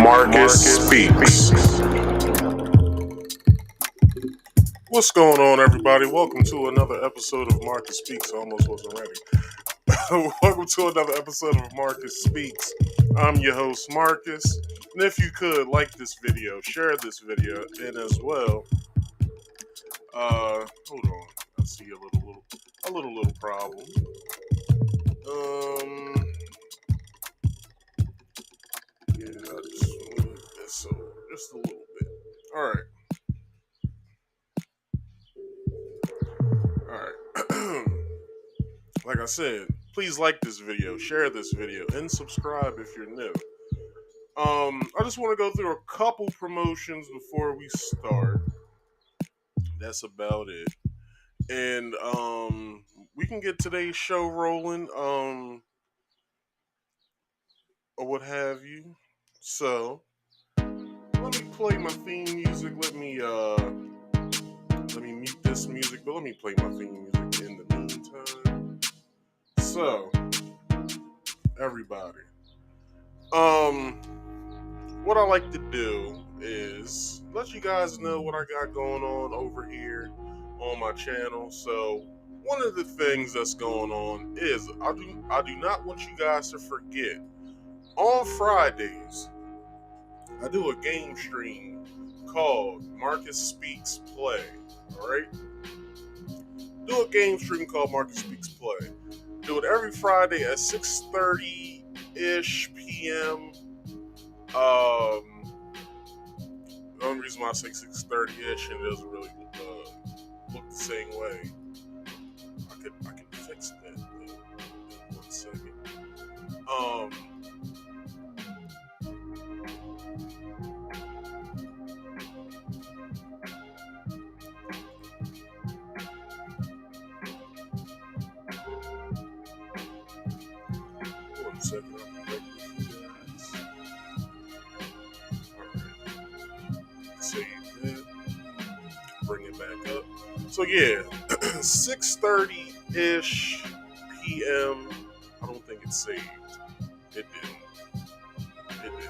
Marcus Speaks. What's going on, everybody? Welcome to another episode of Marcus Speaks. I almost wasn't ready. Welcome to another episode of Marcus Speaks. I'm your host, Marcus. And if you could, like this video, share this video, and as well, hold on. I see a little problem. Yeah, I just moved this over just a little bit. All right. like I said, please like this video, share this video, and subscribe if you're new. I just want to go through a couple promotions before we start. That's about it. And we can get today's show rolling, or what have you. So let me play my theme music. Let me mute this music, but let me play my theme music in the meantime. So, everybody, um, what I like to do is let you guys know what I got going on over here on my channel. So, one of the things that's going on is I do not want you guys to forget. On Fridays, I do a game stream called Marcus Speaks Play. All right, do a game stream called Marcus Speaks Play. Do it every Friday at 6:30 ish p.m. The only reason why I say 6:30 ish and it doesn't really look the same way. I can fix that in 1 second. Um, 1 second. I'll be right with you guys. Alright. Save that. Bring it back up. So yeah, 6:30 ish p.m. I don't think it's saved. It didn't. It didn't.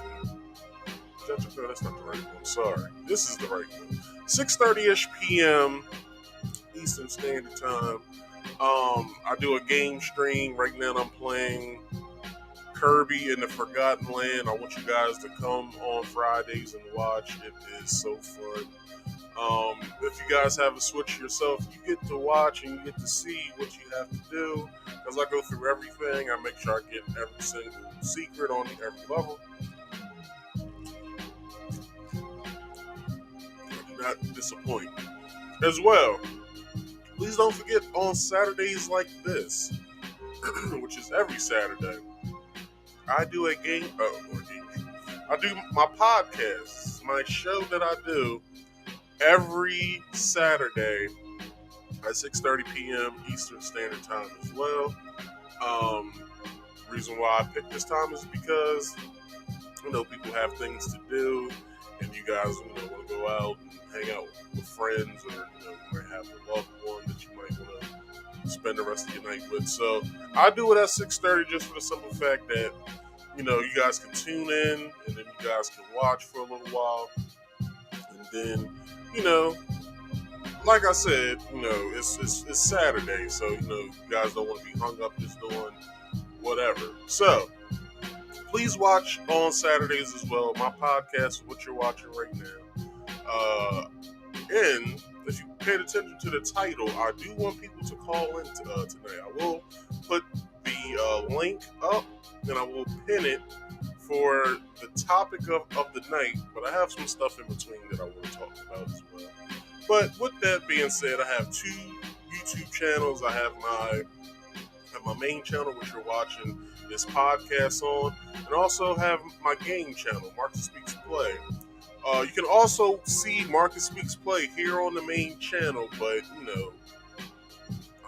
No, that's not the right one. Sorry. This is the right one. 6:30 ish p.m. Eastern Standard Time. I do a game stream. Right now I'm playing Kirby in the Forgotten Land. I want you guys to come on Fridays and watch. It is so fun. If you guys have a Switch yourself, you get to watch and you get to see what you have to do. Because I go through everything. I make sure I get every single secret on every level. I do not disappoint. As well, please don't forget on Saturdays like this, which is every Saturday, I do a game. I do my podcast, my show that I do every Saturday at 6:30 p.m. Eastern Standard Time as well. Reason why I picked this time is because people have things to do, and you guys want to go out and hang out with friends, or you might have a loved one that you might want to spend the rest of your night with. So I do it at 6:30 just for the simple fact that you guys can tune in, and then you guys can watch for a little while, and then like I said, it's Saturday, so you guys don't want to be hung up just doing whatever. So please watch on Saturdays as well. My podcast, what you're watching right now. And if you paid attention to the title, I do want people to call in tonight. I will put the link up, and I will pin it for the topic of the night. But I have some stuff in between that I want to talk about as well. But with that being said, I have 2 YouTube channels. I have my main channel, which you're watching this podcast on, and also have my game channel, Marcus Speaks Play. You can also see Marcus Speaks Play here on the main channel, but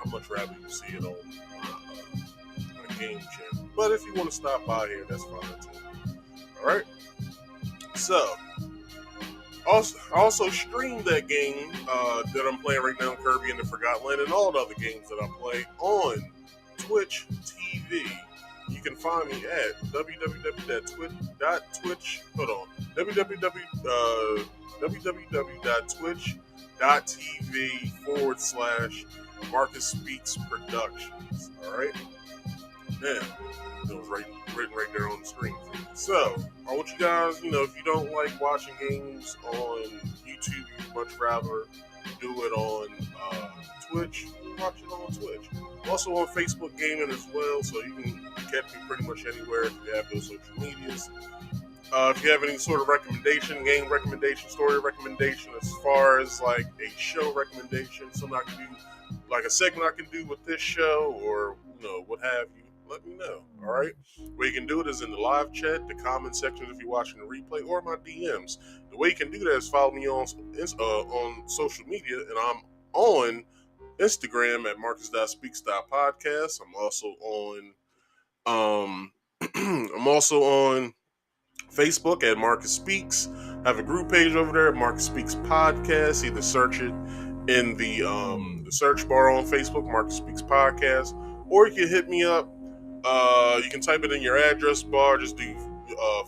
I'd much rather you see it on my game channel. But if you want to stop by here, that's fine too. Alright? So, I also stream that game that I'm playing right now, Kirby in the Forgotten Land, and all the other games that I play on Twitch TV. You can find me at www.twitch.tv/Marcus Speaks Productions. Alright? Now, it was written right there on the screen for me. So, I want you guys, if you don't like watching games on YouTube, you'd much rather do it on Twitch, watch it on Twitch. Also on Facebook Gaming as well, so you can catch me pretty much anywhere if you have those social medias. If you have any sort of recommendation, game recommendation, story recommendation, as far as like a show recommendation, something I can do, like a segment I can do with this show, or have you, let me know. All right. Where you can do it is in the live chat, the comment section if you're watching the replay, or my DMs. The way you can do that is follow me on social media, and I'm on Instagram at marcus.speaks.podcast. I'm also on Facebook at Marcus Speaks. I have a group page over there at Marcus Speaks Podcast. Either search it in the search bar on Facebook, Marcus Speaks Podcast, or you can hit me up. You can type it in your address bar. Just do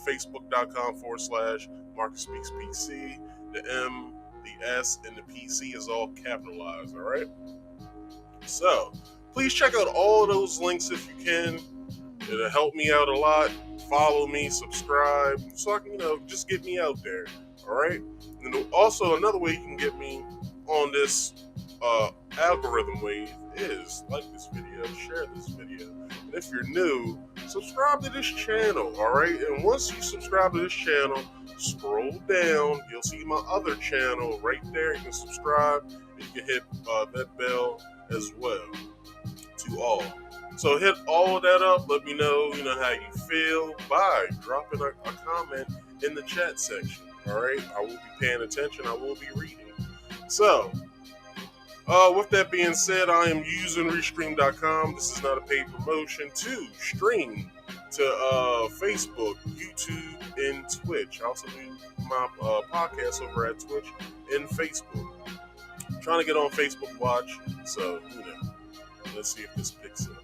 facebook.com/Marcus Speaks PC. The M, the S, and the PC is all capitalized. All right. So please check out all those links if you can. It'll help me out a lot. Follow me, subscribe, so I can, just get me out there. All right. And also another way you can get me on this algorithm wave is like this video, share this video, and if you're new, subscribe to this channel. All right. And once you subscribe to this channel, scroll down. You'll see my other channel right there. You can subscribe. And you can hit that bell as well. To all. So hit all of that up. Let me know, how you feel by dropping a comment in the chat section. All right, I will be paying attention. I will be reading. So, with that being said, I am using Restream.com. This is not a paid promotion to stream to Facebook, YouTube, and Twitch. I also do my podcast over at Twitch and Facebook. I'm trying to get on Facebook Watch, so let's see if this picks up.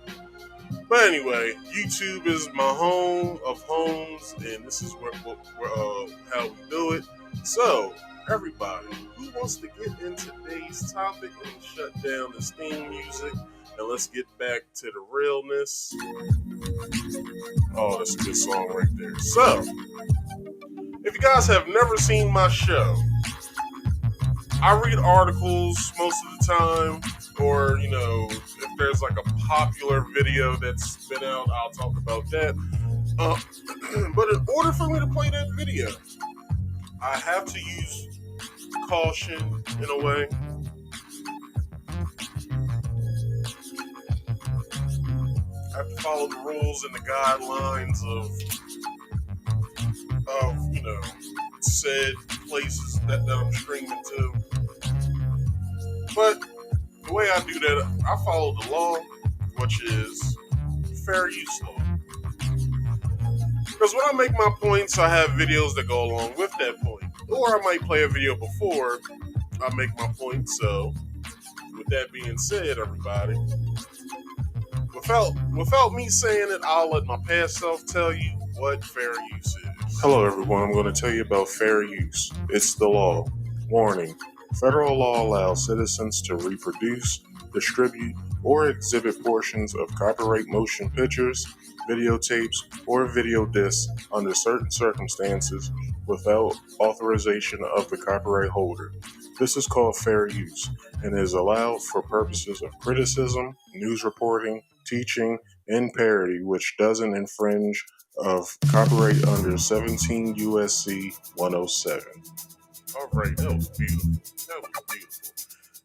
But anyway, YouTube is my home of homes, and this is where how we do it. So, everybody, who wants to get in today's topic? Let me shut down this theme music, and let's get back to the realness. Oh, that's a good song right there. So, if you guys have never seen my show, I read articles most of the time, or, if there's like a popular video that's been out, I'll talk about that. But in order for me to play that video, I have to use caution in a way. I have to follow the rules and the guidelines of said places that I'm streaming to. But the way I do that, I follow the law, which is fair use law. Because when I make my points, I have videos that go along with that point. Or I might play a video before I make my point. So, with that being said, everybody, without me saying it, I'll let my past self tell you what fair use is. Hello, everyone. I'm going to tell you about fair use. It's the law. Warning. Federal law allows citizens to reproduce, distribute, or exhibit portions of copyright motion pictures, videotapes, or video discs under certain circumstances without authorization of the copyright holder. This is called fair use and is allowed for purposes of criticism, news reporting, teaching, and parody, which doesn't infringe of copyright under 17 USC 107. All right, that was beautiful.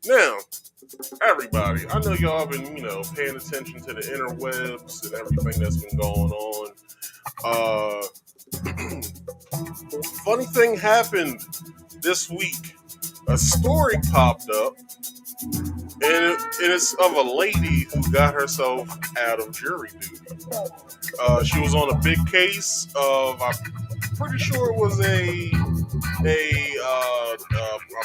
Now, everybody, I know y'all been, paying attention to the interwebs and everything that's been going on. Funny thing happened this week. A story popped up, and it's of a lady who got herself out of jury duty. She was on a big case of, I'm pretty sure it was a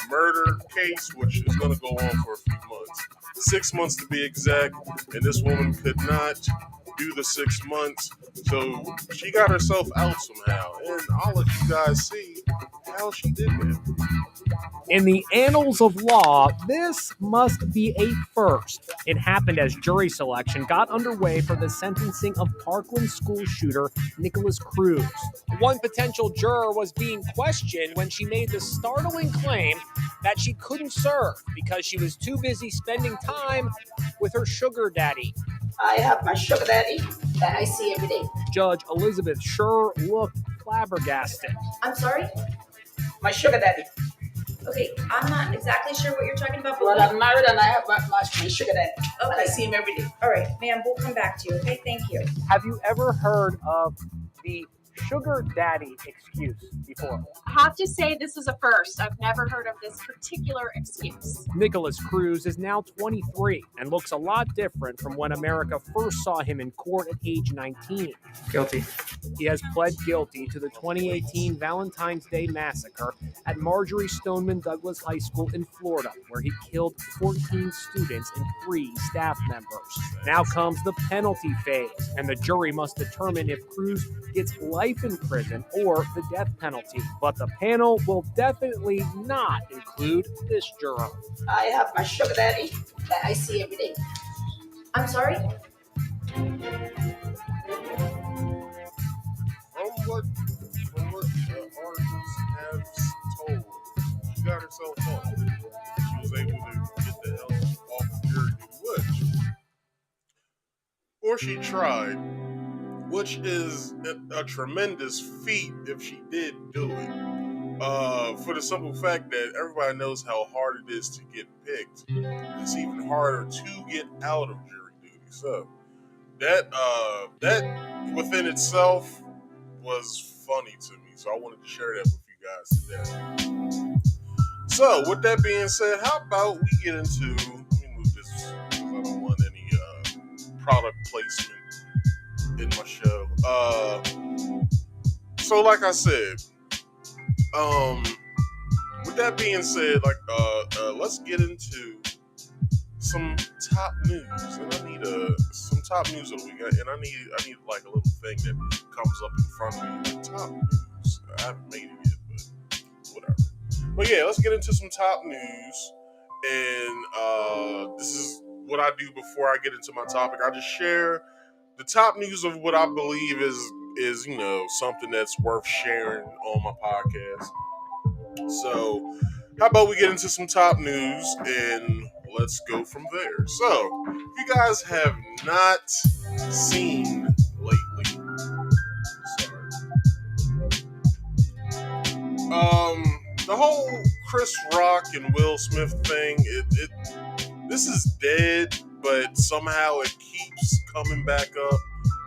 murder case, which is going to go on for a few months. 6 months to be exact, and this woman could not do the 6 months, so she got herself out somehow, and I'll let you guys see how she did that. In the annals of law, this must be a first. It happened as jury selection got underway for the sentencing of Parkland school shooter Nicholas Cruz. One potential juror was being questioned when she made the startling claim that she couldn't serve because she was too busy spending time with her sugar daddy. I have my sugar daddy that I see every day. Judge Elizabeth sure looked flabbergasted. I'm sorry? My sugar daddy. Okay, I'm not exactly sure what you're talking about, but Well, I'm married and I have my sugar daddy. okay. I see him every day. All right, ma'am, we'll come back to you, okay? Thank you. Have you ever heard of the sugar daddy excuse before? I have to say this is a first. I've never heard of this particular excuse. Nicholas Cruz is now 23 and looks a lot different from when America first saw him in court at age 19. Guilty. He has pled guilty to the 2018 Valentine's Day massacre at Marjorie Stoneman Douglas High School in Florida, where he killed 14 students and 3 staff members. Now comes the penalty phase, and the jury must determine if Cruz gets life in prison or the death penalty. But the panel will definitely not include this juror. I have my sugar daddy that I see every day. I'm sorry? From what articles have told, she got herself off. She was able to get the hell off of jury duty, or she tried, which is a tremendous feat if she did do it. For the simple fact that everybody knows how hard it is to get picked. It's even harder to get out of jury duty. So that within itself was funny to me. So I wanted to share that with you guys today. So with that being said, how about we get into, let me move this because I don't want any product placement in my show. So like I said, with that being said, let's get into some top news, and I need some top news of the week, and I need like a little thing that comes up in front of me, like top news. I haven't made it yet, but whatever. But yeah, let's get into some top news, and this is what I do before I get into my topic. I just share the top news of what I believe is something that's worth sharing on my podcast. So, how about we get into some top news and let's go from there. So, if you guys have not seen lately, the whole Chris Rock and Will Smith thing, this is dead, but somehow it keeps coming back up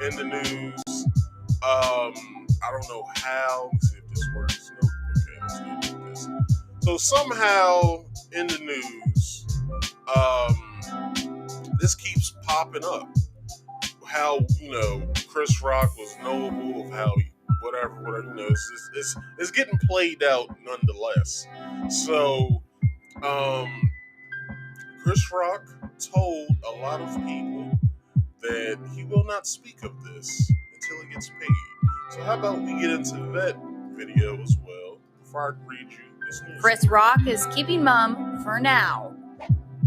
in the news. I don't know how. Let's see if this works. Nope. Okay, let's do this. So somehow in the news, this keeps popping up. How Chris Rock was knowable of how he whatever it's getting played out nonetheless. So Chris Rock told a lot of people that he will not speak of this until he gets paid. So how about we get into that video as well before I read you this news. Chris Rock is keeping mum for now.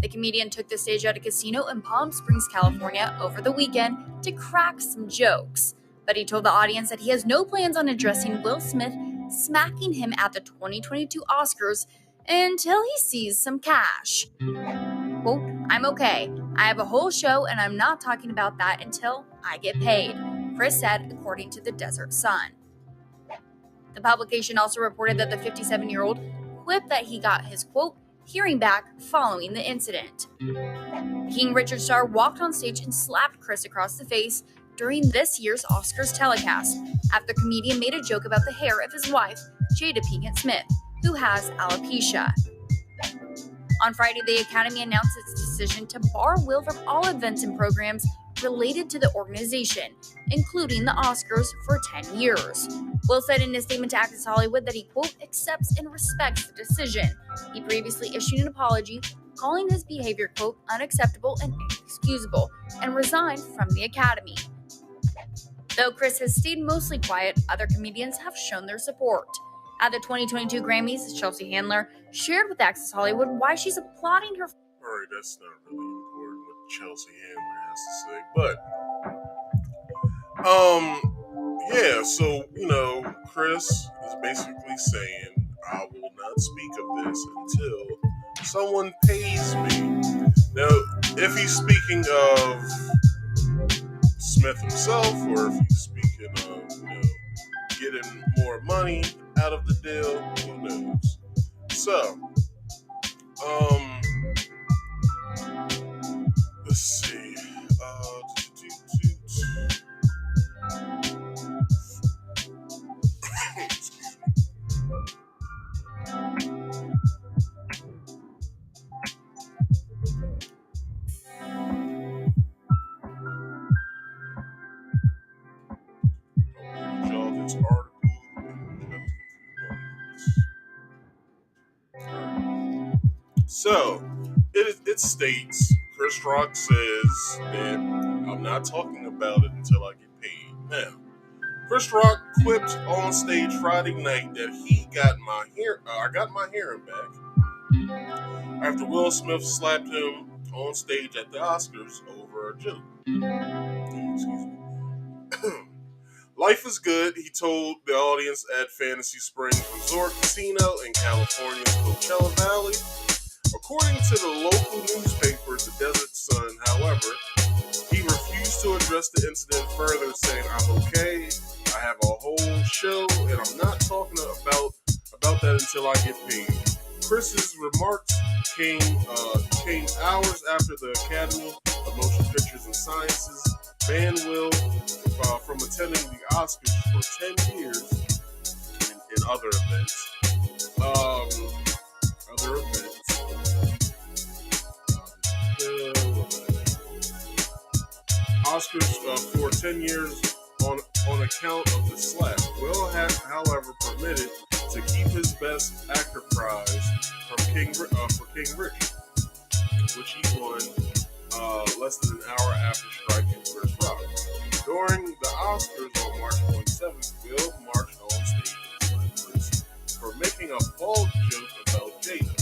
The comedian took the stage at a casino in Palm Springs, California over the weekend to crack some jokes, but he told the audience that he has no plans on addressing Will Smith smacking him at the 2022 Oscars until he sees some cash. Quote, "I'm okay. I have a whole show and I'm not talking about that until I get paid," Chris said, according to the Desert Sun. The publication also reported that the 57-year-old quipped that he got his, quote, hearing back following the incident. King Richard star walked on stage and slapped Chris across the face during this year's Oscars telecast after the comedian made a joke about the hair of his wife, Jada Pinkett Smith, who has alopecia. On Friday, the Academy announced its decision to bar Will from all events and programs related to the organization, including the Oscars, for 10 years. Will said in a statement to Access Hollywood that he, quote, accepts and respects the decision. He previously issued an apology, calling his behavior, quote, unacceptable and inexcusable, and resigned from the Academy. Though Chris has stayed mostly quiet, other comedians have shown their support. At the 2022 Grammys, Chelsea Handler shared with Access Hollywood why she's applauding her. Alright, that's not really important what Chelsea Handler has to say, but yeah, so Chris is basically saying I will not speak of this until someone pays me. Now, if he's speaking of Smith himself, or if he's speaking of getting more money out of the deal, who knows? So, let's see. Y'all, this article. So, it states, Chris Rock says that I'm not talking about it until I get paid. Now, Chris Rock quipped on stage Friday night that I got my hearing back after Will Smith slapped him on stage at the Oscars over a joke. Excuse me. Life is good, he told the audience at Fantasy Springs Resort Casino in California's Coachella Valley. According to the local newspaper, the Desert Sun, however, he refused to address the incident further, saying, "I'm okay, I have a whole show, and I'm not talking about that until I get paid." Chris's remarks came hours after the Academy of Motion Pictures and Sciences banned Will from attending the Oscars for 10 years in other events. Oscars for 10 years on account of the slap. Will had, however, permitted to keep his Best Actor prize for King Richard, which he won less than an hour after striking Chris Rock. During the Oscars on March 27th, Will marched on stage and slapped Chris for making a bald joke about Jada,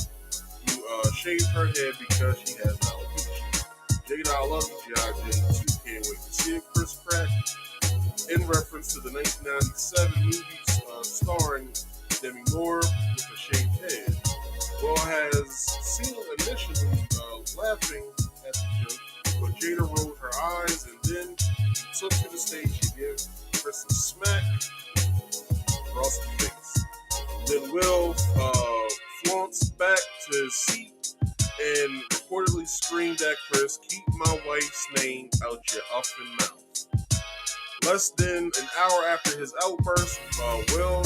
who shaved her head because she has alopecia. Jada, I love you, G.I. Jane 2. Can't wait to see it, Chris Pratt. In reference to the 1997 movie starring Demi Moore with a shaved head. Will has seen initially laughing at the joke, but Jada rolled her eyes and then took to the stage to give Chris a smack across the face. Then Will flounced back to his seat and reportedly screamed at Chris, "Keep my wife's name out your effing mouth." Less than an hour after his outburst, Will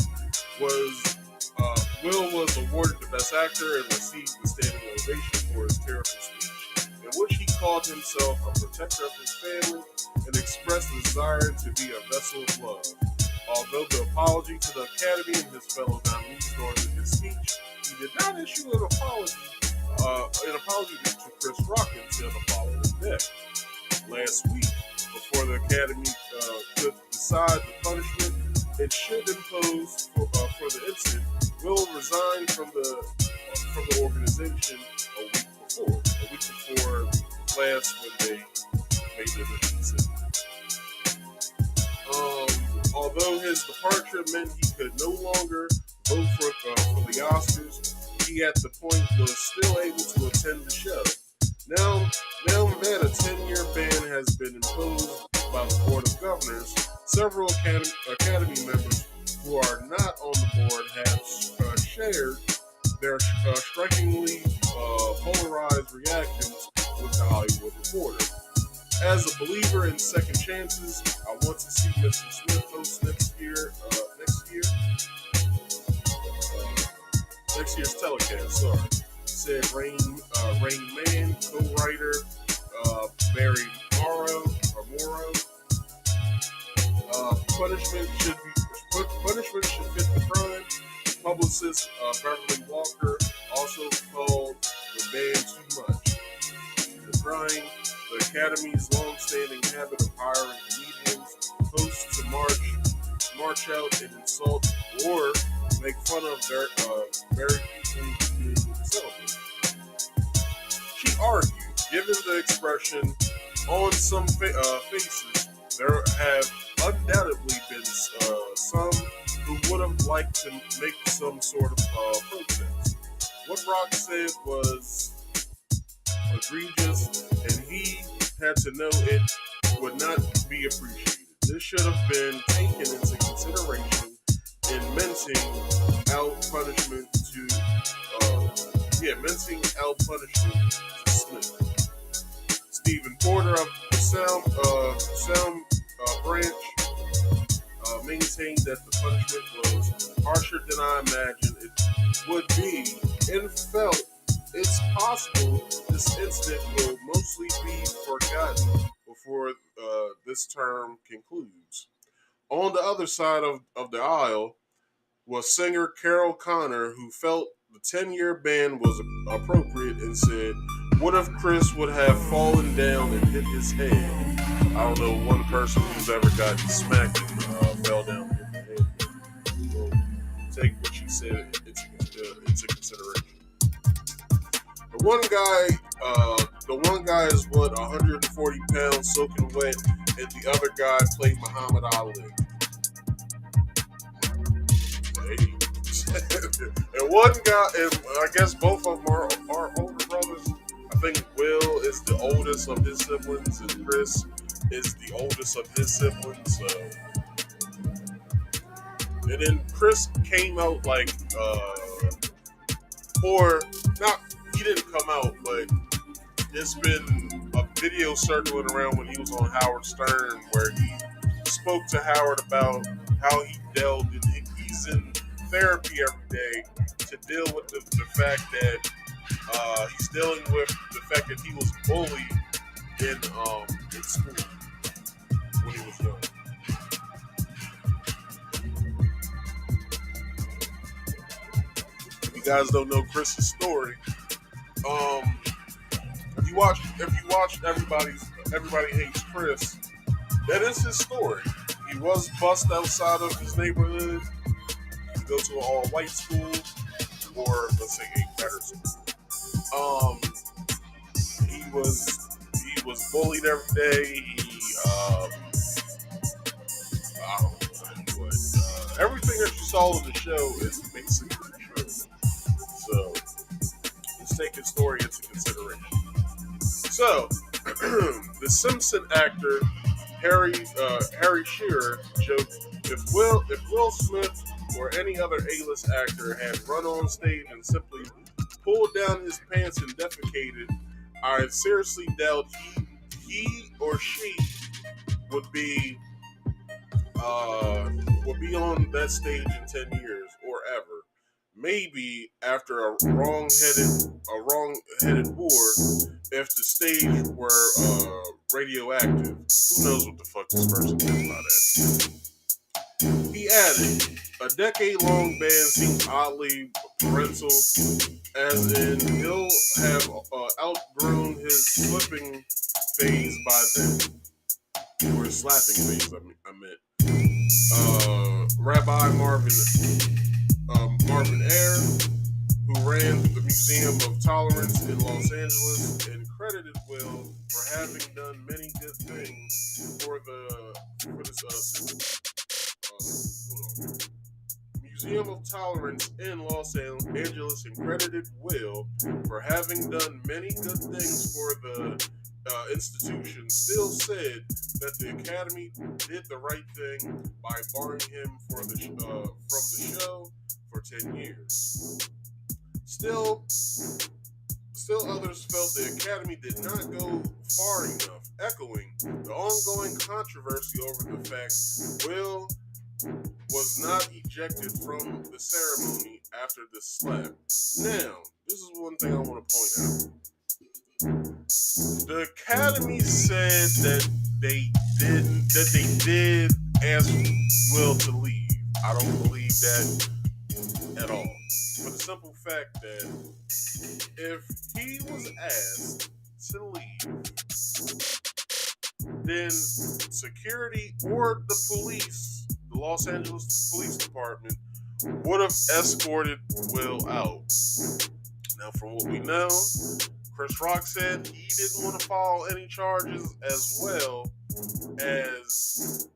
was awarded the Best Actor and received the standing ovation for his terrible speech, in which he called himself a protector of his family and expressed a desire to be a vessel of love. Although the apology to the Academy and his fellow nominees during his speech, he did not issue an apology to Chris Rock until the following day. Last week, before the Academy could decide the punishment it should impose for the incident, Will resigned from the organization a week before class when they made the decision. Although his departure meant he could no longer vote for the Oscars, he at the point was still able to attend the show. Now that a 10-year ban has been imposed by the Board of Governors, several Academy members who are not on the board have shared their strikingly polarized reactions with the Hollywood Reporter. As a believer in second chances, I want to see Mr. Smith host next year's telecast. Said Rain Man co-writer Barry Morrow. Punishment should fit the crime. Publicist Beverly Walker also called the ban too much. Decrying the Academy's long-standing habit of hiring comedians, hosts to march out and insult or make fun of their very people being celebrated. She argued, given the expression on some faces, there have undoubtedly been some who would have liked to make some sort of protest. What Rock said was egregious, and he had to know it would not be appreciated. This should have been taken into consideration in meting out punishment to Mincing out punishment to Smith. Stephen Porter of the Sound branch maintained that the punishment was harsher than I imagined it would be, and felt it's possible this incident will mostly be forgotten before this term concludes. On the other side of the aisle was singer Carol Connor, who felt the 10-year ban was appropriate and said, "What if Chris would have fallen down and hit his head?" I don't know one person who's ever gotten smacked and fell down and hit the head. We'll take what she said into consideration. The one guy is 140 pounds soaking wet, and the other guy played Muhammad Ali. And one guy, and I guess both of them are older brothers. I think Will is the oldest of his siblings, and Chris is the oldest of his siblings. So, and then Chris came out like, or not. He didn't come out, but it's been a video circling around when he was on Howard Stern, where he spoke to Howard about how he dealt, and he's in therapy every day to deal with the fact that he's dealing with the fact that he was bullied in school when he was young. If you guys don't know Chris's story, if you watch Everybody Hates Chris, that is his story. He was bussed outside of his neighborhood to go to an all-white school, or let's say a better school. He was bullied every day. I don't know, but everything that you saw on the show is basically true. So let's take his story into consideration. So the Simpson actor Harry Shearer joked, if Will Smith or any other A-list actor had run on stage and simply pulled down his pants and defecated, I seriously doubt he or she would be on that stage in 10 years or ever. Maybe after a wrong-headed war, if the stage were radioactive. Who knows what the fuck this person did about that? He added, a decade-long ban seems oddly parental, as in he'll have outgrown his slipping phase by then. Or his slapping phase, I meant. Rabbi Marvin Ayer, who ran the Museum of Tolerance in Los Angeles, and credited Will for having done many good things for Museum of Tolerance in Los Angeles, and credited Will for having done many good things for the institution. Still said that the Academy did the right thing by barring him from the show for 10 years. Still others felt the Academy did not go far enough, echoing the ongoing controversy over the fact Will was not ejected from the ceremony after the slap. Now, this is one thing I want to point out. The Academy said that they did ask Will to leave. I don't believe that at all. For the simple fact that if he was asked to leave, then security or the police, the Los Angeles Police Department, would have escorted Will out. Now, from what we know, Chris Rock said he didn't want to file any charges, as well as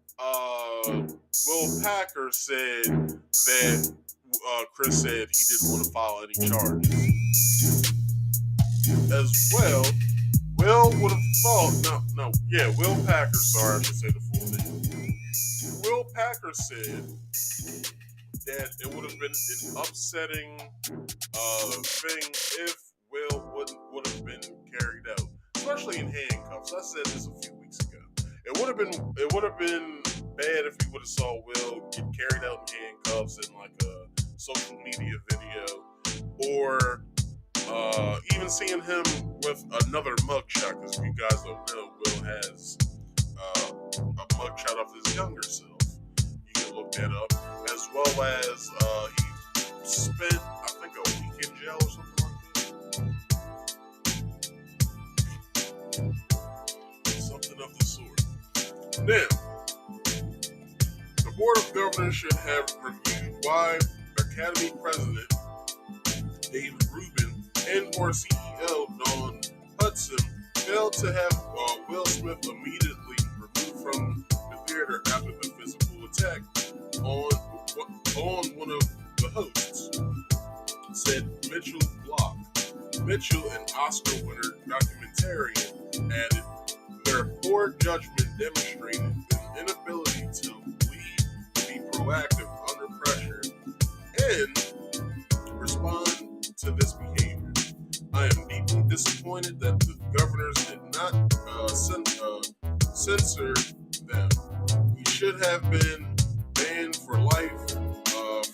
Will Packer said that Chris said he didn't want to file any charges. As well, Will would have thought, Will Packer, sorry, I should say the full name. Will Packer said that it would have been an upsetting thing if Will would have been carried out, especially in handcuffs. I said this a few weeks ago. It would have been bad if we would have saw Will get carried out in handcuffs in like a social media video, or even seeing him with another mugshot. Because if you guys don't know, Will has a mugshot of his younger self. You can look that up, as well as he spent, I think, a week in jail or something like that. Something of the sort. Now, the Board of Governors should have reviewed why Academy President David Rubin and or CEO Dawn Hudson failed to have Will Smith immediately removed from the theater after the physical attack on one of the hosts, said Mitchell Block. Mitchell, an Oscar winner documentarian, added, their poor judgment demonstrated an inability to lead, be proactive under pressure, and respond to this behavior. I am deeply disappointed that the governors did not censor them. He should have been banned for life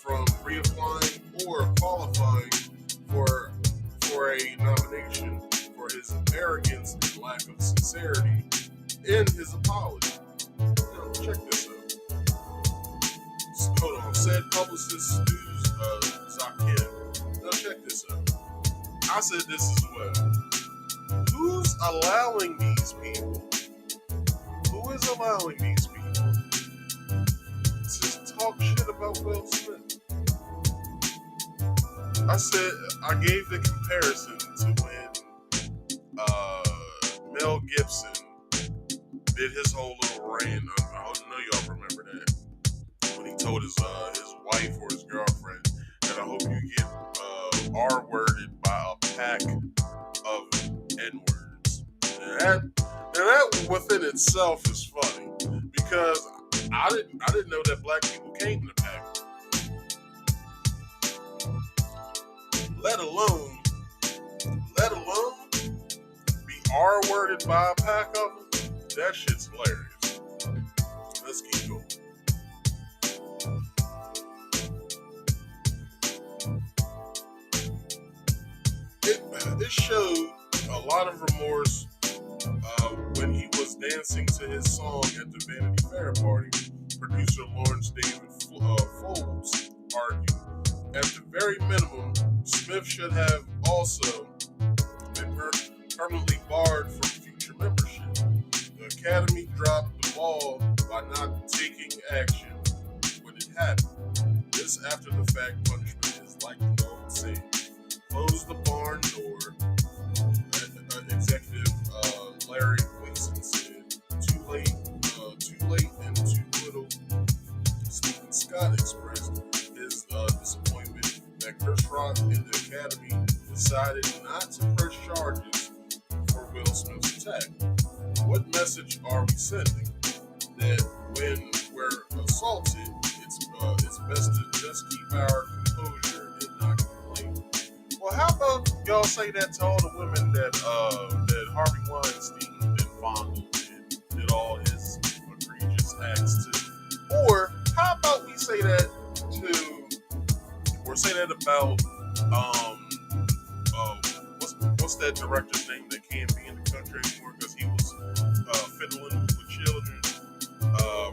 from reapplying or qualifying for a nomination for his arrogance and lack of sincerity in his apology. Now, check this out. Hold on. Said publicist Stu Zakim. Now, check this out. I said this as well. Who's allowing these people? Who is allowing these people to talk shit about Will Smith? I gave the comparison to when Mel Gibson did his whole little rant. I know y'all remember that, when he told his wife or his girlfriend that I hope you get R-worded by a pack of N-words. And that within itself is funny, because I didn't know that black people came in a pack. Let alone be R-worded by a pack of them. That shit's hilarious. Let's keep going. It showed a lot of remorse when he was dancing to his song at the Vanity Fair party. Producer Lawrence David Folds argued, at the very minimum, Smith should have also been permanently barred from future membership. The Academy dropped the ball by not taking action when it happened. This after the fact punishment is like the old saying. Close the barn door. Executive Larry Gleason said, too late and too little. Stephen Scott expressed his disappointment that Chris Rock and the Academy decided not to press charges for Will Smith's attack. What message are we sending? That when we're assaulted, it's best to just keep our composure and not complain. Well, how about y'all say that to all the women that Harvey Weinstein and fondled and did all his egregious acts to? Or how about we say that about what's that director's name that can't be in the country anymore because he was fiddling with children?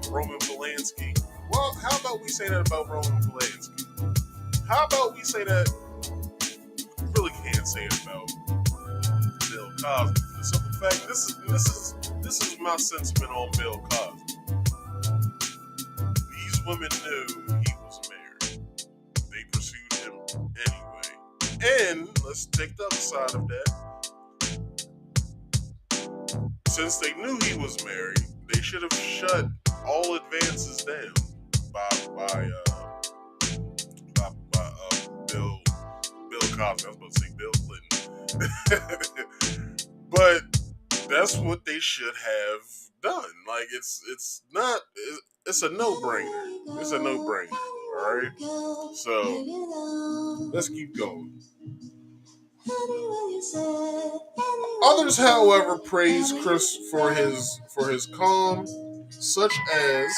Roman Polanski. Well, how about we say that about Roman Polanski? How about we say that? Really can't say it about Bill Cosby. For the simple fact, this is my sentiment on Bill Cosby. These women knew he was married. They pursued him anyway. And let's take the other side of that. Since they knew he was married, they should have shut all advances down by Bill Cosby. I was about to say Bill Clinton. But that's what they should have done. Like, it's a no-brainer. It's a no-brainer, Alright? So, let's keep going. Others, however, praise Chris for his calm, such as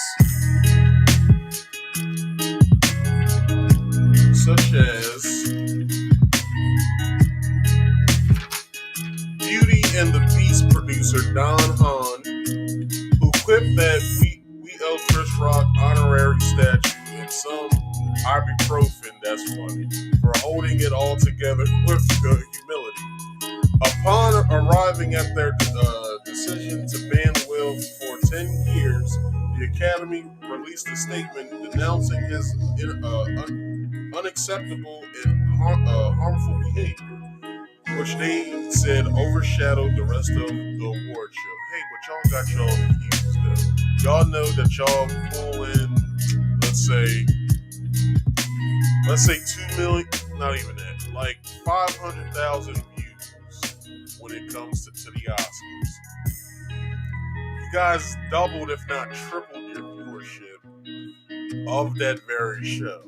Beauty and the Beast producer Don Hahn, who quipped that we owe Chris Rock honorary statue and some ibuprofen, that's funny, for holding it all together with humility. Upon arriving at their decision to ban Will for 10 years, the Academy released a statement denouncing his unacceptable and harmful behavior, which they said overshadowed the rest of the award show. Hey, but y'all got y'all views though. Y'all know that y'all pull in, let's say 2 million, not even that, like 500,000 views when it comes to the Oscars. You guys doubled, if not tripled, your viewership of that very show.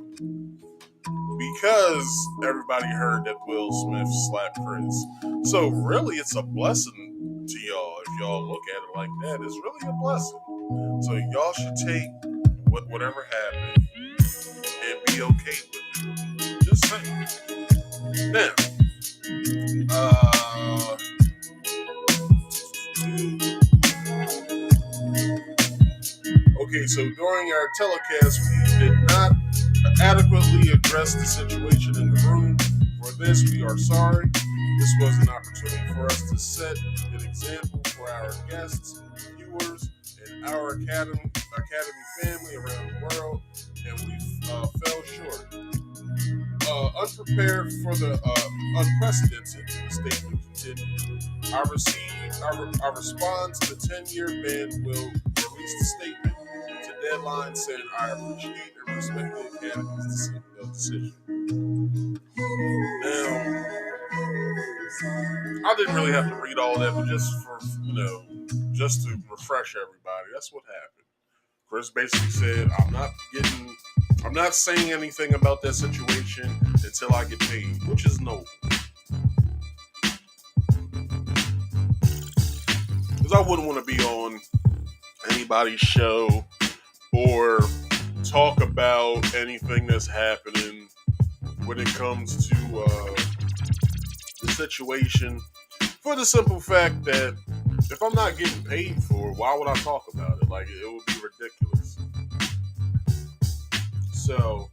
Because everybody heard that Will Smith slapped Chris. So really, it's a blessing to y'all. If y'all look at it like that, it's really a blessing. So y'all should take whatever happened and be okay with it. Just saying. Now, okay, so during our telecast, we did not adequately address the situation in the room. For this, we are sorry. This was an opportunity for us to set an example for our guests, viewers, and our Academy family around the world, and we fell short. Unprepared for the unprecedented, the statement continued. I response to the 10-year ban will release the statement to Deadline saying I appreciate and respect the Academy's decision. Now, I didn't really have to read all that, but just for, just to refresh everybody, that's what happened. Chris basically said, I'm not saying anything about that situation until I get paid, which is noble. Because I wouldn't want to be on anybody's show or talk about anything that's happening when it comes to the situation, for the simple fact that if I'm not getting paid for it, why would I talk about it? Like, it would be ridiculous. So,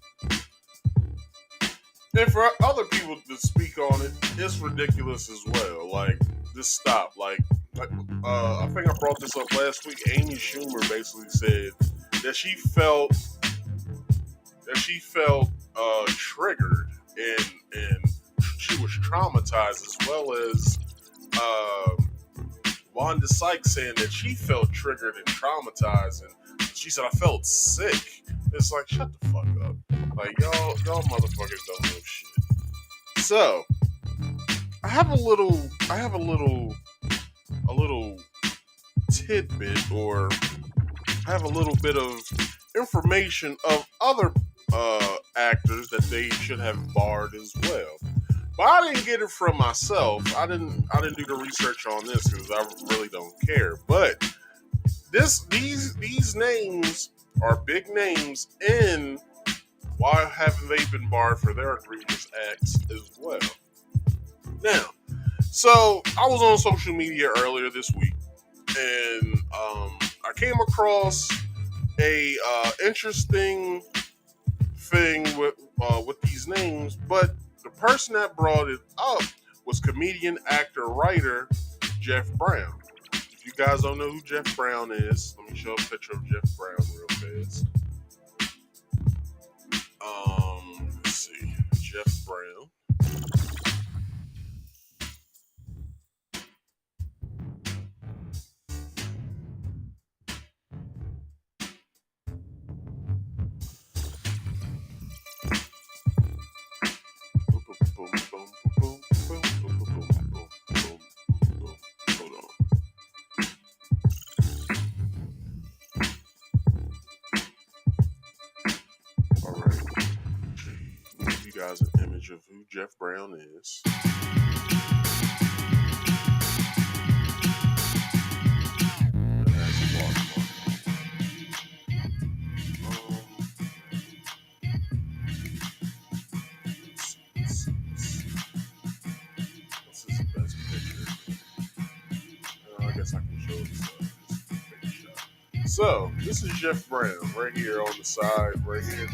and for other people to speak on it, it's ridiculous as well. Like, just stop. Like I think I brought this up last week. Amy Schumer basically said that she felt triggered and she was traumatized, as well as Wanda Sykes saying that she felt triggered and traumatized, and she said, I felt sick. It's like, shut the fuck up. Like, y'all motherfuckers don't know shit. So, I have a little tidbit, or I have a little bit of information of other actors that they should have barred as well. But I didn't get it from myself. I didn't do the research on this because I really don't care. But these names are big names, and why haven't they been barred for their egregious acts as well? Now, so I was on social media earlier this week, and I came across a interesting thing with these names, but the person that brought it up was comedian, actor, writer Jeff Brown. If you guys don't know who Jeff Brown is, let me show a picture of Jeff Brown real fast. Let's see, Jeff Brown. guys an image of who Jeff Brown is. It has a watermark. What's his best picture? I guess I can show this face shot. So, this is Jeff Brown right here on the side, right here.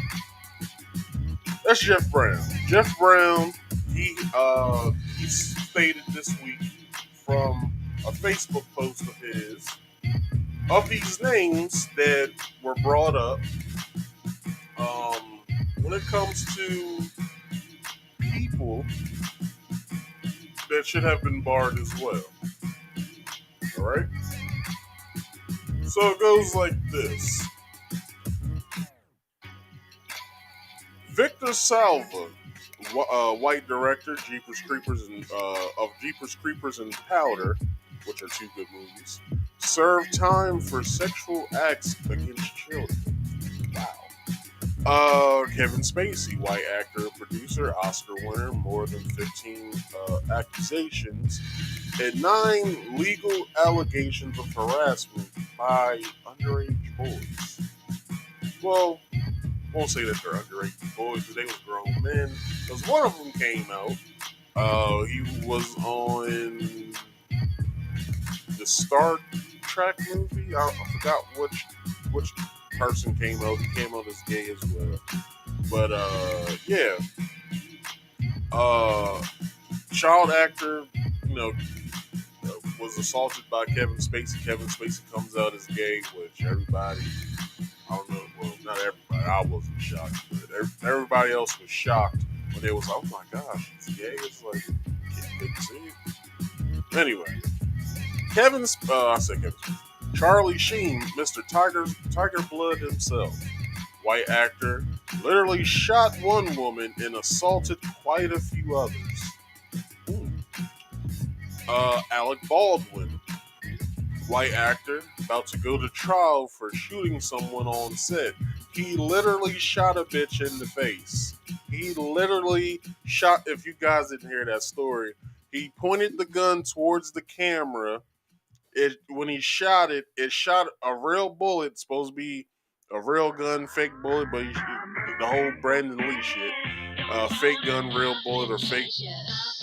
That's Jeff Brown. Jeff Brown, he stated this week from a Facebook post of his, of these names that were brought up, when it comes to people that should have been barred as well. Alright? So it goes like this. Victor Salva, white director, Jeepers Creepers of Jeepers Creepers and Powder, which are two good movies, served time for sexual acts against children. Wow. Kevin Spacey, white actor, producer, Oscar winner, more than 15 accusations, and 9 legal allegations of harassment by underage boys. Well, won't say that they're underage boys because they was grown men. Because one of them came out. He was on the Star Trek movie. I forgot which person came out. He came out as gay as well. But yeah. Child actor, was assaulted by Kevin Spacey. Kevin Spacey comes out as gay, which everybody, I don't know, well, not everybody, I wasn't shocked, but everybody else was shocked when they was like, oh my gosh, he's gay. It's like, can't see it. Anyway, I said Kevin Spacey. Charlie Sheen, Mr. Tiger Blood himself, white actor, literally shot one woman and assaulted quite a few others. Alec Baldwin, white actor, about to go to trial for shooting someone on set. He literally shot a bitch in the face. He literally shot, if you guys didn't hear that story, he pointed the gun towards the camera. When he shot it, it shot a real bullet, supposed to be a real gun, fake bullet, but the whole Brandon Lee shit. Fake gun, real bullet, or fake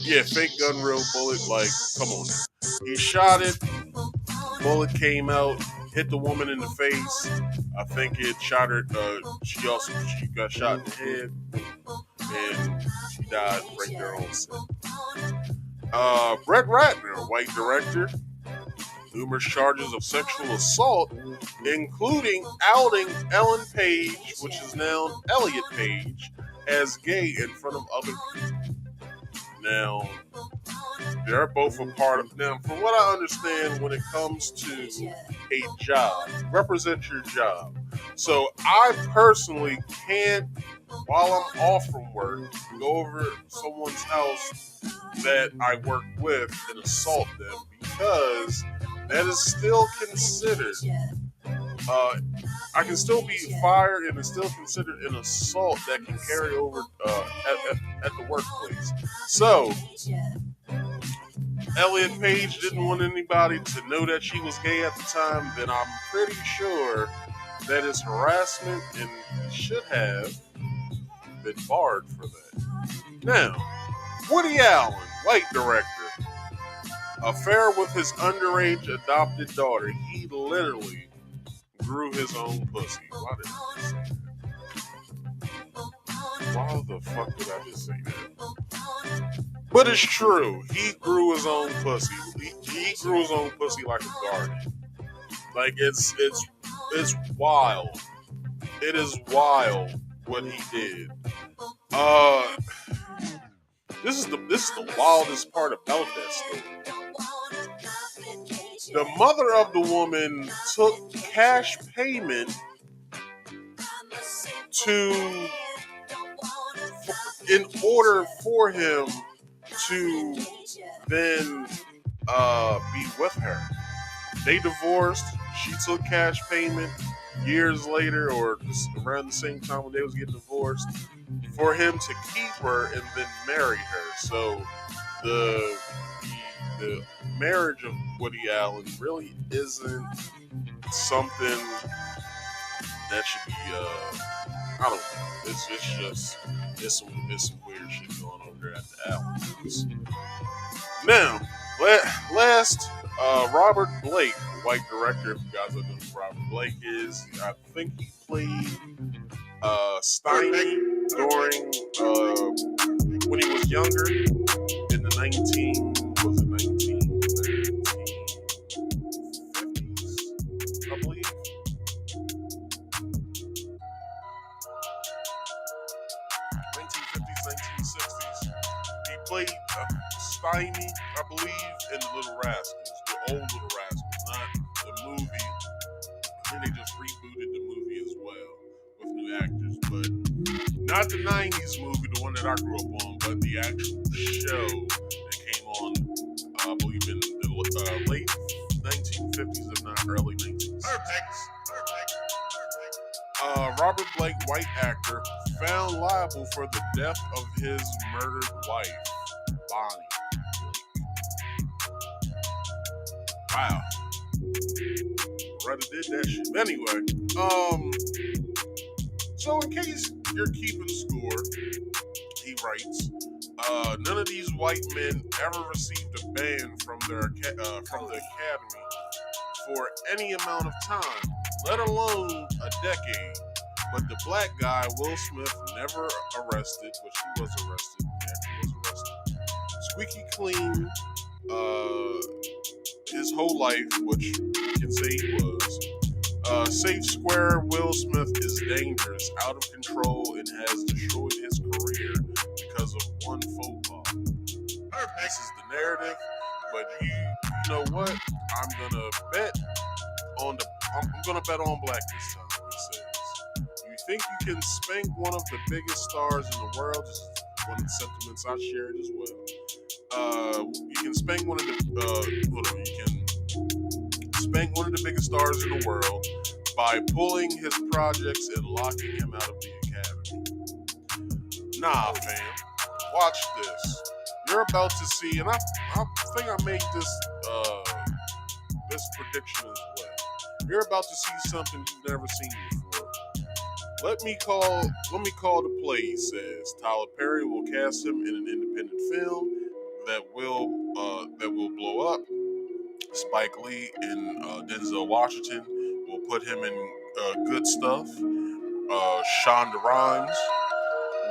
gun, real bullet, like, come on now. He shot it, bullet came out, hit the woman in the face. I think it shot her, she got shot in the head, and she died right there on set. Brett Ratner, white director, numerous charges of sexual assault, including outing Ellen Page, which is now Elliot Page, as gay in front of other people. Now, they're both a part of. Now, from what I understand, when it comes to a job, represent your job. So, I personally can't, while I'm off from work, go over someone's house that I work with and assault them, because that is still considered. I can still be fired, and it's still considered an assault that can carry over at the workplace. So, Elliot Page didn't want anybody to know that she was gay at the time. Then I'm pretty sure that is harassment and should have been barred for that. Now, Woody Allen, white director, affair with his underage adopted daughter. He literally grew his own pussy. Why did I just say that? Why the fuck did I just say that? But it's true. He grew his own pussy. He grew his own pussy like a garden. Like, it's wild. It is wild what he did. This is the wildest part about that story. The mother of the woman took cash payment in order for him to then be with her. They divorced. She took cash payment. years later, or just around the same time when they was getting divorced, for him to keep her and then marry her. So the the marriage of Woody Allen really isn't something that should be I don't know. It's just it's some weird shit going on there at the Allens. Now, last Robert Blake, white director. If you guys don't know who Robert Blake is, I think he played Steiny during when he was younger in the 1950s, I believe. 1950s, 1960s. He played Steiny, I believe, in The Little Rascals, the old Little Rascals, not the movie. I think they just rebooted the movie as well with new actors, but not the 90s movie, the one that I grew up on, but the actual show that came on, I believe, in the late 1950s, if not early 1960s. Perfect. Robert Blake, white actor, found liable for the death of his murdered wife, Bonnie Blake. Wow. Brother did that shit. Anyway, so in case you're keeping score, he writes, none of these white men ever received a ban from the Academy for any amount of time, let alone a decade. But the black guy, Will Smith, never arrested, which he was arrested. Yeah, he was arrested. Squeaky clean his whole life, which you can say he was. Safe Square, Will Smith is dangerous, out of control, and has destroyed his career because of one faux pas. This is the narrative, but you know what? I'm gonna bet on black this time. He says, "You think you can spank one of the biggest stars in the world?" This is one of the sentiments I shared as well. You can spank one of the spank one of the biggest stars in the world by pulling his projects and locking him out of the Academy. Nah, fam. Watch this. You're about to see, and I think I made this prediction as well. You're about to see something you've never seen before. Let me call the play, he says. Tyler Perry will cast him in an independent film that will blow up. Spike Lee and Denzel Washington will put him in good stuff. Shonda Rhimes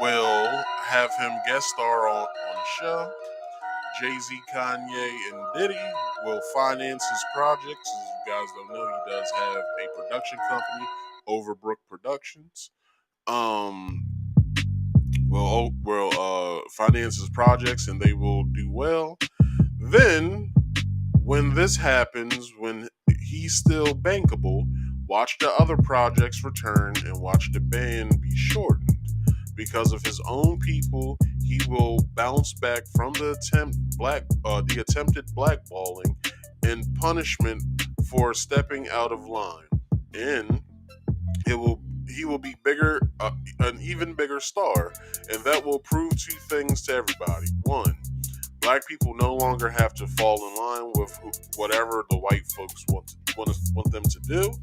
will have him guest star on the show. Jay-Z, Kanye, and Diddy will finance his projects. As you guys don't know, he does have a production company, Overbrook Productions. Will finance his projects, and they will do well. Then, when this happens, when he's still bankable, watch the other projects return and watch the ban be shortened. Because of his own people, he will bounce back from the attempted blackballing and punishment for stepping out of line. And he will be bigger, an even bigger star, and that will prove two things to everybody. One, black people no longer have to fall in line with whatever the white folks want them to do.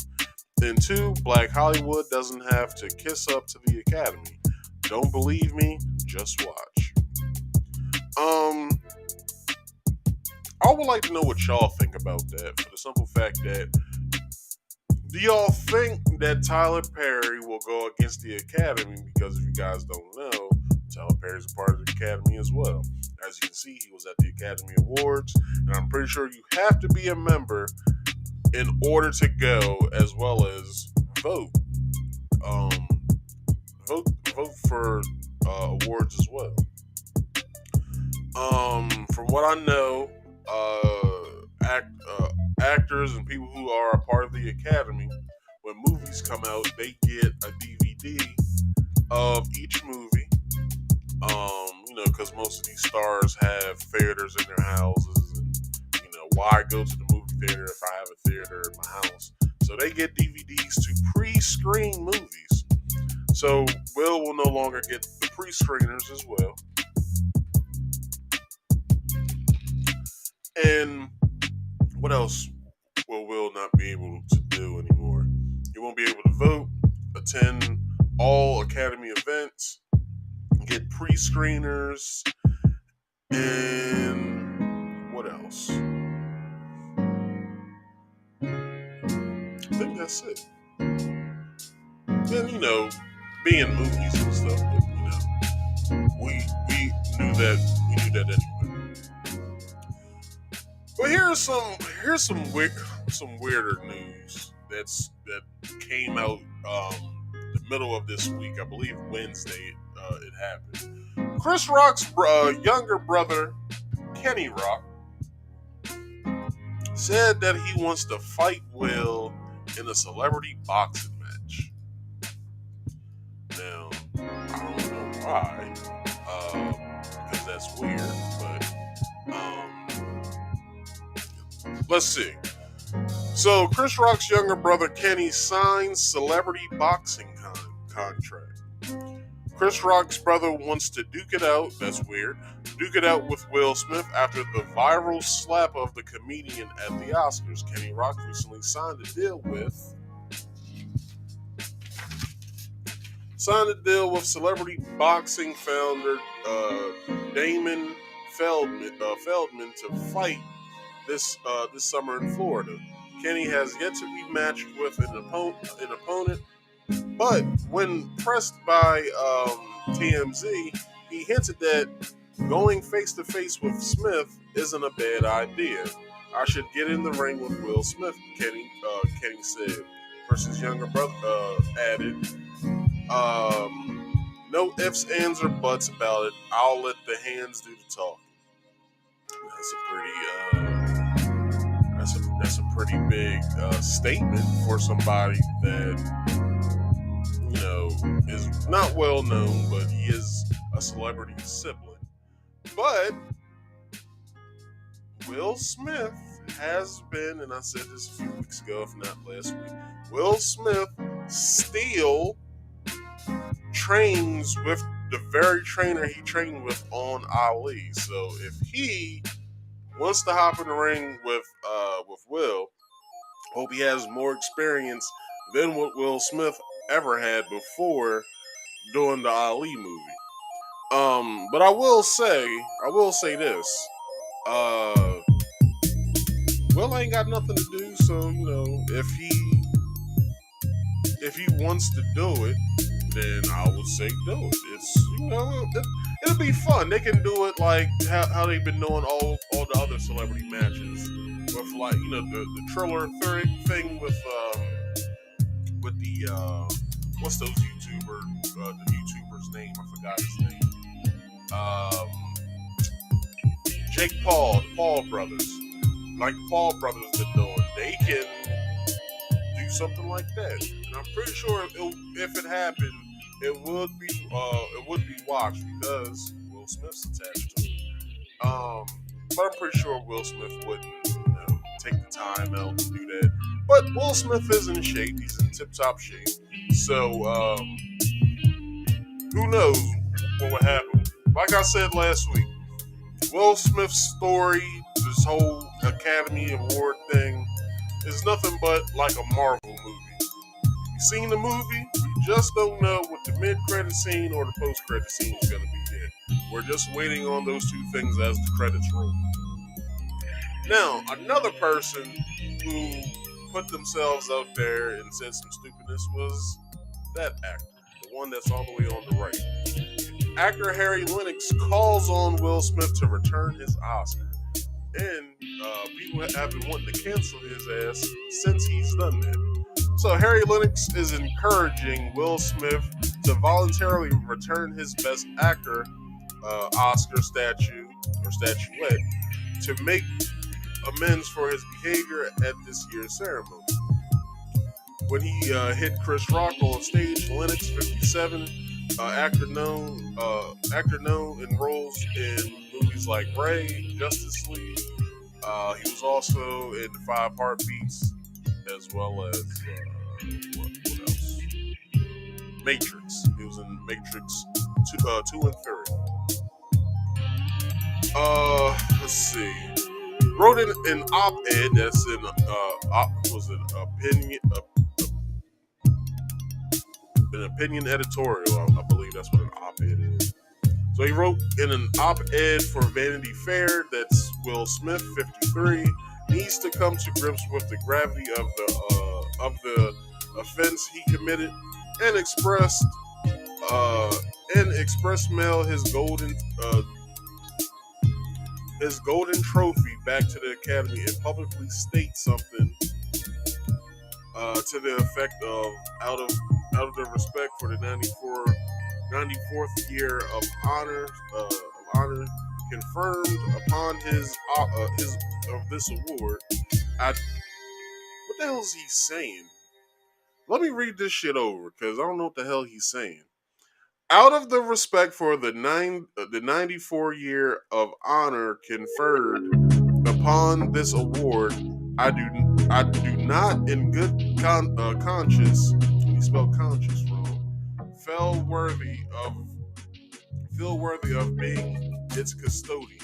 And two, Black Hollywood doesn't have to kiss up to the Academy. Don't believe me? Just watch. I would like to know what y'all think about that, for the simple fact that, do y'all think that Tyler Perry will go against the Academy? Because if you guys don't know, Tyler Perry's a part of the Academy as well. As you can see, he was at the Academy Awards, and I'm pretty sure you have to be a member in order to go, as well as vote. Vote for awards as well. From what I know, actors and people who are a part of the Academy, when movies come out, they get a DVD of each movie. Because most of these stars have theaters in their houses, and why go to the movie theater if I have a theater in my house? So they get DVDs to pre-screen movies. So Will no longer get the pre-screeners as well. And what else will Will not be able to do anymore? He won't be able to vote, attend all Academy events, get pre-screeners, and what else? I think that's it. And be in movies and stuff, but we knew that anyway. But here's some weirder news that came out the middle of this week. I believe Wednesday it happened. Chris Rock's younger brother, Kenny Rock, said that he wants to fight Will in a celebrity boxing match. Now, I don't know why, because that's weird, but let's see. So, Chris Rock's younger brother Kenny signs celebrity boxing contract. Chris Rock's brother wants to duke it out, that's weird, duke it out with Will Smith after the viral slap of the comedian at the Oscars. Kenny Rock recently signed a deal with celebrity boxing founder Damon Feldman to fight this summer in Florida. Kenny has yet to be matched with an opponent, but when pressed by TMZ, he hinted that going face-to-face with Smith isn't a bad idea. I should get in the ring with Will Smith, Kenny said. Versus younger brother added, no ifs, ands, or buts about it. I'll let the hands do the talking. That's a pretty big statement for somebody that is not well known, but he is a celebrity sibling. But Will Smith has been, and I said this a few weeks ago, if not last week, Will Smith still trains with the very trainer he trained with on Ali. So if he wants to hop in the ring with Will, hope he has more experience than what Will Smith ever had before doing the Ali movie. But I will say this. Will ain't got nothing to do, so if he wants to do it, then I would say do it. It's it'll be fun. They can do it like how they've been doing all the other celebrity matches with the Triller thing with the what's those the YouTuber's name? I forgot his name. Jake Paul, the Paul brothers. Like the Paul brothers been doing. They can do something like that. And I'm pretty sure if it happened, it would be watched because Will Smith's attached to it. But I'm pretty sure Will Smith wouldn't take the time out to do that. But Will Smith is in shape. He's in tip-top shape. So who knows what would happen. Like I said last week, Will Smith's story, this whole Academy Award thing, is nothing but like a Marvel movie. You've seen the movie, we just don't know what the mid-credit scene or the post-credit scene is going to be yet. We're just waiting on those two things as the credits roll. Now, another person who put themselves out there and said some stupidness was that actor, the one that's all the way on the right. Actor Harry Lennox calls on Will Smith to return his Oscar. And people have been wanting to cancel his ass since he's done that. So Harry Lennox is encouraging Will Smith to voluntarily return his Best Actor Oscar statue or statuette to make amends for his behavior at this year's ceremony. When he hit Chris Rock on stage, Lennox, 57, actor known in roles in movies like Ray, Justice League. He was also in the Five Heartbeats as well as what else? Matrix. He was in Matrix 2 and 3. Let's see. Wrote in an op-ed that's in an opinion editorial. I believe that's what an op-ed is. So he wrote in an op-ed for Vanity Fair that Will Smith, 53, needs to come to grips with the gravity of the offense he committed and express mail his golden trophy back to the Academy and publicly state something to the effect of out of the respect for the 94th year of honor confirmed upon his of this award. What the hell is he saying? Let me read this shit over because I don't know what the hell he's saying. Out of the respect for the 94 year of honor conferred upon this award, I do not in good conscience, he spelled conscience wrong, feel worthy of being its custodian.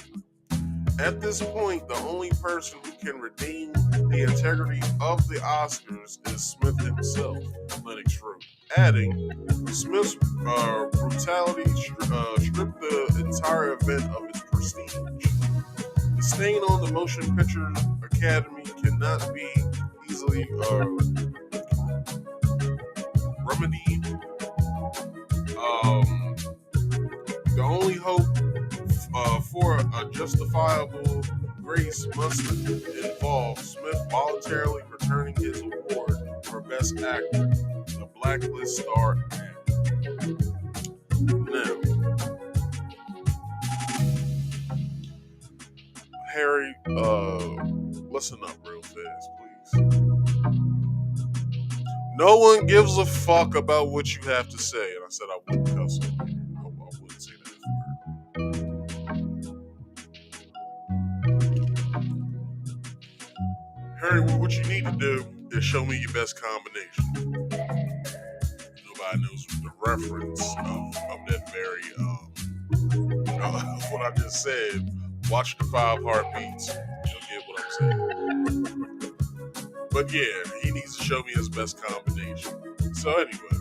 At this point, the only person who can redeem the integrity of the Oscars is Smith himself, Lennox wrote, adding, Smith's brutality stripped the entire event of its prestige. The stain on the Motion Picture Academy cannot be easily remedied. The only hope for a justifiable grace must involve Smith voluntarily returning his award for Best Actor, the Blacklist star actor. Now, Harry, listen up real fast, please. No one gives a fuck about what you have to say, and I said I wouldn't cuss on you. I wouldn't say that word. Harry, what you need to do is show me your best combination. Nobody knows the reference of that very what I just said. Watch the 5 heartbeats. You'll get what I'm saying. But yeah, he needs to show me his best combination. So anyway,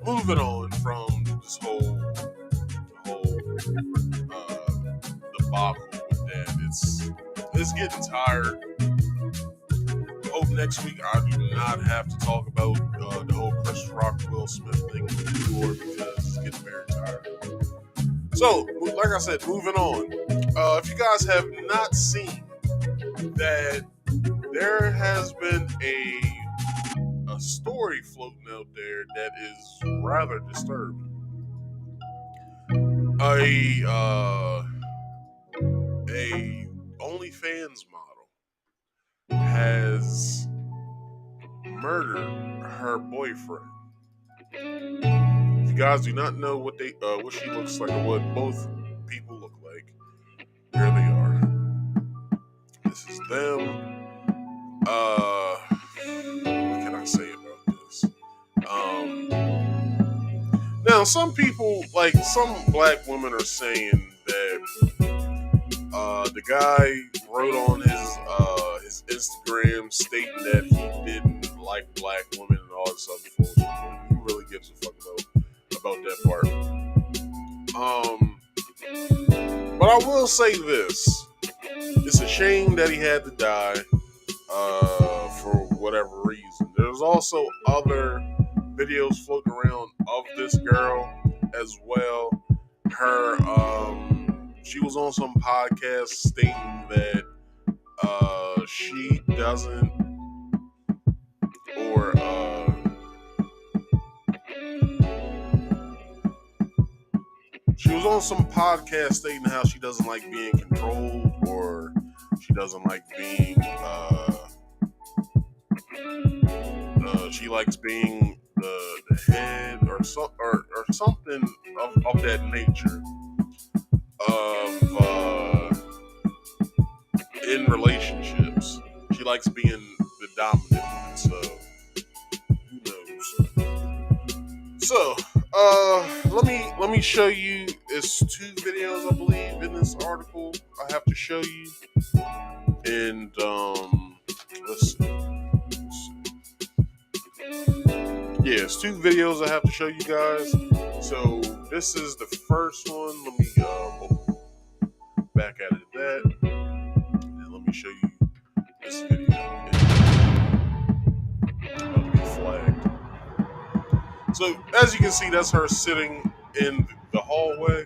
moving on from this whole debacle with that, it's getting tired. Hope next week I do not have to talk about the whole Chris Rock Will Smith thing anymore because it's getting very tired. So, like I said, moving on. If you guys have not seen that, there has been a story floating out there that is rather disturbing. A OnlyFans model has murdered her boyfriend. If you guys do not know what she looks like or what both people look like, here they are. This is them. What can I say about this? Now, some people, like some black women, are saying that the guy wrote on his Instagram stating that he didn't like black women and all this other bullshit. Who really gives a fuck about that part? But I will say this: it's a shame that he had to die for whatever reason. There's also other videos floating around of this girl as well. Her she was on some podcast stating that she doesn't or she was on some podcast stating how she doesn't like being controlled or she doesn't like being she likes being the head or something of that nature of in relationships. She likes being the dominant one, so who knows? So, let me show you. It's 2 videos, I believe, in this article I have to show you, and let's see. Yeah, it's 2 videos I have to show you guys. So this is the first one. Let me back out of that, and let me show you this video. It's about to be flagged. So as you can see, that's her sitting in the hallway.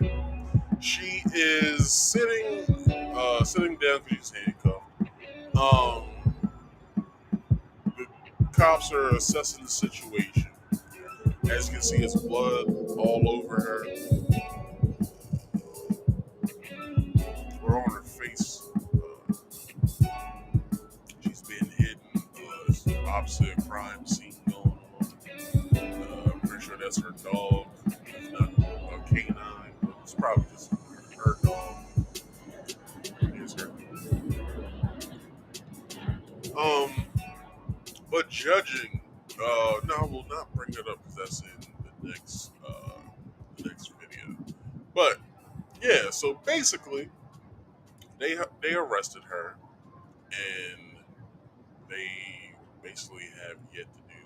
She is sitting down because she's handcuffed. The cops are assessing the situation. As you can see, it's blood all over her. Or on her face. She's been hidden. It's the opposite crime scene going on. I'm pretty sure that's her dog. It's not a canine, but it's probably just her dog. It's her. But judging, no, I will not bring it up because that's in the next video. But yeah, so basically, they arrested her, and they basically have yet to do.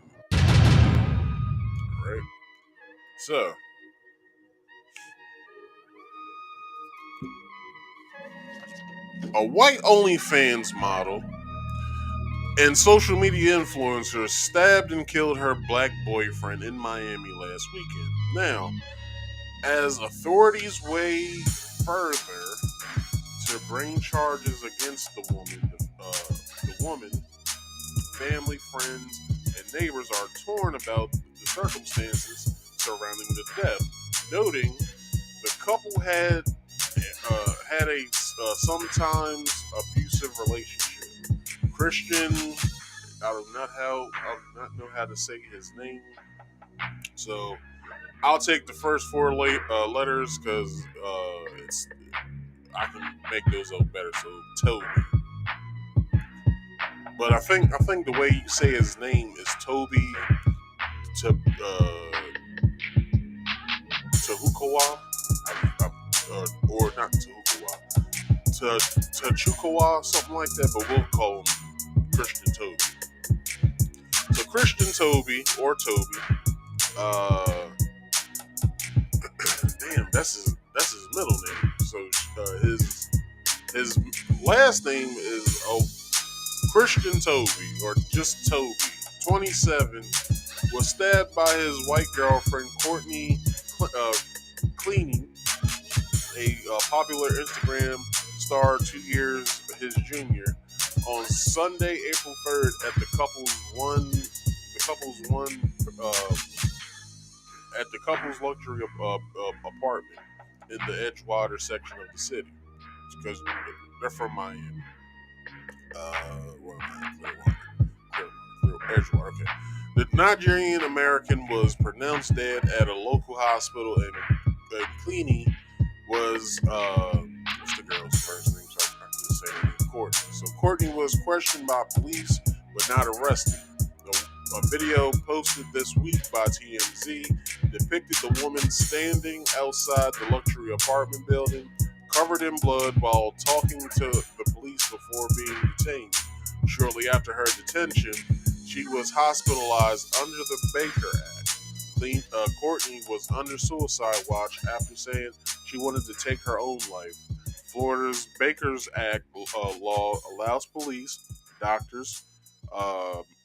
Right. So, a white OnlyFans model and social media influencer stabbed and killed her black boyfriend in Miami last weekend. Now, as authorities weigh further to bring charges against the woman, family, friends, and neighbors are torn about the circumstances surrounding the death, noting the couple had a sometimes abusive relationship. Christian, I do not know how to say his name, so I'll take the first 4 letters because I can make those out better. So Toby, but I think the way you say his name is Toby Tahukawa, or not Tahukawa, Tachukawa, something like that. But we'll call him Christian Toby. So Christian Toby or Toby, damn, that's his middle name. So his last name is Christian Toby, or just Toby, 27, was stabbed by his white girlfriend Courtney Cleaning, a popular Instagram star 2 years his junior, on Sunday, April 3rd, at the couple's luxury apartment in the Edgewater section of the city, because they're from Miami. Edgewater. Okay. The Nigerian American was pronounced dead at a local hospital, and Cleany was what's the girl's first name? So I'm just saying it, Courtney. So Courtney was questioned by police but not arrested. A video posted this week by TMZ depicted the woman standing outside the luxury apartment building, covered in blood, while talking to the police before being detained. Shortly after her detention, she was hospitalized under the Baker Act. Courtney was under suicide watch after saying she wanted to take her own life. Florida's Baker's Act law allows police, doctors,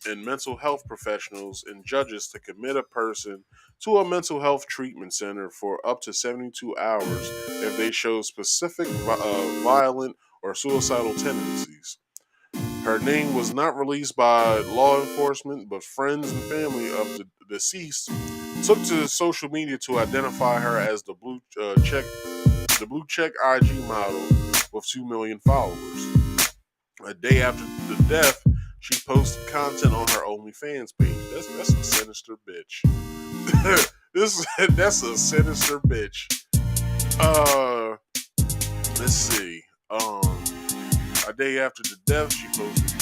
and mental health professionals and judges to commit a person to a mental health treatment center for up to 72 hours if they show specific violent or suicidal tendencies. Her name was not released by law enforcement, but friends and family of the deceased took to social media to identify her as the blue check IG model with 2 million followers. A day after the death, she posted content on her OnlyFans page. That's a sinister bitch. That's a sinister bitch. Let's see. A day after the death, she posted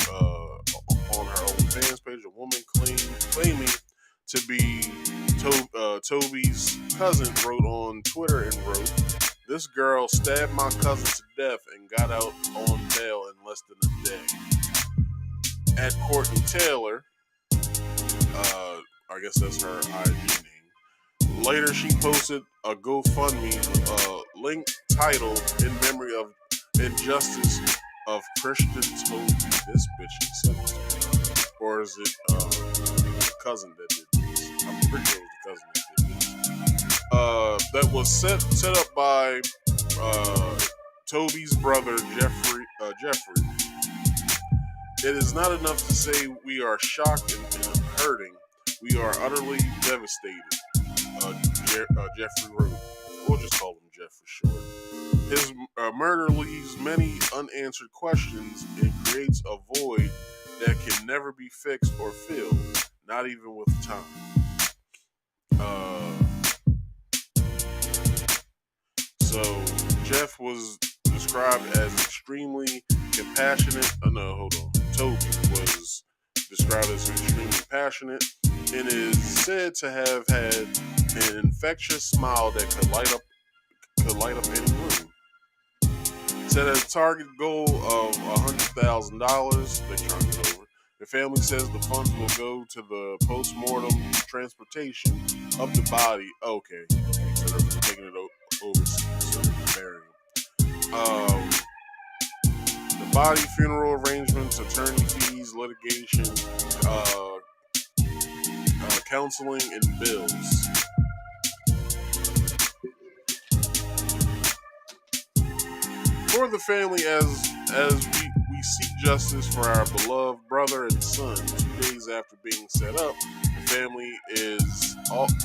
on her OnlyFans page, a woman claiming to be Toby's cousin wrote on Twitter and wrote, "This girl stabbed my cousin to death and got out on bail in less than a day." At Courtney Taylor, I guess that's her IG name. Later, she posted a GoFundMe link titled "In Memory of Injustice of Christian Toby." This bitch is sentenced, or is it the cousin that did this? I'm pretty sure it was the cousin that did this. That was set up by Toby's brother Jeffrey. It is not enough to say we are shocked and hurting. We are utterly devastated. Jeffrey wrote. We'll just call him Jeff for short. His murder leaves many unanswered questions and creates a void that can never be fixed or filled, not even with time. So Jeff was described as extremely compassionate. Toby was described as extremely passionate and is said to have had an infectious smile that could light up any room. Set a target goal of $100,000. They turned it over. The family says the funds will go to the post-mortem transportation of the body. Okay, so they're taking it overseas, so they're burying him. The body, funeral arrangements, attorney fees, litigation, counseling, and bills. For the family, as we seek justice for our beloved brother and son, 2 days after being set up, the family is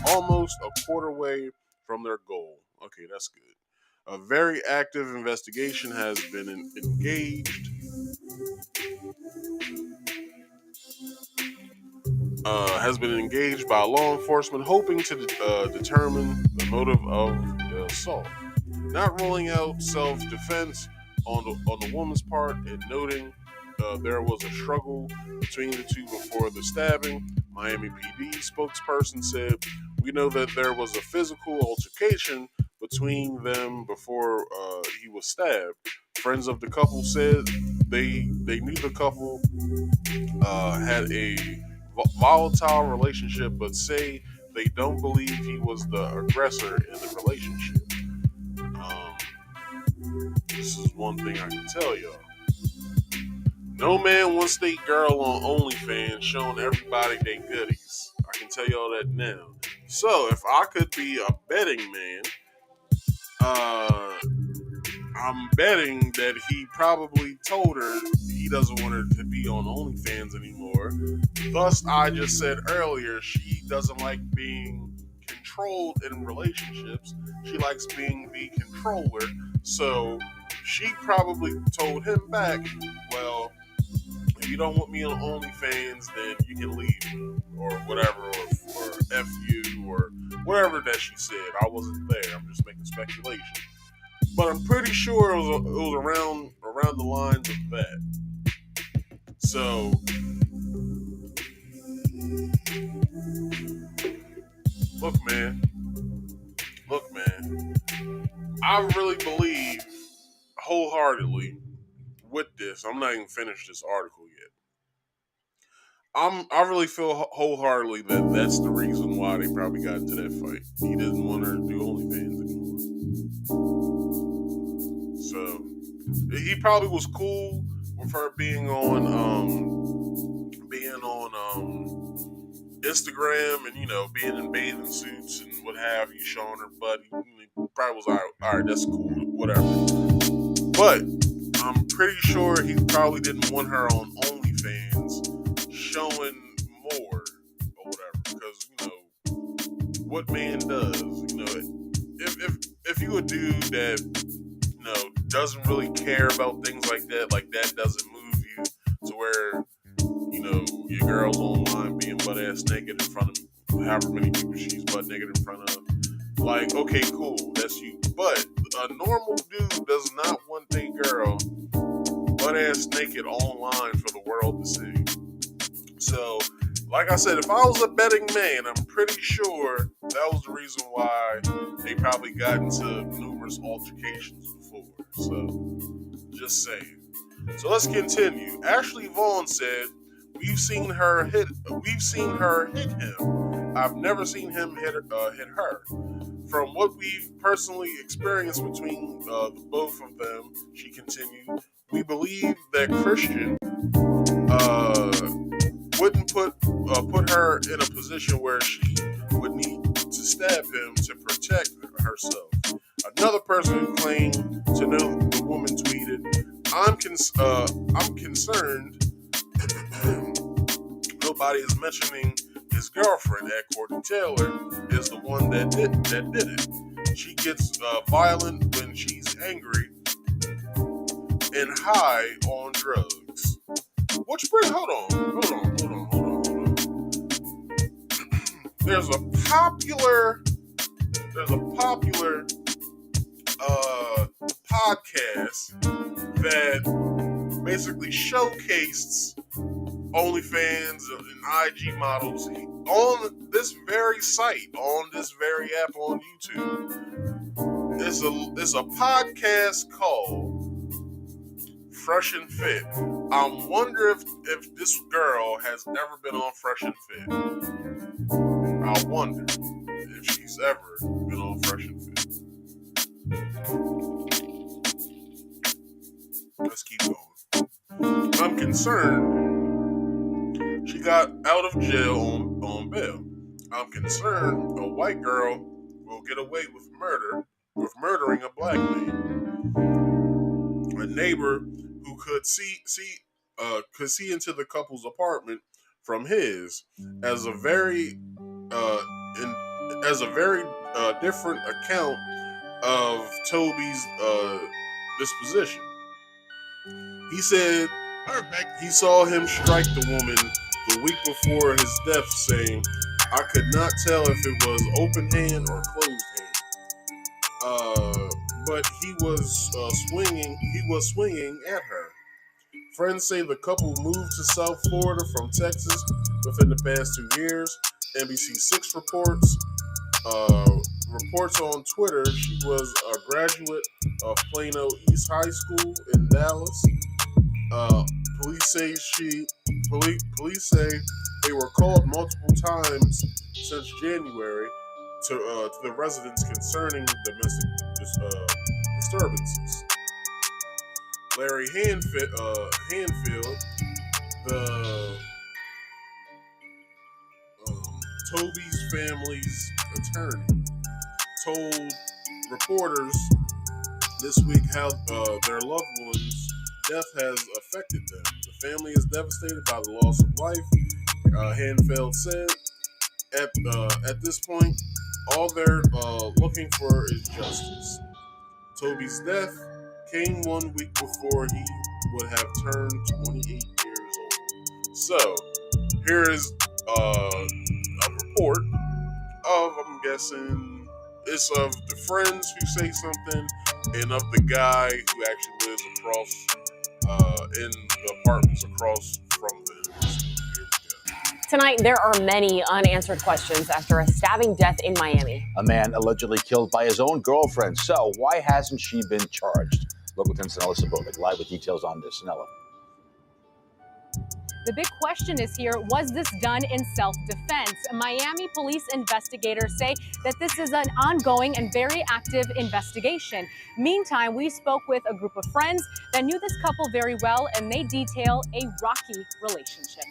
almost a quarter way from their goal. Okay, that's good. A very active investigation has been engaged. By law enforcement, hoping to determine the motive of the assault. Not ruling out self-defense on the woman's part, and noting there was a struggle between the two before the stabbing. Miami PD spokesperson said, "We know that there was a physical altercation between them before he was stabbed." Friends of the couple said they knew the couple had a volatile relationship, but say they don't believe he was the aggressor in the relationship. This is one thing I can tell y'all. No man wants their girl on OnlyFans showing everybody their goodies. I can tell y'all that now. So if I could be a betting man, I'm betting that he probably told her he doesn't want her to be on OnlyFans anymore. Thus, I just said earlier, she doesn't like being controlled in relationships. She likes being the controller. So she probably told him back, "Well, if you don't want me on OnlyFans, then you can leave," or whatever, or F you, or whatever that she said. I wasn't there. I'm just making speculation. But I'm pretty sure it was around the lines of that. So look, man. I really believe wholeheartedly with this. I'm not even finished this article yet. I really feel wholeheartedly that that's the reason why they probably got into that fight. He didn't want her to do OnlyFans anymore. So he probably was cool with her being on Instagram and being in bathing suits and what have you, showing her butt. He probably was all right, that's cool, whatever. But I'm pretty sure he probably didn't want her on OnlyFans showing more or whatever, because what man does, if you a dude that doesn't really care about things like that doesn't move you to where your girl's online being butt ass naked in front of however many people she's butt naked in front of, like, okay, cool, that's you. But a normal dude does not want their girl butt ass naked online for the world to see. So, like I said, if I was a betting man, I'm pretty sure that was the reason why they probably got into numerous altercations before. So, just saying. So let's continue. Ashley Vaughn said, "We've seen her hit him. I've never seen him hit her. From what we've personally experienced between the both of them," she continued, "we believe that Christian wouldn't put her in a position where she would need to stab him to protect herself." Another person who claimed to know the woman tweeted, I'm concerned nobody is mentioning his girlfriend, at Courtney Taylor, is the one that did it. She gets violent when she's angry and high on drugs." Which brings, hold on. There's a popular podcast that basically showcased OnlyFans and IG models on this very site, on this very app on YouTube. It's a podcast called Fresh and Fit. I wonder if this girl has ever been on Fresh and Fit. I wonder if she's ever been on Fresh and Fit. Let's keep going. I'm concerned she got out of jail on bail. I'm concerned a white girl will get away with murdering a black man. A neighbor who could see into the couple's apartment from his as a very different account of Toby's disposition. He said he saw him strike the woman the week before his death, saying, "I could not tell if it was open hand or closed hand. But he was swinging at her." Friends say the couple moved to South Florida from Texas within the past 2 years. NBC6 reports on Twitter she was a graduate of Plano East High School in Dallas. Police say they were called multiple times since January to the residents concerning domestic disturbances. Larry Hanfield, the Toby's family's attorney, told reporters this week how their loved one's death has affected them. The family is devastated by the loss of life. Hanfield said, at this point, all they're looking for is justice. Toby's death came 1 week before he would have turned 28 years old. So, here is a report of, I'm guessing, it's of the friends who say something and of the guy who actually lives across in the apartments across from them. Tonight, there are many unanswered questions after a stabbing death in Miami. A man allegedly killed by his own girlfriend. So why hasn't she been charged? Local 10's Nella Sabovic live with details on this. Nella. The big question is here, was this done in self-defense? Miami police investigators say that this is an ongoing and very active investigation. Meantime, we spoke with a group of friends that knew this couple very well, and they detail a rocky relationship.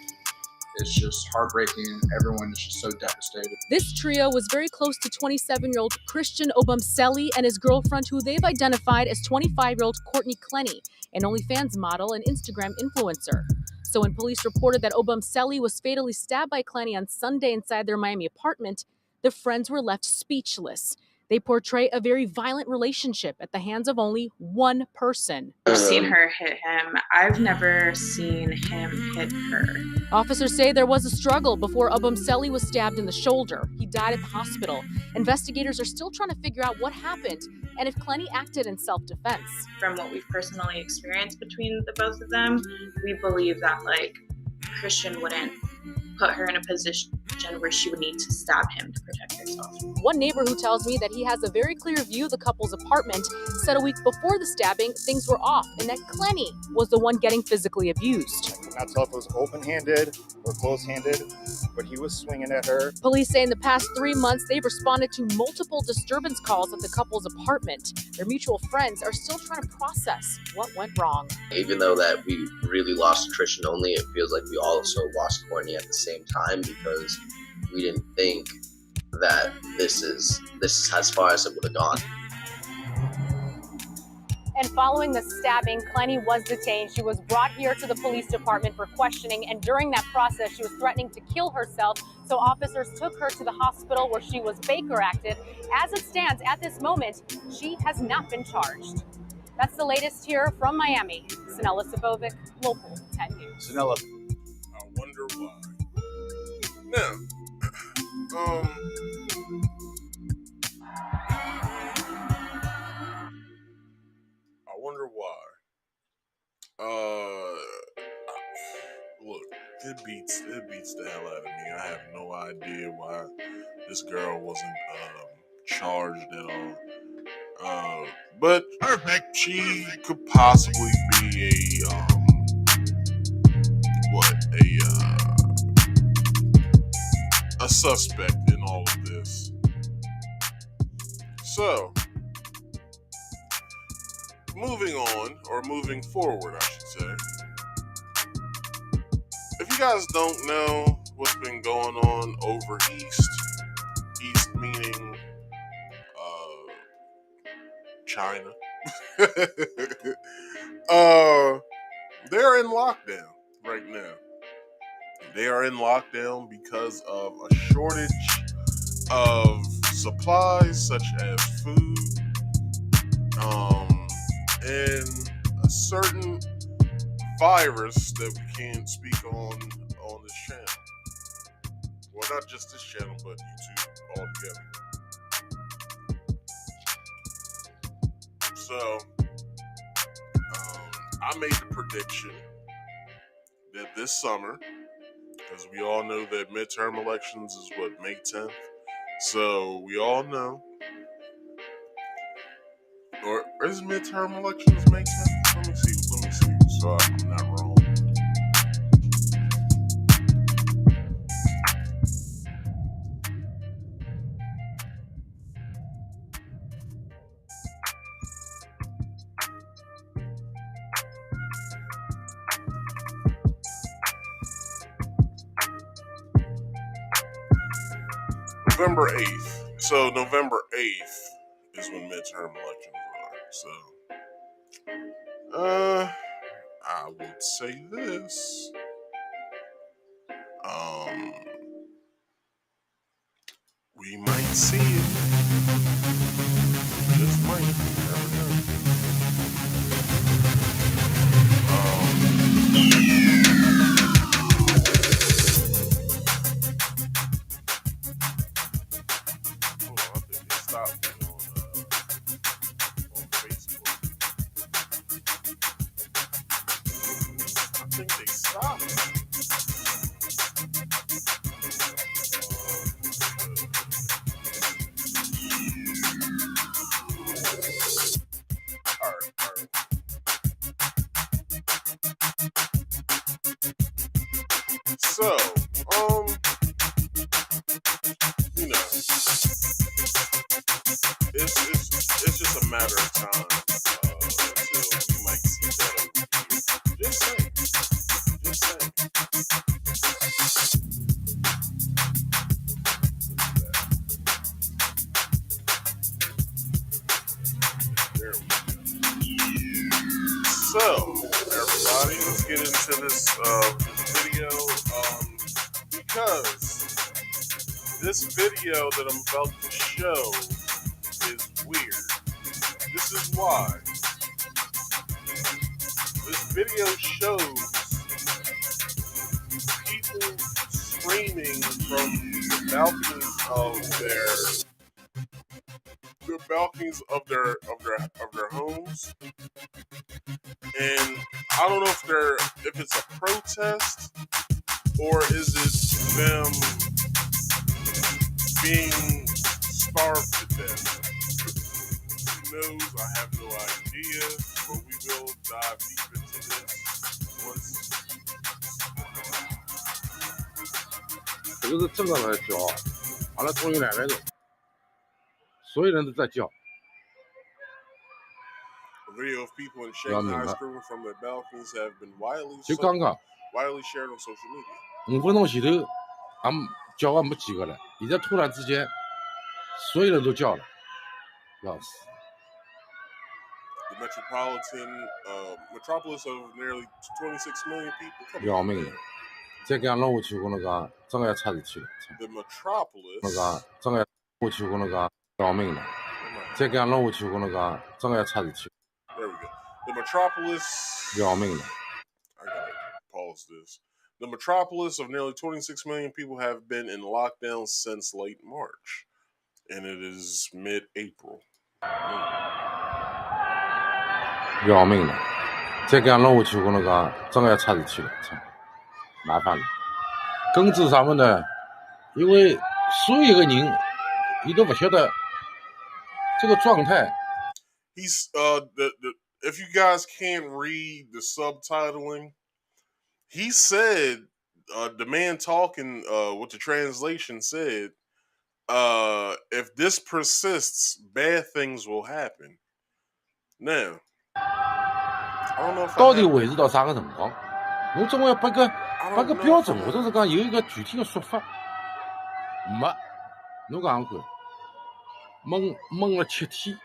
It's just heartbreaking. Everyone is just so devastated. This trio was very close to 27-year-old Christian Obumseli and his girlfriend, who they've identified as 25-year-old Courtney Clenny, an OnlyFans model and Instagram influencer. So when police reported that Obumseli was fatally stabbed by Clenny on Sunday inside their Miami apartment, the friends were left speechless. They portray a very violent relationship at the hands of only one person. I've seen her hit him. I've never seen him hit her. Officers say there was a struggle before Obumseli was stabbed in the shoulder. He died at the hospital. Investigators are still trying to figure out what happened and if Clenny acted in self-defense. From what we've personally experienced between the both of them, we believe that Christian wouldn't put her in a position where she would need to stab him to protect herself. One neighbor who tells me that he has a very clear view of the couple's apartment said a week before the stabbing, things were off and that Clenny was the one getting physically abused. I could not tell if it was open-handed or closed-handed, but he was swinging at her. Police say in the past 3 months, they've responded to multiple disturbance calls at the couple's apartment. Their mutual friends are still trying to process what went wrong. Even though that we really lost Christian only, it feels like we also lost Courtney at the same time because we didn't think that this is as far as it would have gone. And following the stabbing, Clenny was detained. She was brought here to the police department for questioning, and during that process, she was threatening to kill herself. So officers took her to the hospital where she was Baker acted. As it stands at this moment, she has not been charged. That's the latest here from Miami. Sinella Sabovic, Local 10 News. Sinella. I wonder why. Now, I wonder why. Look, it beats the hell out of me. I have no idea why this girl wasn't charged at all. But perfect. She could possibly be a suspect in all of this. So, moving forward, I should say. If you guys don't know what's been going on over east meaning China, they're in lockdown right now. They are in lockdown because of a shortage of supplies such as food, and a certain virus that we can't speak on this channel. Well, not just this channel, but YouTube altogether. So, I made the prediction that this summer, because we all know that midterm elections is May 10th. So we all know. Or is midterm elections May 10th? Let me see. So I'm not wrong. November 8th. So November 8th is when midterm elections are. So, I would say this. We might see it. Just might. You never know. So, you know, it's just a matter of time until we might see that over here. Just saying. There we go. So, everybody, let's get into this video, because this video that I'm about to show is weird. This is why. This video shows people screaming from the balconies of their homes. And I don't know if it's a protest or is it them being starved to death? Who knows? I have no idea, but we will dive deep into this once. 这个是正常的叫，完了同一奶奶的，所有人都在叫。 A video of people in Shanghai screaming from their balconies have been widely shared on social media. 5分钟前头，俺们叫还没几个了，现在突然之间，所有人都叫了，要死！ The metropolis of nearly 26 million people. 要命了！再这样弄下去，我跟你讲，真的要出事体了。 The metropolis. 我讲，真的要下去，我跟你讲，要命了！再这样弄下去，我跟你讲，真的要出事体。 There we go. The metropolis. 要命了！ I gotta pause this. The metropolis of nearly 26 million people have been in lockdown since late March, and it is mid-April. 要命了！再这样弄下去，我跟你讲，真的要出事体了，操，麻烦了。根治啥么呢？因为所有的人，你都不晓得这个状态。 He's if you guys can't read the subtitling, he said the man talking with the translation said, if this persists, bad things will happen. Now, I don't know if 到底维持到啥个辰光？我总要把个标准，或者是讲有一个具体的说法。没，侬讲看，闷了7天。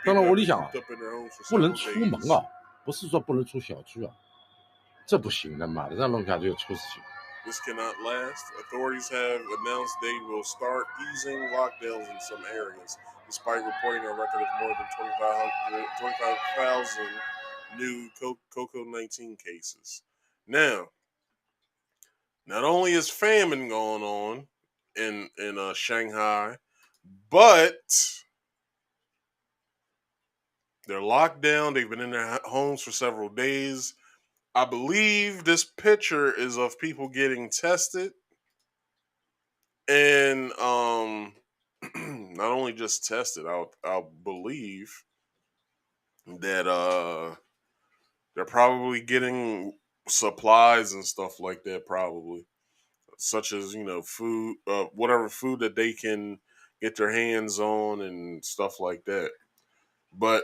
当然，屋里向不能出门啊，不是说不能出小区啊，这不行的，马上弄下就出事情。 This cannot last. Authorities have announced they will start easing lockdowns in some areas, despite reporting a record of more than 25,000 new COVID-19 cases. Now, not only is famine going on in Shanghai, but they're locked down. They've been in their homes for several days. I believe this picture is of people getting tested. And not only just tested, I'll believe that they're probably getting supplies and stuff like that, probably. Such as, food, whatever food that they can get their hands on and stuff like that. But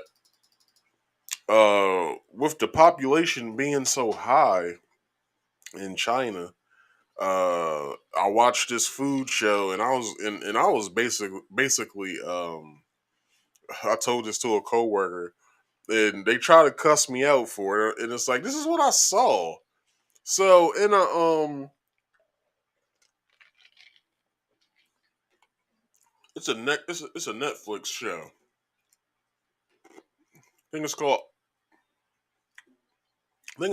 with the population being so high in China, I watched this food show, and I was basically I told this to a coworker, and they try to cuss me out for it, and it's like, this is what I saw. So in it's a Netflix show. I think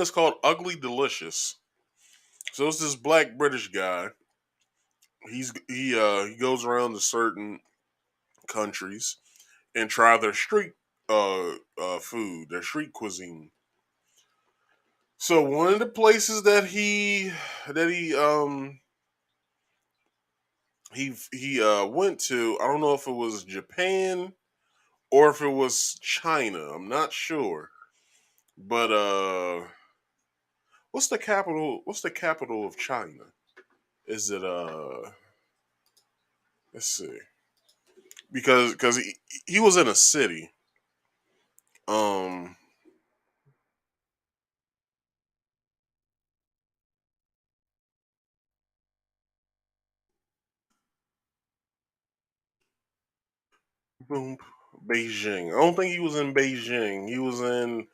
it's called Ugly Delicious. So it's this black British guy. He goes around to certain countries and try their street food, their street cuisine. So one of the places that he went to, I don't know if it was Japan or if it was China. I'm not sure. But what's the capital of China? Is it let's see. Because he was in a city. Boom, Beijing. I don't think he was in Beijing. He was in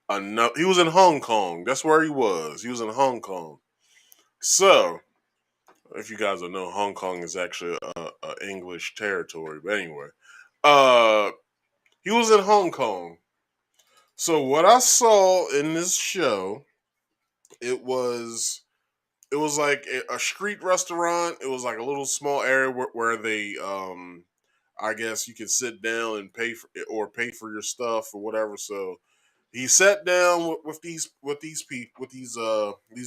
Hong Kong. That's where he was. He was in Hong Kong. So, if you guys don't know, Hong Kong is actually a English territory. But anyway, he was in Hong Kong. So what I saw in this show, it was like a street restaurant. It was like a little small area where they I guess you can sit down and pay for your stuff or whatever. So he sat down with these people, with these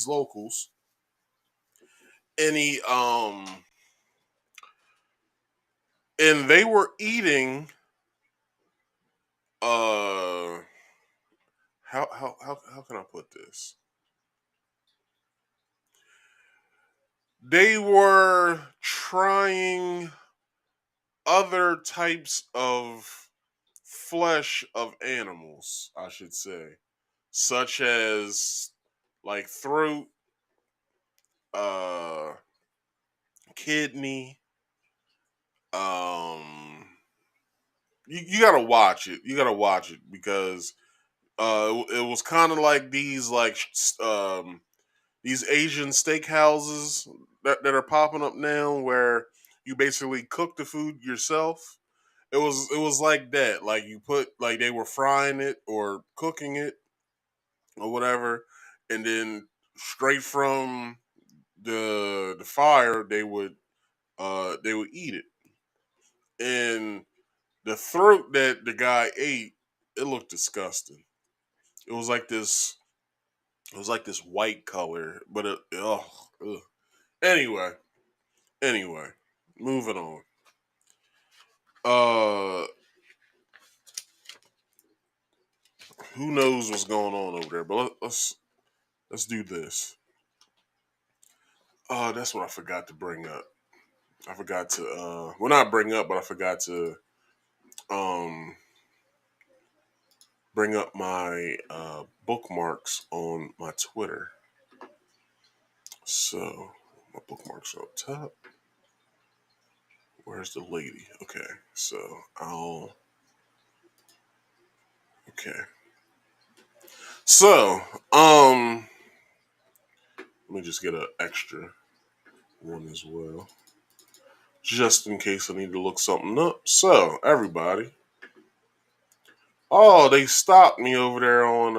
locals, and and they were eating how can I put this? They were trying other types of flesh of animals, I should say, such as like throat, uh, kidney. You gotta watch it. You gotta watch it because it was kind of like these Asian steakhouses that are popping up now, where you basically cook the food yourself. It was like that. Like you put like they were frying it or cooking it or whatever, and then straight from the fire they would eat it. And the throat that the guy ate, it looked disgusting. It was like this. It was like this white color, but ugh. Anyway, anyway, moving on. Uh, who knows what's going on over there? But let's do this. That's what I forgot to bring up. I forgot to well, not bring up, but I forgot to um bring up my bookmarks on my Twitter. So my bookmarks are up top. Where's the lady? Okay, so I'll. Okay. So, let me just get an extra one as well, just in case I need to look something up. So, everybody. Oh, they stopped me over there on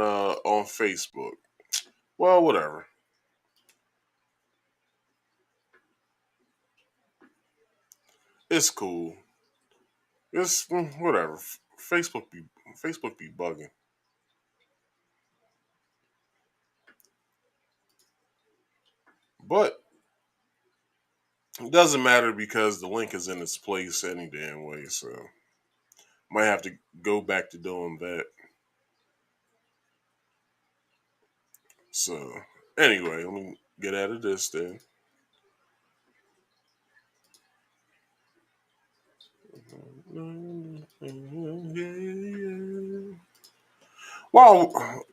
Facebook. Well, whatever. It's cool. It's whatever. Facebook be bugging. But it doesn't matter because the link is in its place any damn way, so might have to go back to doing that. So anyway, let me get out of this then. Well,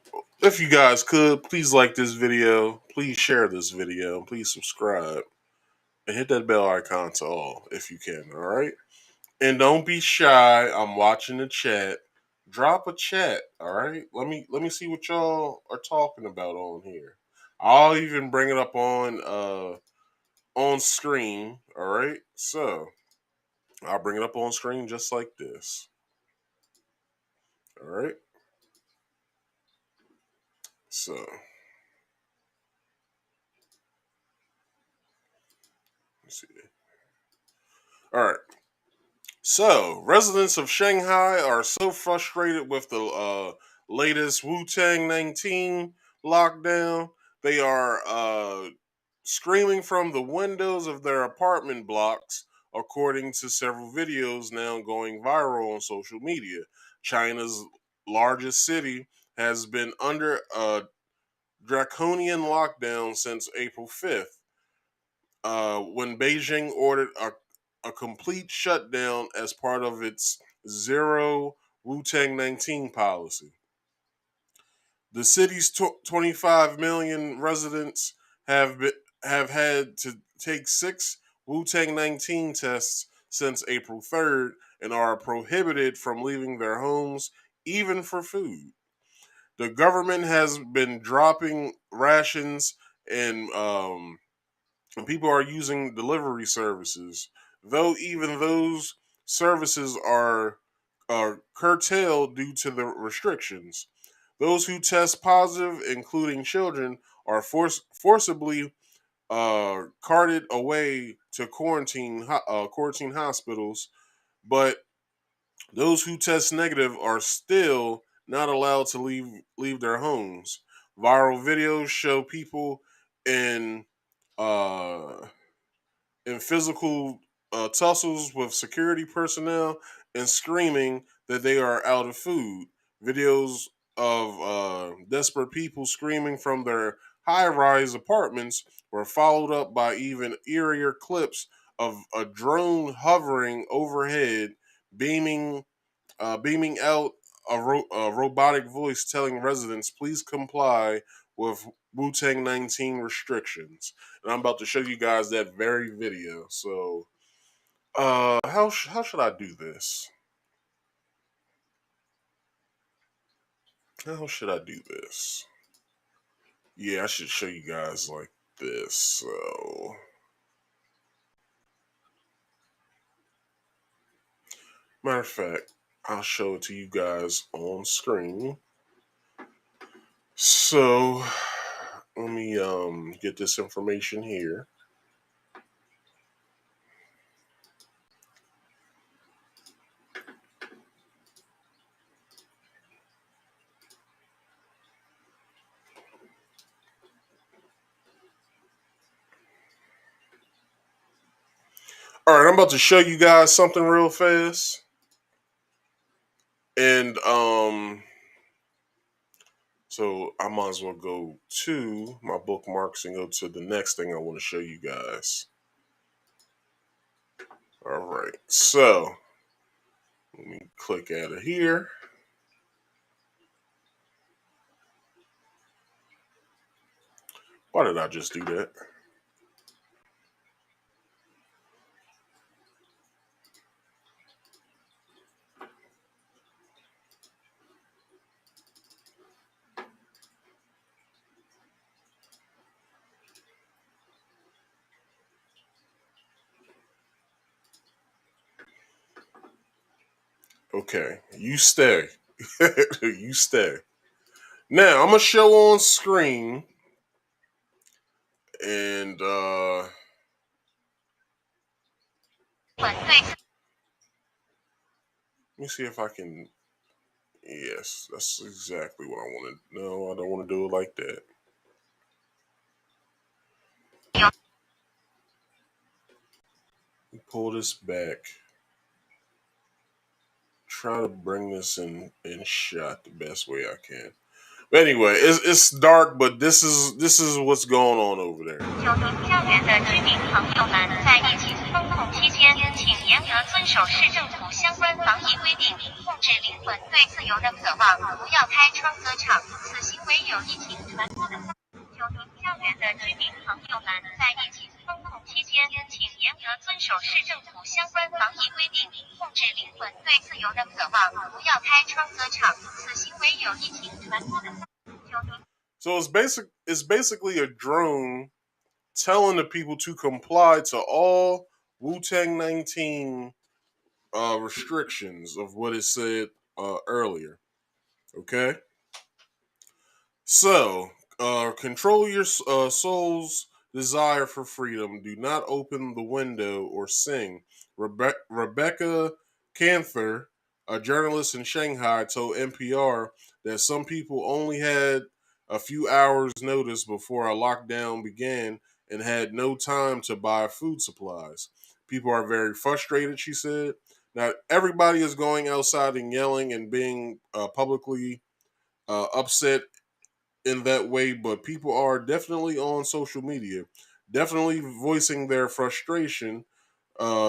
if you guys could, please like this video, please share this video, please subscribe, and hit that bell icon to all if you can, alright? And don't be shy. I'm watching the chat. Drop a chat, alright? Let me see what y'all are talking about on here. I'll even bring it up on screen, alright? So I'll bring it up on screen just like this. Alright? So let's see. Alright. So, residents of Shanghai are so frustrated with the latest Wu-Tang 19 lockdown, they are screaming from the windows of their apartment blocks, according to several videos now going viral on social media. China's largest city has been under a draconian lockdown since April 5th, when Beijing ordered a complete shutdown as part of its zero Wu-Tang 19 policy. The city's 25 million residents have had to take 6 Wu-Tang 19 tests since April 3rd and are prohibited from leaving their homes even for food. The government has been dropping rations and people are using delivery services, though even those services are curtailed due to the restrictions. Those who test positive, including children, are forcibly carted away to quarantine hospitals, but those who test negative are still not allowed to leave their homes. Viral videos show people in uh, in physical tussles with security personnel and screaming that they are out of food. Videos of desperate people screaming from their high rise apartments were followed up by even eerier clips of a drone hovering overhead, beaming beaming out a robotic voice telling residents, please comply with Wu Tang 19 restrictions. And I'm about to show you guys that very video. So, how should I do this? How should I do this? Yeah, I should show you guys like this. So, matter of fact, I'll show it to you guys on screen. So, let me get this information here. All right, I'm about to show you guys something real fast. And so I might as well go to my bookmarks and go to the next thing I want to show you guys. All right. So, let me click out of here. Why did I just do that? Okay, you stay. You stay. Now, I'm going to show on screen and let me see if I can. Yes, that's exactly what I want to. No, I don't want to do it like that. Pull this back. Try to bring this in shot the best way I can. But anyway, it's dark, but this is what's going on over there. So it's basically a drone telling the people to comply to all Wu Tang 19 restrictions of what it said earlier. Okay? So, control your soul's desire for freedom. Do not open the window or sing. Rebecca Canther, a journalist in Shanghai, told NPR that some people only had a few hours' notice before a lockdown began and had no time to buy food supplies. People are very frustrated, she said. Not everybody is going outside and yelling and being publicly upset in that way, but people are definitely on social media, definitely voicing their frustration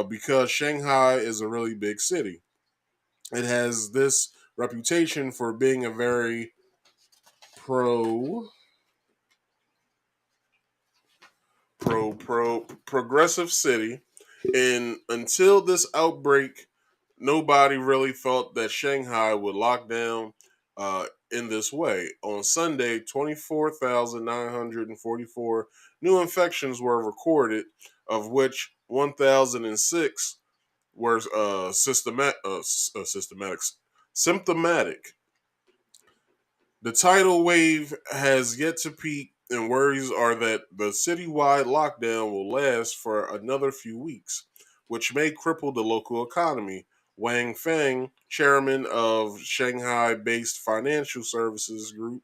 because Shanghai is a really big city. It has this reputation for being a very pro progressive city, and until this outbreak, nobody really thought that Shanghai would lock down in this way. On Sunday, 24,944 new infections were recorded, of which 1,006 were symptomatic. The tidal wave has yet to peak, and worries are that the citywide lockdown will last for another few weeks, which may cripple the local economy. Wang Feng, chairman of Shanghai-based financial services group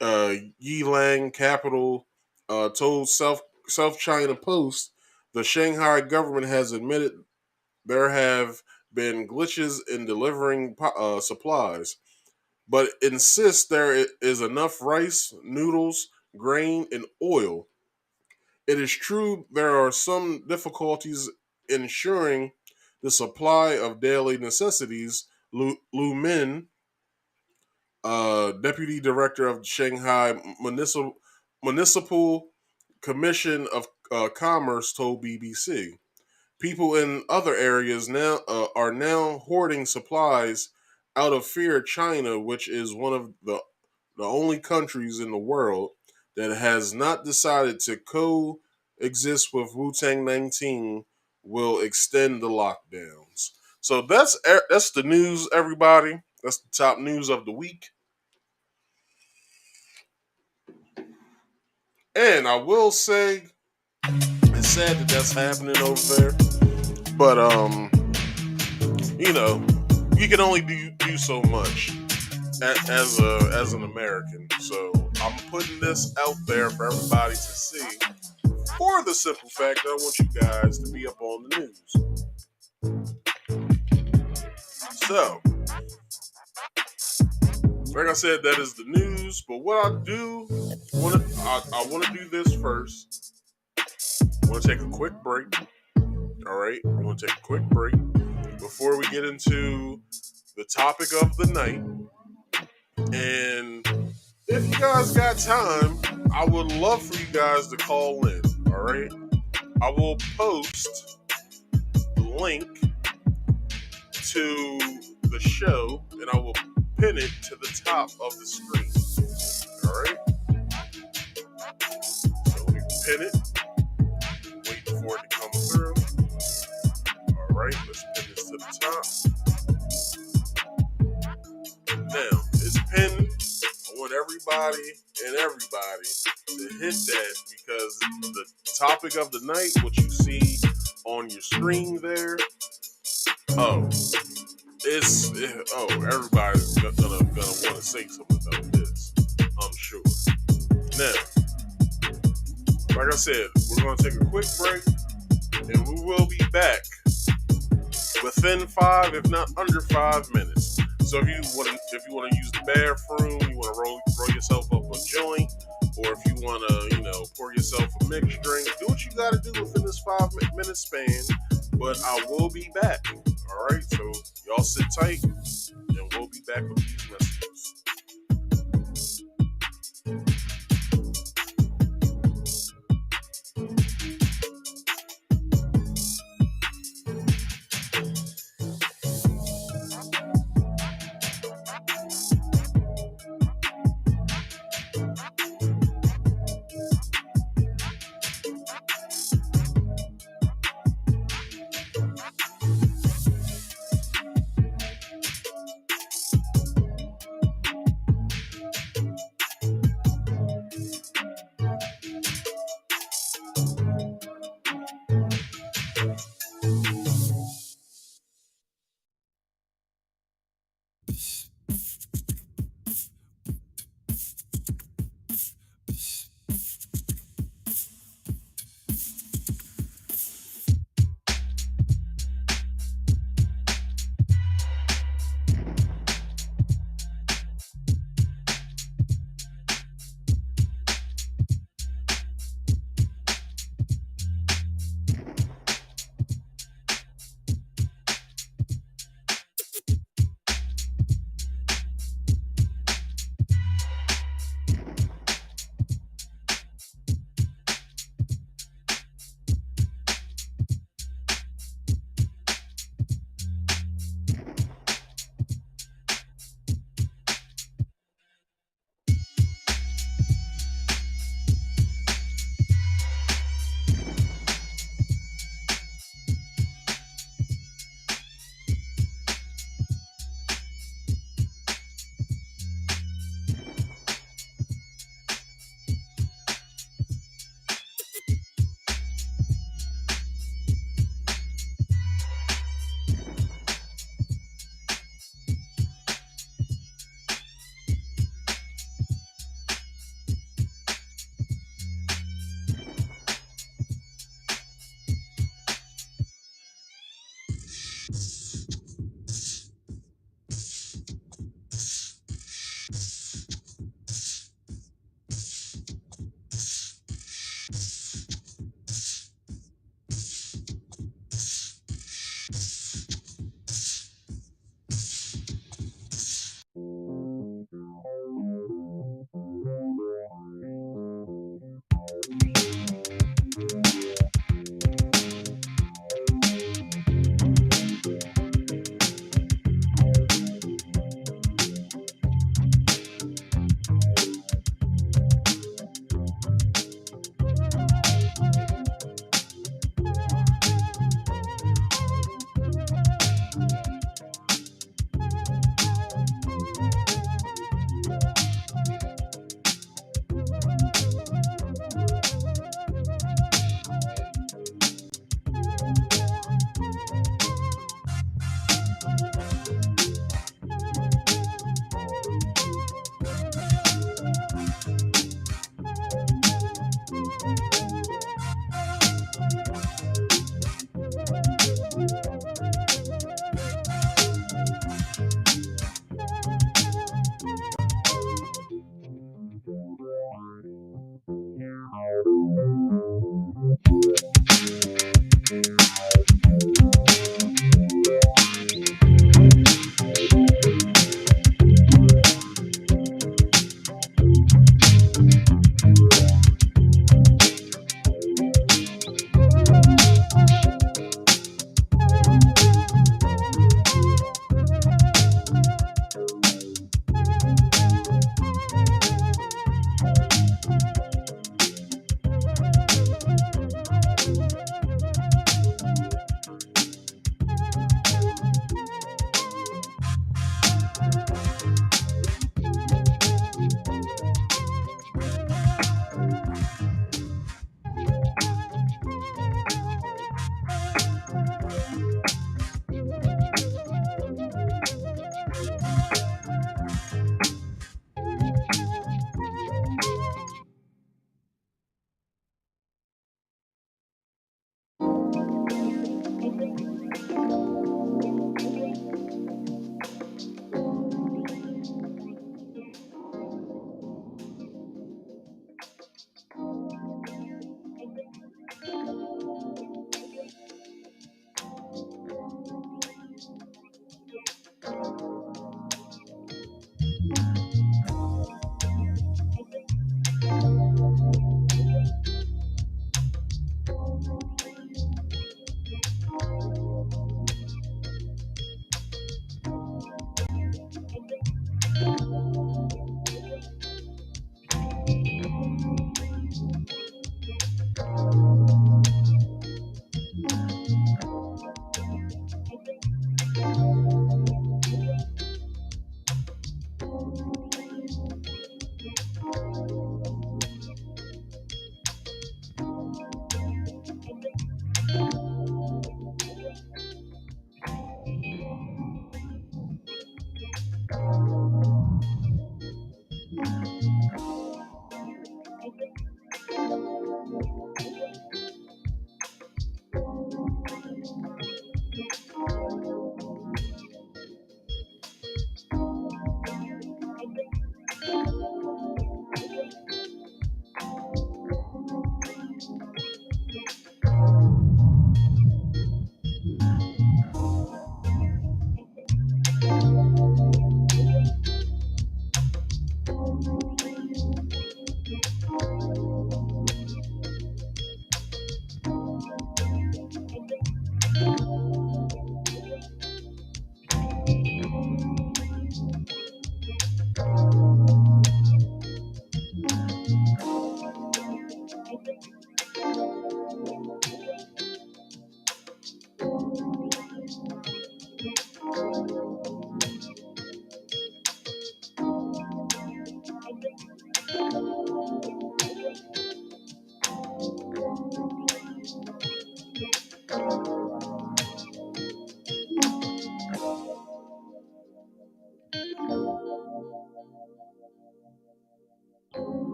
Yilang Capital, told South China Post the Shanghai government has admitted there have been glitches in delivering supplies, but insists there is enough rice, noodles, grain, and oil. It is true there are some difficulties ensuring the supply of daily necessities. Lu Min, deputy director of Shanghai Municipal Commission of Commerce, told BBC. People in other areas now are now hoarding supplies out of fear China, which is one of the only countries in the world that has not decided to coexist with Wu-Tang 19, will extend the lockdowns. So that's the news, everybody. That's the top news of the week. And I will say, it's sad that that's happening over there. But you can only do so much as an American. So I'm putting this out there for everybody to see, for the simple fact that I want you guys to be up on the news. So, like I said, that is the news. But what I want to do this first. I want to take a quick break. All right, I want to take a quick break before we get into the topic of the night. And if you guys got time, I would love for you guys to call in. All right, I will post the link to the show and I will pin it to the top of the screen. All right, so we pin it. Wait for it to come through. All right, let's pin this to the top. Now, it's pinned. I want everybody to hit that, because the topic of the night, what you see on your screen there, everybody's gonna want to say something about this, I'm sure. Now, like I said, we're gonna take a quick break, and we will be back within 5, if not under 5 minutes. So if you want to use the bathroom, you want to roll yourself up a joint, or if you want to, pour yourself a mixed drink, do what you got to do within this 5-minute span. But I will be back. All right, so y'all sit tight, and we'll be back with these messages.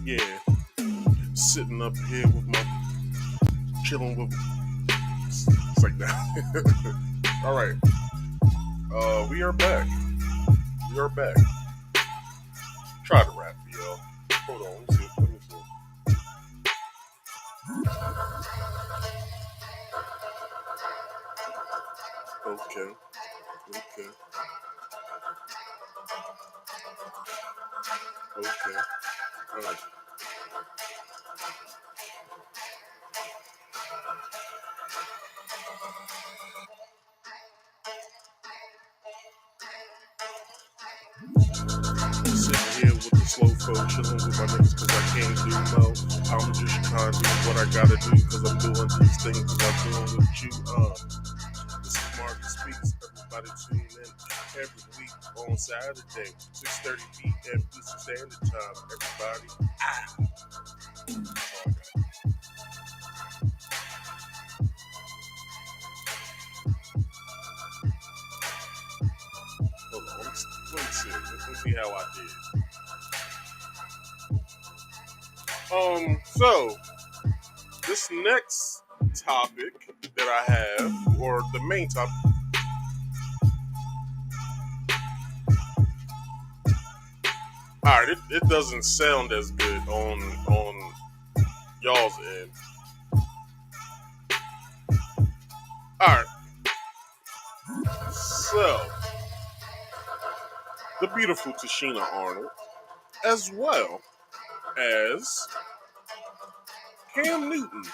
Yeah, sitting up here with my chilling with. It's like that. All right. We are back. We are back. Try to rap for y'all. Hold on. Let me see. Okay. Okay. Okay. All right. Sitting here with the slow folk, chilling with my niggas cause I can't do no. I'm just trying to do what I gotta do cause I'm doing these things cause I'm doing with you. This is Marcus Speaks. Everybody tune in every week on Saturday, 6:30 p.m. Eastern Standard Time. Everybody. Hold on, let me see. Let me see how I did. So this next topic that I have, or the main topic. All right, it doesn't sound as good on y'all's end. All right. So the beautiful Tichina Arnold, as well as Cam Newton,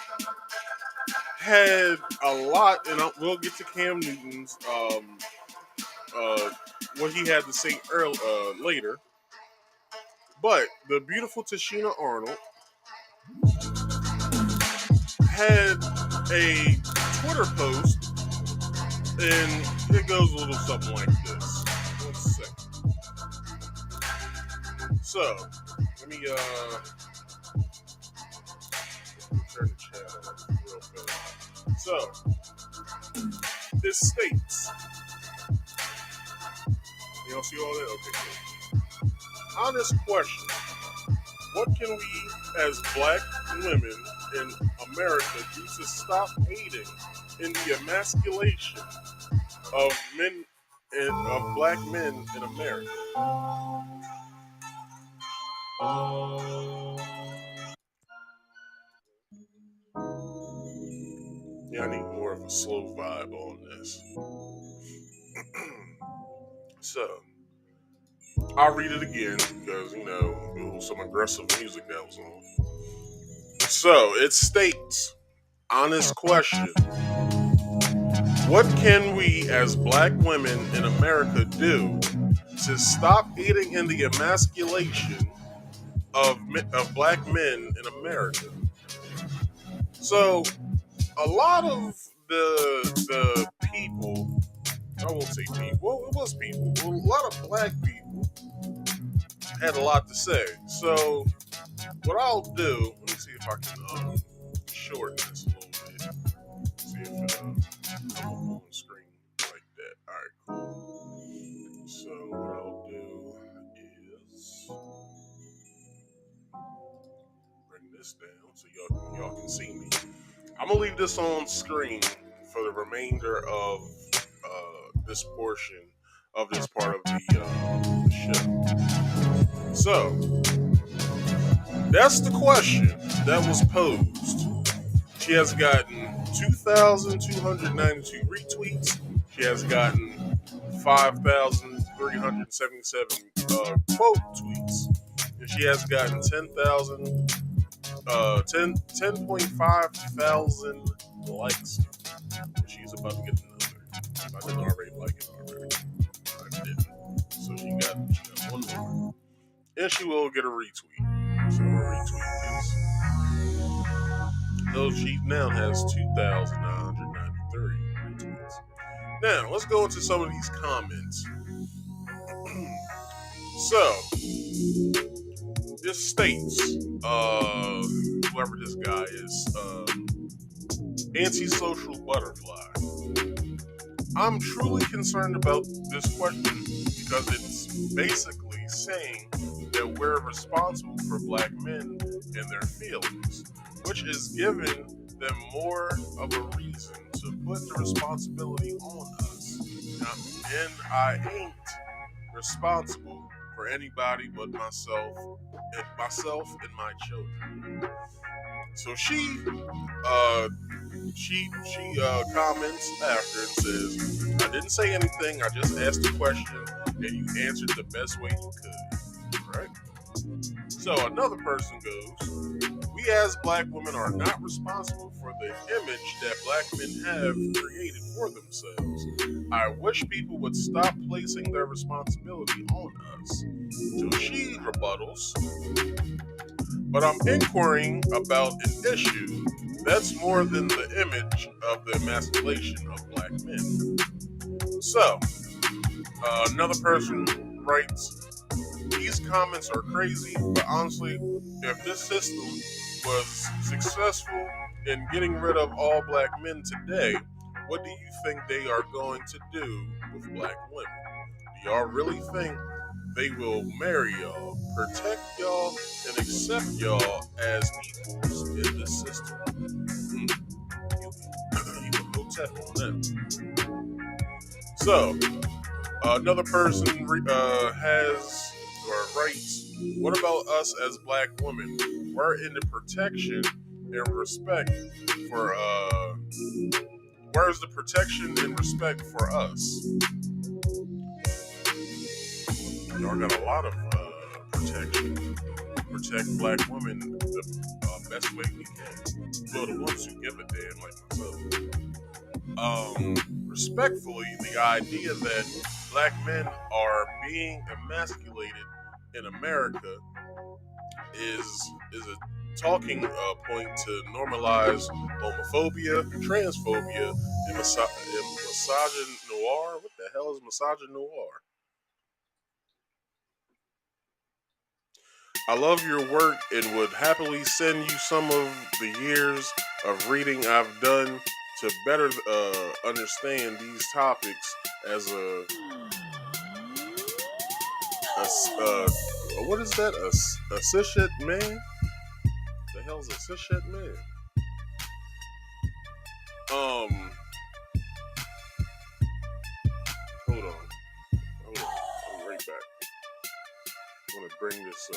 had a lot, and we'll get to Cam Newton's what he had to say later. But the beautiful Tichina Arnold had a Twitter post, and it goes a little something like this. 1 second. So, let me turn the chat on real fast. So, this states, you don't see all that? Okay, good. Honest question. What can we as black women in America do to stop aiding in the emasculation of men of black men in America? Yeah, I need more of a slow vibe on this. So, I'll read it again because, it was some aggressive music that was on. So, it states, honest question. What can we as black women in America do to stop aiding in the emasculation of black men in America? So, a lot of the people, I won't say people, well, it was people, a lot of black people had a lot to say. So, what I'll do, let me see if I can shorten this a little bit. See if it come up on the screen like that. Alright, cool. So, what I'll do is bring this down so y'all can see me. I'm gonna leave this on screen for the remainder of this portion of this part of the show. So, that's the question that was posed. She has gotten 2,292 retweets. She has gotten 5,377 quote tweets. And she has gotten 10.5 thousand likes. And she's about to get another. I didn't already like it already. I didn't. So she got one more. And she will get a retweet. So we'll retweet this. So she now has 2,993 retweets. Now, let's go into some of these comments. So, this states, whoever this guy is, antisocial butterfly. I'm truly concerned about this question because it's basically saying that we're responsible for black men and their feelings, which is giving them more of a reason to put the responsibility on us. And I ain't responsible for anybody but myself and my children. So she comments after and says, I didn't say anything, I just asked a question and you answered the best way you could. Right? So another person goes, we as black women are not responsible for the image that black men have created for themselves. I wish people would stop placing their responsibility on us. So she rebuttals, but I'm inquiring about an issue that's more than the image of the emasculation of black men. So, another person writes, these comments are crazy, but honestly, if this system was successful in getting rid of all black men today, what do you think they are going to do with black women? Do y'all really think they will marry y'all, protect y'all, and accept y'all as equals in this system? You can go tap on that. So, another person has or writes, what about us as black women? We're in the protection and respect for, where's the protection and respect for us? Y'all got a lot of protection. Protect black women the best way we can. Well, the ones who give a damn, like myself. Respectfully, the idea that black men are being emasculated in America is a talking point to normalize homophobia, transphobia, and misogyny noir. What the hell is misogyny noir? I love your work and would happily send you some of the years of reading I've done to better understand these topics as a what is that? A cishet man? The hell's a cishet man? Hold on. I'll be right back. I want to bring this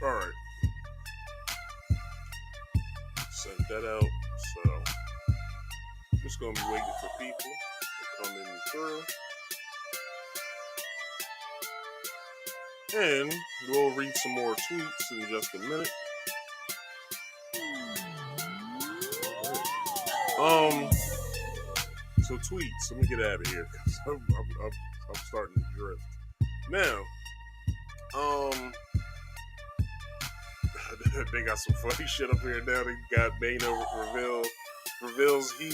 Alright. Sent that out. So, just gonna be waiting for people to come in through. And we'll read some more tweets in just a minute. Right. So tweets. Let me get out of here because I'm starting to drift. Now, they got some funny shit up here now. They got Bane over reveal reveals he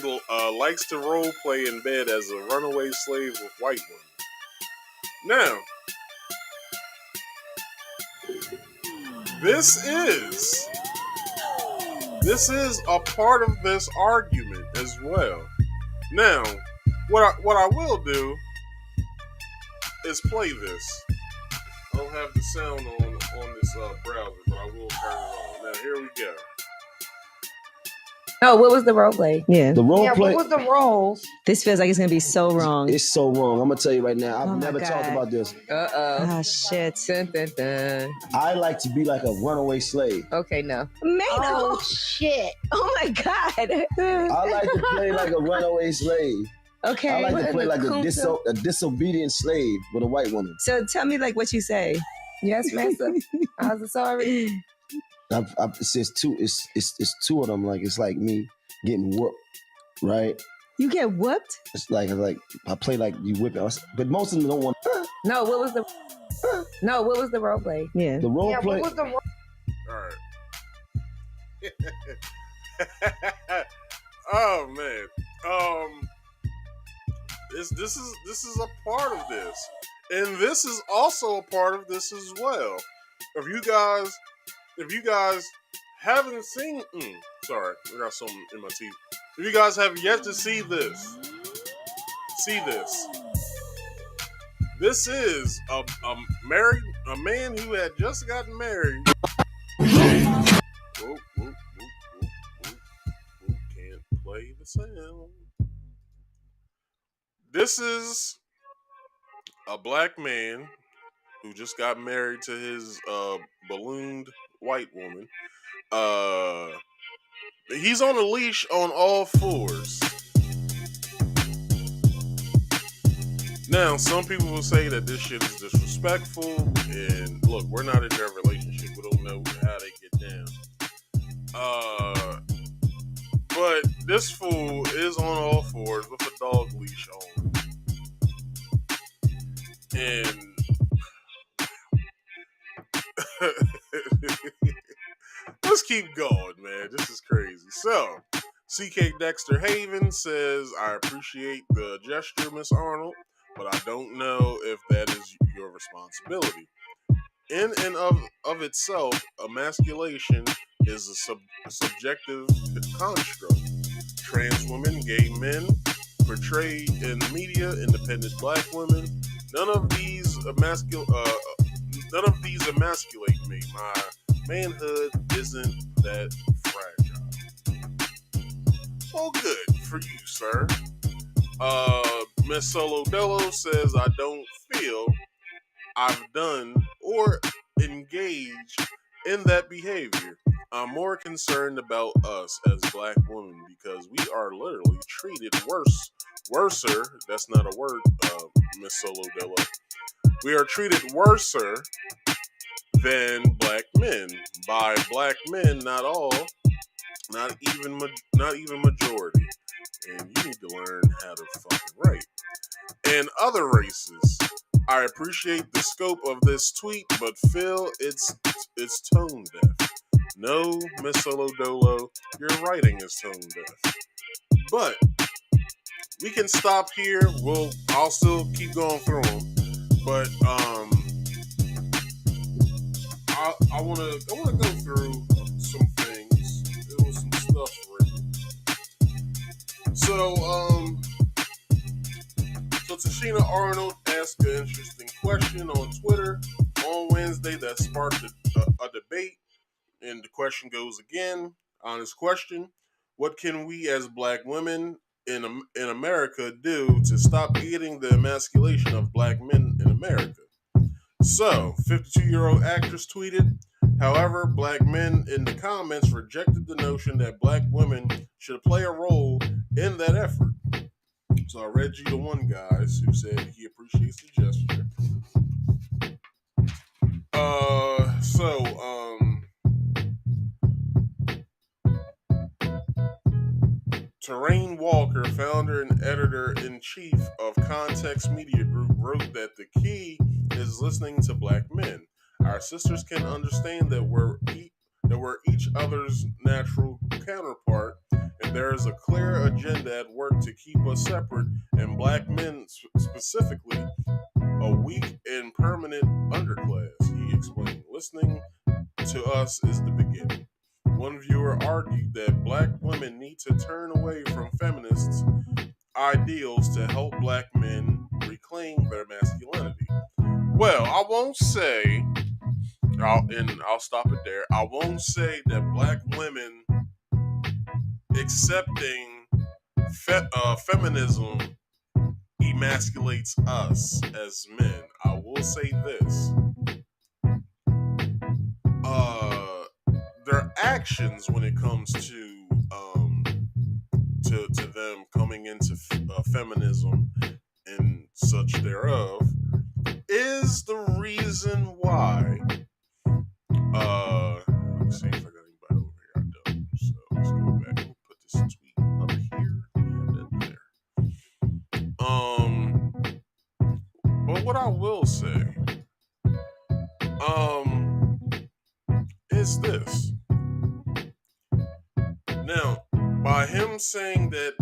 likes to role play in bed as a runaway slave with white women. Now, this is a part of this argument as well. Now, what I will do is play this. I don't have the sound on this browser, but I will turn it on. Now, here we go. No, what was the role play? Yeah. The role play. What was the roles? This feels like it's gonna be so wrong. It's so wrong. I'm gonna tell you right now. I've Oh my never talked God. about this. Ah, shit. Dun, dun, dun. I like to be like a runaway slave. Okay, no. Man, Oh, shit. oh my God. I like to play like a runaway slave. Okay. I like to play like a Kunta. disobedient slave with a white woman. So tell me like what you say. Yes, master. I was sorry. It's two. It's two of them. Like it's like me getting whooped, right? You get whooped? It's like I play like you whip it, but most of them don't want. No, what was the role play? Yeah. The role play. What was the role? All right. Oh man. This is a part of this, and this is also a part of this as well. If you guys haven't seen, sorry, I got something in my teeth. If you guys have yet to see this, this is a man who had just gotten married. Whoop, whoop, can't play the sound. This is a black man who just got married to his ballooned white woman. He's on a leash on all fours. Now, some people will say that this shit is disrespectful, and look, we're not in their relationship. We don't know how they get down. But this fool is on all fours with a dog leash on. And let's keep going, man. This is crazy. So, CK Dexter Haven says, I appreciate the gesture, Miss Arnold, but I don't know if that is your responsibility. In and of itself, emasculation is a subjective construct. Trans women, gay men, portrayed in media, independent black women, none of these emasculate me. My manhood isn't that fragile. Well, good for you, sir. Miss Solo Dello says, I don't feel I've done or engaged in that behavior. I'm more concerned about us as black women because we are literally treated worser. That's not a word, Miss Solo Dello. We are treated worser than black men by black men. Not all, not even majority. And you need to learn how to fucking write. And other races. I appreciate the scope of this tweet, but feel it's tone deaf. No, Miss Solo Dolo, your writing is tone deaf. But we can stop here. I'll still keep going through them. But I wanna go through some things. There was some stuff written. So Tichina Arnold asked an interesting question on Twitter on Wednesday that sparked a debate. And the question goes again, honest question. What can we as black women in America do to stop aiding the emasculation of black men in America? So, 52-year-old actress tweeted, however, black men in the comments rejected the notion that black women should play a role in that effort. So I read you the one guys who said he appreciates the gesture. Terrain Walker, founder and editor-in-chief of Context Media Group, wrote that the key is listening to black men. Our sisters can understand that we're each other's natural counterpart, and there is a clear agenda at work to keep us separate, and black men specifically a weak and permanent underclass, he explained. Listening to us is the beginning. One viewer argued that black women need to turn away from feminists' ideals to help black men reclaim their masculinity. Well, I won't say, I'll stop it there. I won't say that black women accepting feminism emasculates us as men. I will say this. Their actions when it comes to them coming into feminism and such thereof is the reason why. Let me see if I got anybody over here. I don't. So let's go back and put this tweet up here and there. But what I will say, is this. Now, by him saying that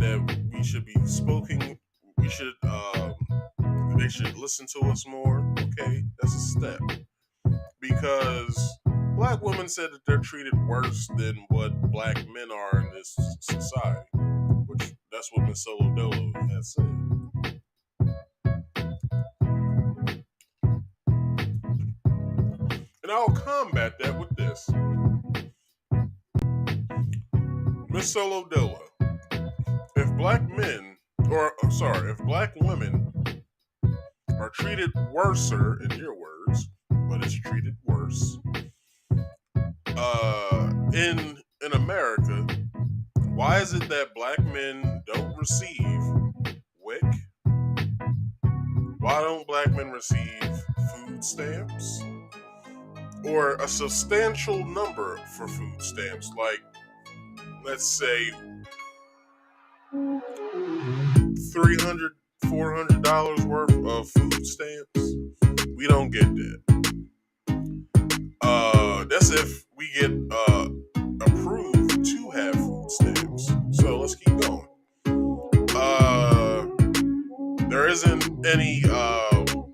we should be they should listen to us more, okay, that's a step. Because black women said that they're treated worse than what black men are in this society, which that's what Miss Solo Dolo has said. And I'll combat that with this. Miss Solo Dolo, if black women are treated worser, in your words, but it's treated worse, in America, why is it that black men don't receive WIC? Why don't black men receive food stamps? Or a substantial number for food stamps, like, let's say, $300, $400 worth of food stamps? We don't get that. That's if we get approved to have food stamps. So let's keep going. There isn't any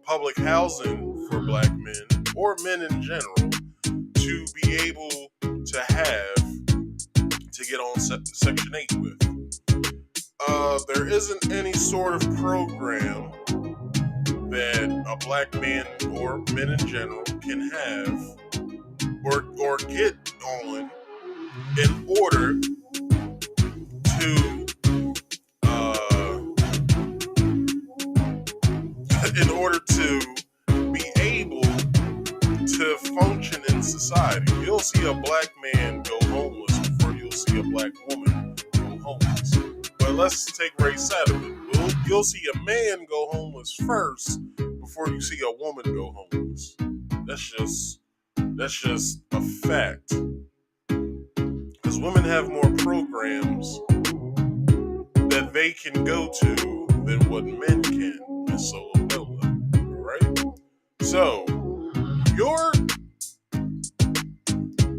public housing for black men or men in general to be able to get on Section 8 with. There isn't any sort of program that a black man or men in general can have or get on in order to be able to function in society. You'll see a black man go homeless before you'll see a black woman go homeless. But let's take race out of it. You'll see a man go homeless first before you see a woman go homeless. That's just a fact. Because women have more programs that they can go to than what men can, Miss Solo Bella. Right? So,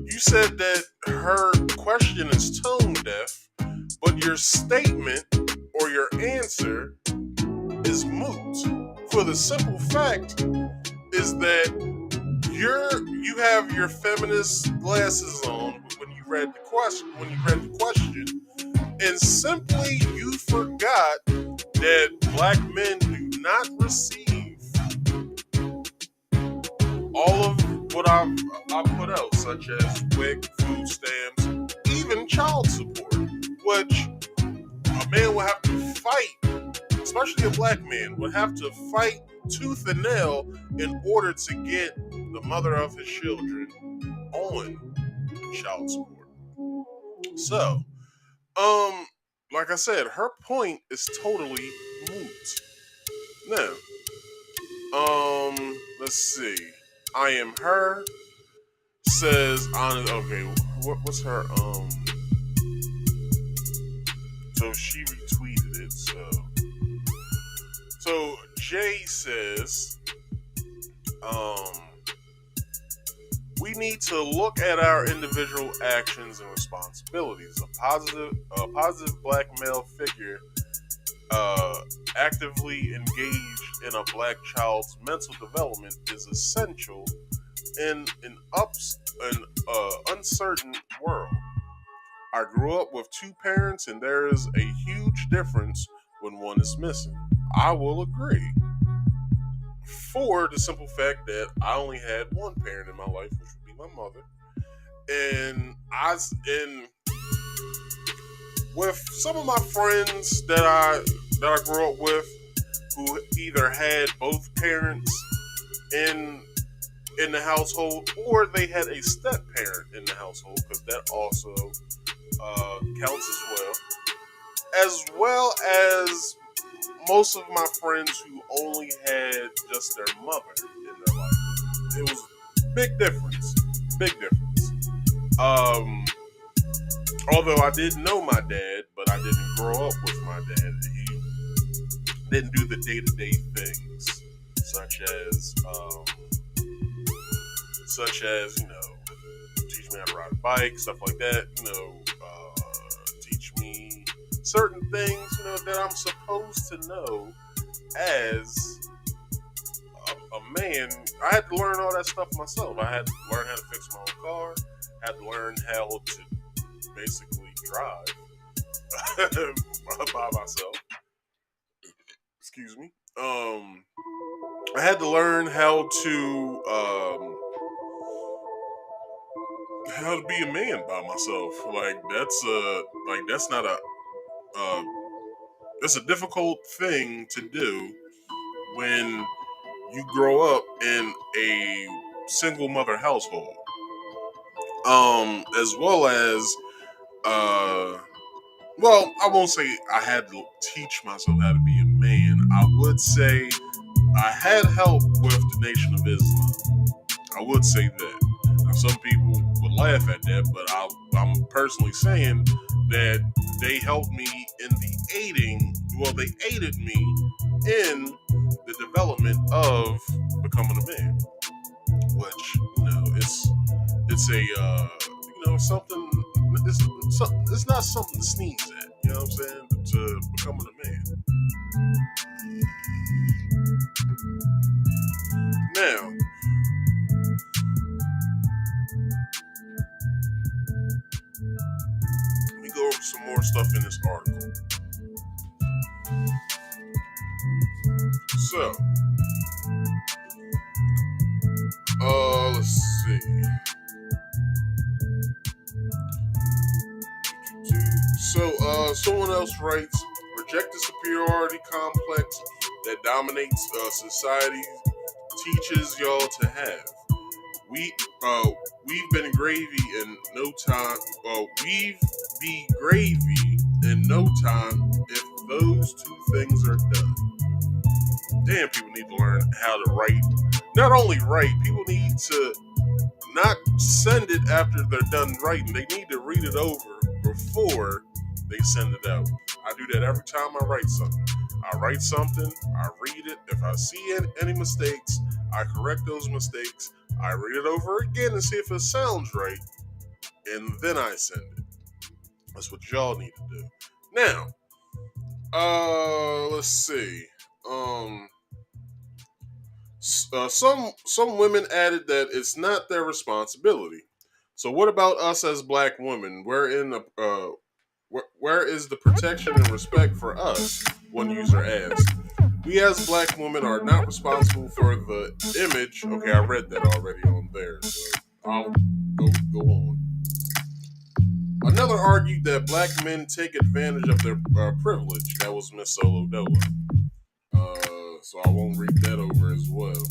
you said that her question is tone deaf, but your statement or your answer is moot. For the simple fact is that you have your feminist glasses on when you read the question, and simply you forgot that black men do not receive all of what I put out, such as WIC, food stamps, even child support, which a man will have to fight, especially a black man, would have to fight tooth and nail in order to get the mother of his children on child support. So, like I said, her point is totally moot. Now, let's see. I am her says on okay, what's her so she retweeted it, so Jay says we need to look at our individual actions and responsibilities. A positive black male figure actively engaged in a black child's mental development is essential in an uncertain world. I grew up with two parents, and there is a huge difference when one is missing. I will agree. For the simple fact that I only had one parent in my life, which would be my mother, and with some of my friends that I grew up with, who either had both parents in the household, or they had a step parent in the household, because that also counts as well as most of my friends who only had just their mother in their life. It was big difference. Although I did know my dad, but I didn't grow up with my dad. He didn't do the day-to-day things, such as teach me how to ride a bike, stuff like that. Teach me certain things, that I'm supposed to know as a man. I had to learn all that stuff myself. I had to learn how to fix my own car. I had to learn how to basically drive by myself. Excuse me. I had to learn how to be a man by myself. That's a difficult thing to do when you grow up in a single mother household. As well as I won't say I had to teach myself how to be a man. I would say I had help with the Nation of Islam. I would say that. Now, some people would laugh at that, but I'm personally saying that they helped me in they aided me in the development of becoming a man. Which, it's a, something, it's not something to sneeze at, you know what I'm saying, to becoming a man. Now, let me go over some more stuff in this article. So, let's see. So, someone else writes, reject the superiority complex that dominates society teaches y'all to have. We've been gravy in no time. We've be gravy in no time if those two things are done. Damn, people need to learn how to write. Not only write, people need to not send it after they're done writing. They need to read it over before they send it out. I do that every time I write something. I write something, I read it. If I see any mistakes, I correct those mistakes. I read it over again and see if it sounds right, and then I send it. That's what y'all need to do. Now, let's see. Some women added that it's not their responsibility. So what about us as black women? Where is the protection and respect for us? One user asked. We as black women are not responsible for the image. Okay, I read that already on there, so I'll go on. Another argued that black men take advantage of their privilege. That was Miss Solo Dolo. So I won't read that over as well.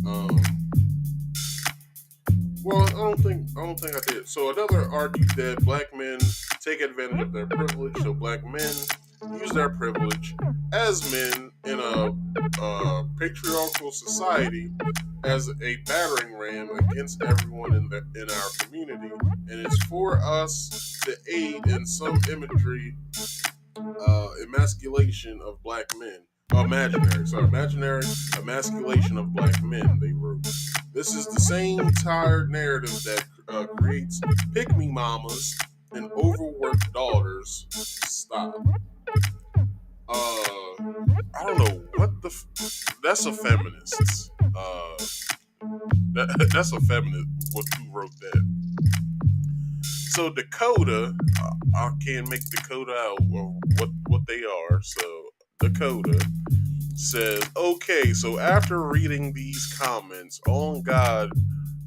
I don't think I did. So another argued that black men take advantage of their privilege. So black men use their privilege as men in a patriarchal society as a battering ram against everyone in our community, and it's for us to aid in some imagery, emasculation of black men. Imaginary emasculation of black men, they wrote. This is the same tired narrative that creates pick-me mamas and overworked daughters. Stop. I don't know what that's a feminist. That's a feminist. Who wrote that? So Dakota, I can't make Dakota out what they are. So Dakota says, okay, so after reading these comments, on God,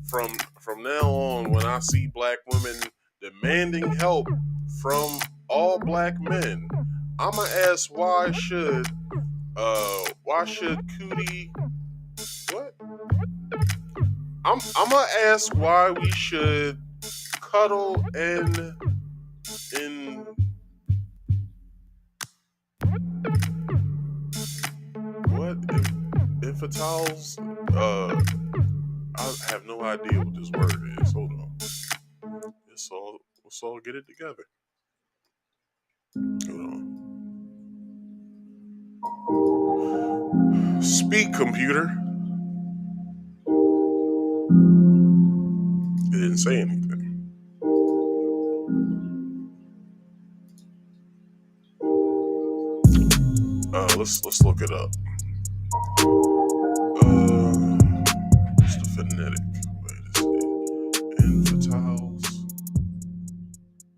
from now on, when I see black women demanding help from all black men, I'ma ask why should Cootie what? I'ma ask why we should cuddle in what infantils? I have no idea what this word is. Hold on. Let's all get it together. Hold on. Speak, computer. It didn't say anything. Let's look it up. What's the phonetic way to say it? Infantils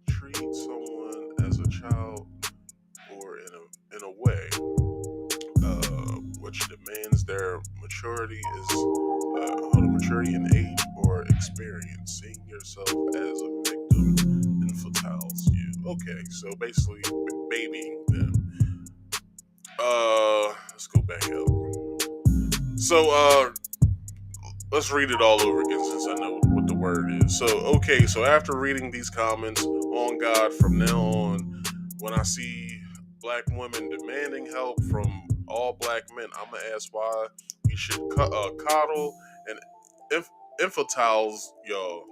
treat someone as a child or in a way which demands their maturity in age or experience. Seeing yourself as a victim infantils you. Okay, so basically babying them. Let's go back up. So let's read it all over again since I know what the word is. So okay, so after reading these comments, on God, from now on, when I see black women demanding help from all black men, I'm gonna ask why we should coddle and infantils y'all.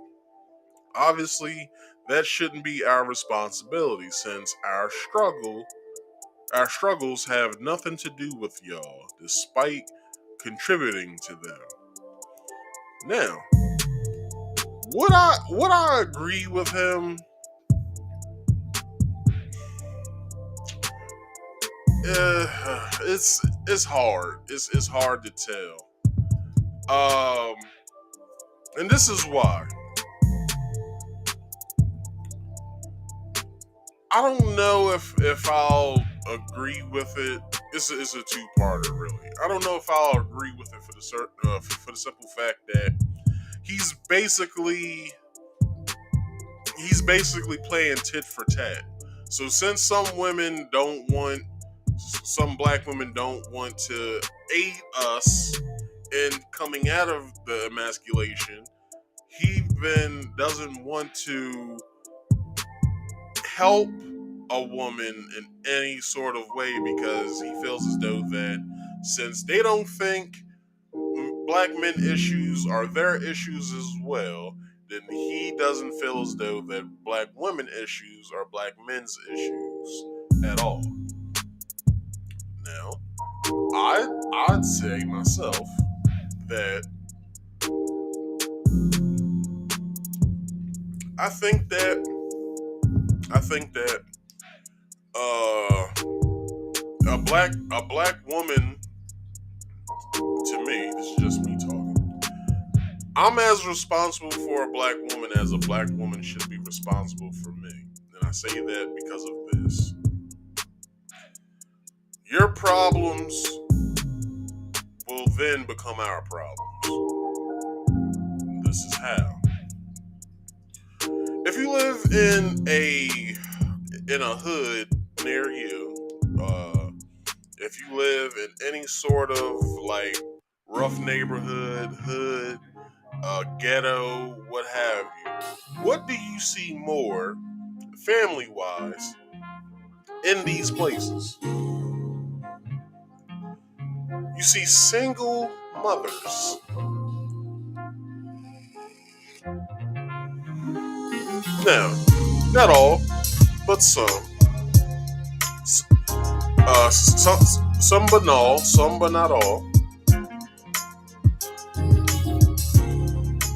Obviously, that shouldn't be our responsibility since our struggles have nothing to do with y'all, despite contributing to them. Now, would I agree with him? It's hard. It's hard to tell. And this is why. I don't know if I'll agree with it. It's a two-parter, really. I don't know if I'll agree with it for the simple fact that he's basically playing tit for tat. So since some black women don't want to aid us in coming out of the emasculation, he then doesn't want to help a woman in any sort of way because he feels as though that since they don't think black men issues are their issues as well, then he doesn't feel as though that black women issues are black men's issues at all. Now, I'd say myself that I think that a black woman, to me, this is just me talking, I'm as responsible for a black woman as a black woman should be responsible for me. And I say that because of this. Your problems will then become our problems. This is how. If you live in a hood near you, if you live in any sort of like rough neighborhood, hood, ghetto, what have you, what do you see more, family-wise, in these places? You see single mothers. Now, not all, but some. Some but not all.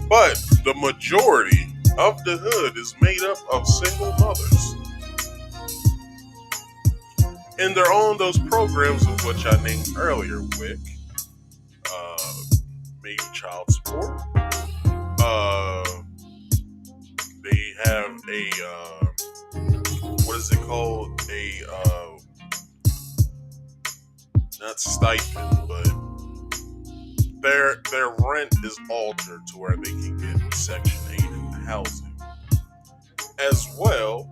But the majority of the hood is made up of single mothers. And they're on those programs of which I named earlier, WIC, maybe child support. They have a what is it called? Not stipend, but their rent is altered to where they can get Section 8 housing, as well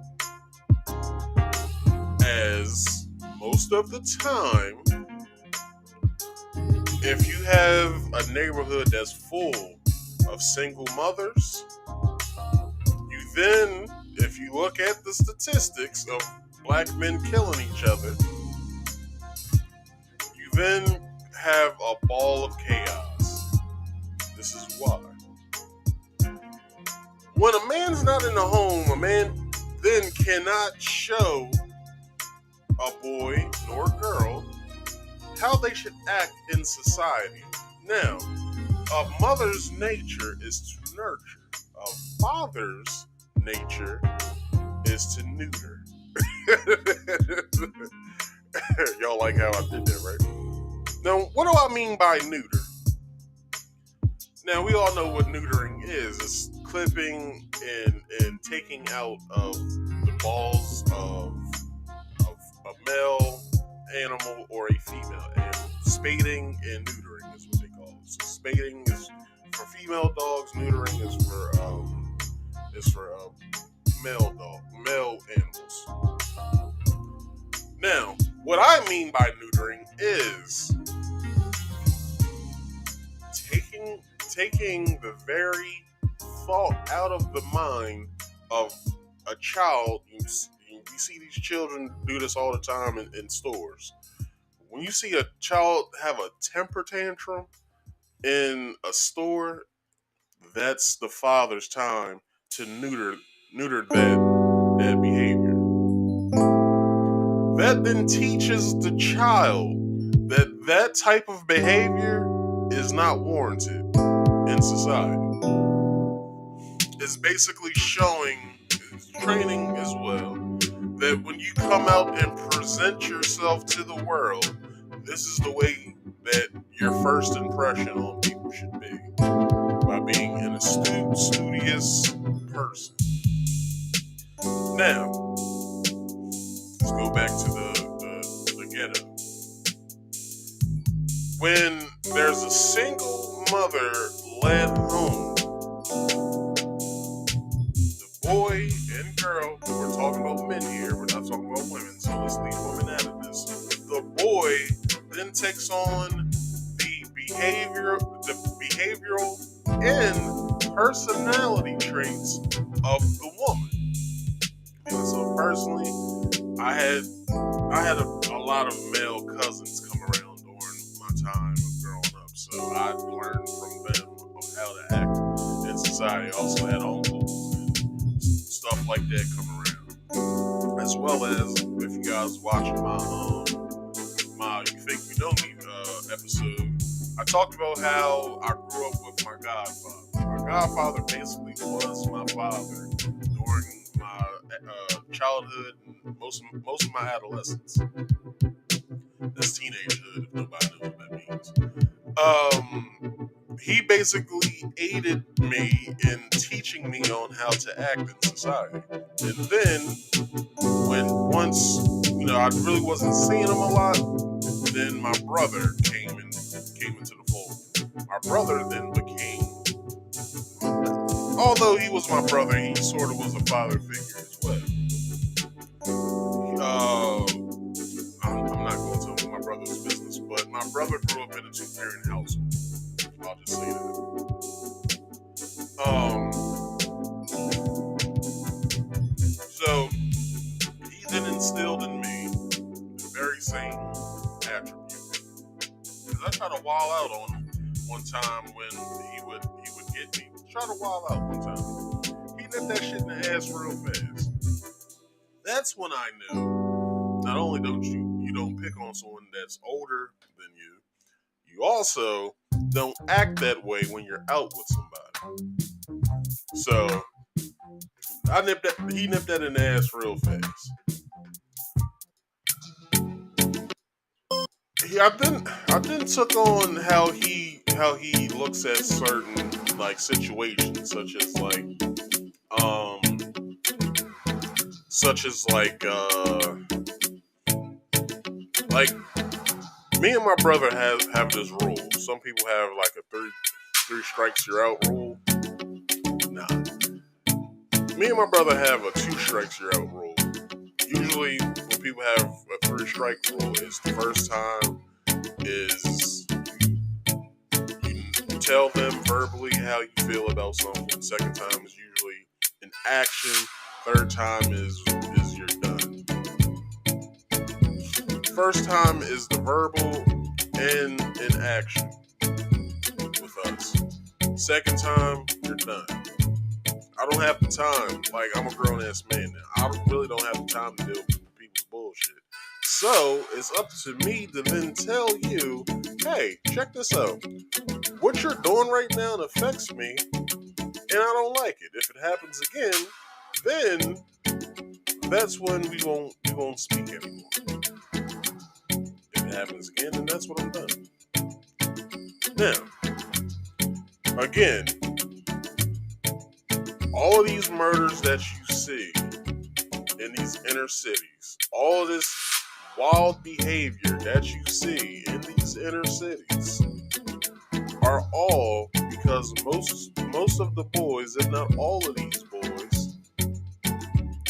as most of the time, if you have a neighborhood that's full of single mothers, you then, if you look at the statistics of black men killing each other, you then have a ball of chaos. This is why. When a man's not in the home, a man then cannot show a boy nor girl how they should act in society. Now, a mother's nature is to nurture. A father's nature is to neuter. Y'all like how I did that, right? Now, what do I mean by neuter? Now, we all know what neutering is. It's clipping and taking out of the balls of a male animal or a female animal. Spading and neutering is what they call it. So spading is for female dogs, neutering is for male animals. Now, what I mean by neutering is taking the very thought out of the mind of a child. You see these children do this all the time in stores. When you see a child have a temper tantrum in a store, that's the father's time to neuter that behavior. That then teaches the child that type of behavior is not warranted in society. It's basically training as well, that when you come out and present yourself to the world, this is the way that your first impression on people should be, by being an astute, studious person. Now, let's go back to the ghetto. When there's a single mother-led home, the boy and girl, we're talking about men here, we're not talking about women, so let's leave women out of this. The boy then takes on the behavioral and personality traits of the woman. And so personally, I had a lot of male cousins come around during my time of growing up, so I learned from them of how to act in society. I also had uncles and stuff like that come around, as well as if you guys watching my You Think You Know Me episode, I talked about how I grew up with my godfather. My godfather basically was my father during my childhood and most of my adolescence. That's teenagehood, if nobody knows what that means. He basically aided me in teaching me on how to act in society. And then, once I really wasn't seeing him a lot, then my brother came into the fold. My brother then became, although he was my brother, he sort of was a father figure as well. I'm not going to tell you my brother's business, but my brother grew up in a 2-parent household. I'll just say that. So he then instilled in me the very same attribute. Because I tried to wild out on him one time when he would get me. Try to wild out one time. He nipped that shit in the ass real fast. That's when I knew not only don't pick on someone that's older than you also don't act that way when you're out with somebody. So He nipped that in the ass real fast. I then took on how he looks at certain like situations, such as like me and my brother have this rule. Some people have like a three strikes you're out rule. Nah. Me and my brother have a 2 strikes you're out rule. Usually when people have a 3 strike rule, it's the first time is you tell them verbally how you feel about something. Second time is usually an action. Third time is you're done. First time is the verbal and in action with us. Second time, you're done. I don't have the time. Like, I'm a grown ass man now. I really don't have the time to deal with people's bullshit. So it's up to me to then tell you, hey, check this out. What you're doing right now affects me, and I don't like it. If it happens again, then that's when we won't speak anymore. If it happens again, then that's what I'm done. Now, again, all of these murders that you see in these inner cities, all of this wild behavior that you see in these inner cities are all because most of the boys, if not all of these boys,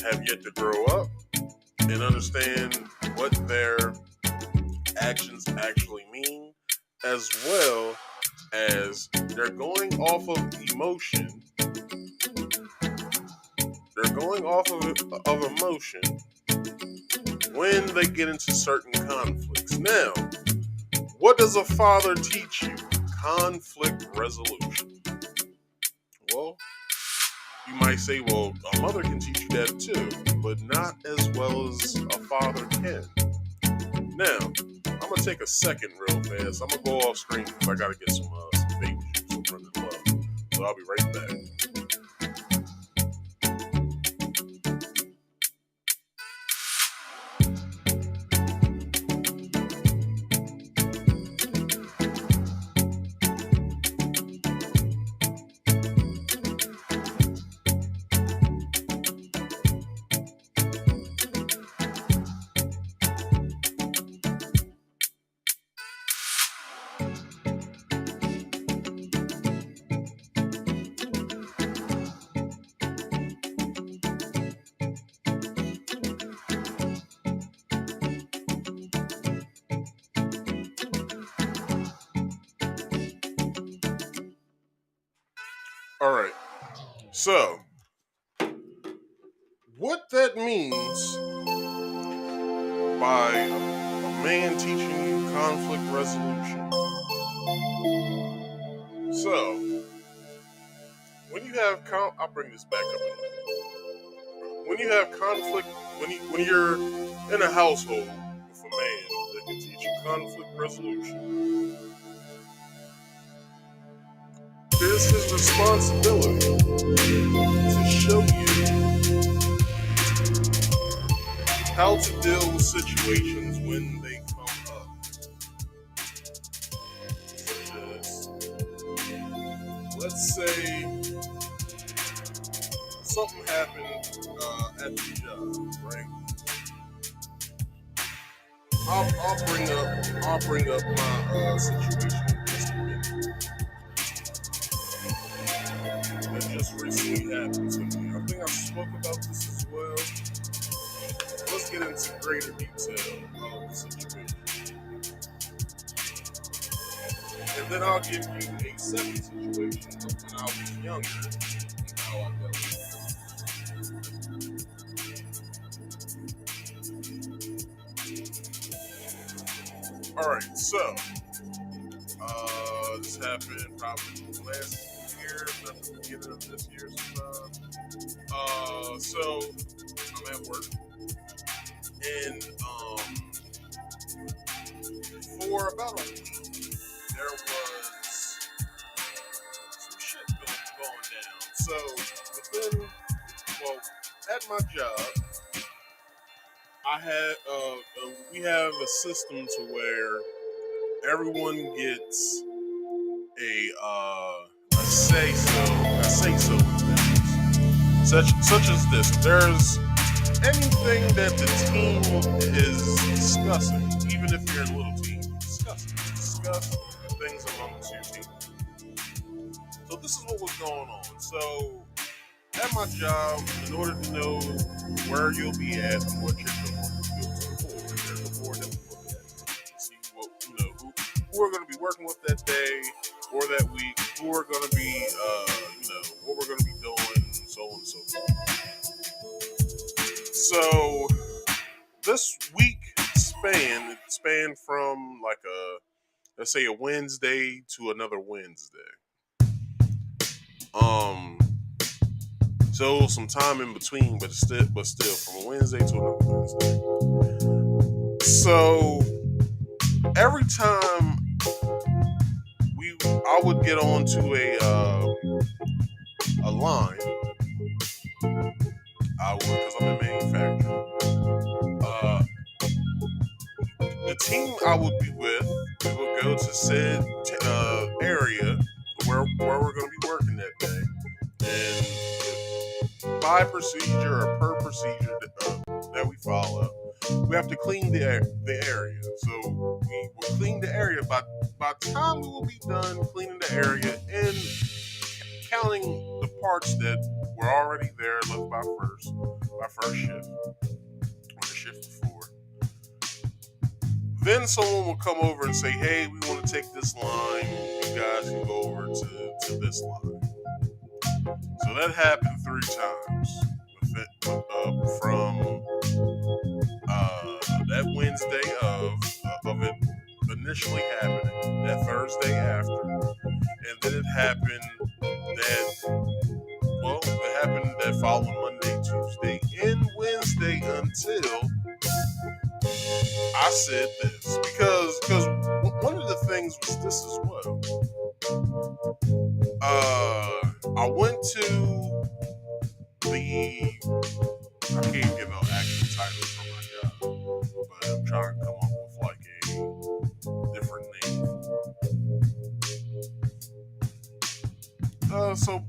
have yet to grow up and understand what their actions actually mean, as well as they're going off of emotion. They're going off of emotion when they get into certain conflicts. Now, what does a father teach you? Conflict resolution. Well, you might say, well, a mother can teach you that too, but not as well as a father can. Now, I'm going to take a second real fast. I'm going to go off screen because I got to get some baby juice. I'm running low. So I'll be right back. All right. So, what that means by a man teaching you conflict resolution. So, when you have I'll bring this back up in a minute. When you have conflict, when you're in a household with a man that can teach you conflict resolution, it's his responsibility to show you how to deal with situations when they come up. Such as, let's say something happened at the job, right? I'll bring up my situation in just a minute. That just recently happened to me. I think I spoke about this as well. Let's get into greater detail of the situation. And then I'll give you a second situation of when I was younger and how I dealt with it. Alright, so this happened probably last year, at the beginning of this year sometime. So I'm at work, and for about a week, there was some shit going down. So within the my job, we have a system to where everyone gets a say so in things. Such as this. There's anything that the team is discussing, even if you're in a little team, discuss things among the two teams. So this is what was going on. So at my job, in order to know where you'll be at and what you're doing, you go to the board. There's a board that we look at. See what who we're going to be working with that day or that week, who we're going to be, what we're going to be doing, and so on and so forth. So this week spanned from like let's say a Wednesday to another Wednesday. So some time in between, but still from a Wednesday to another Wednesday. So every time I would get onto a line, because I'm in manufacturing. The team I would be with, we would go to said area where we're going to be working that day, and by procedure or per procedure that we follow, we have to clean the area. So we will clean the area. By the time we will be done cleaning the area and counting the parts that were already there left by first shift, or the shift before, then someone will come over and say, hey, we want to take this line, you guys can go over to this line. So that happened 3 times from that Wednesday of it initially happening, that Thursday after, and then it happened that following Monday, Tuesday, and Wednesday until I said this, because one of the things was this as well. I went to I can't give out actual titles for my job, but I'm trying to come up with like a different name. So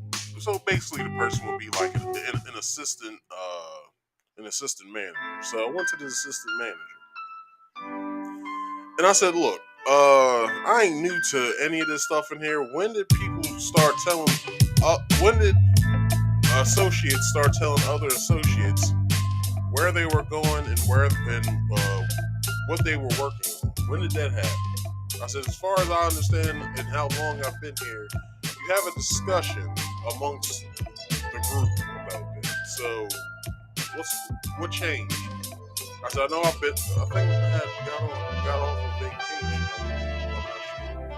basically the person would be like an assistant manager. So I went to the assistant manager. And I said, look, I ain't new to any of this stuff in here. When did people start telling, when did associates start telling other associates where they were going and what they were working on? When did that happen? I said, as far as I understand and how long I've been here, you have a discussion amongst the group about that. So what changed? I said, I know I think I had got off of vacation. I'm not sure.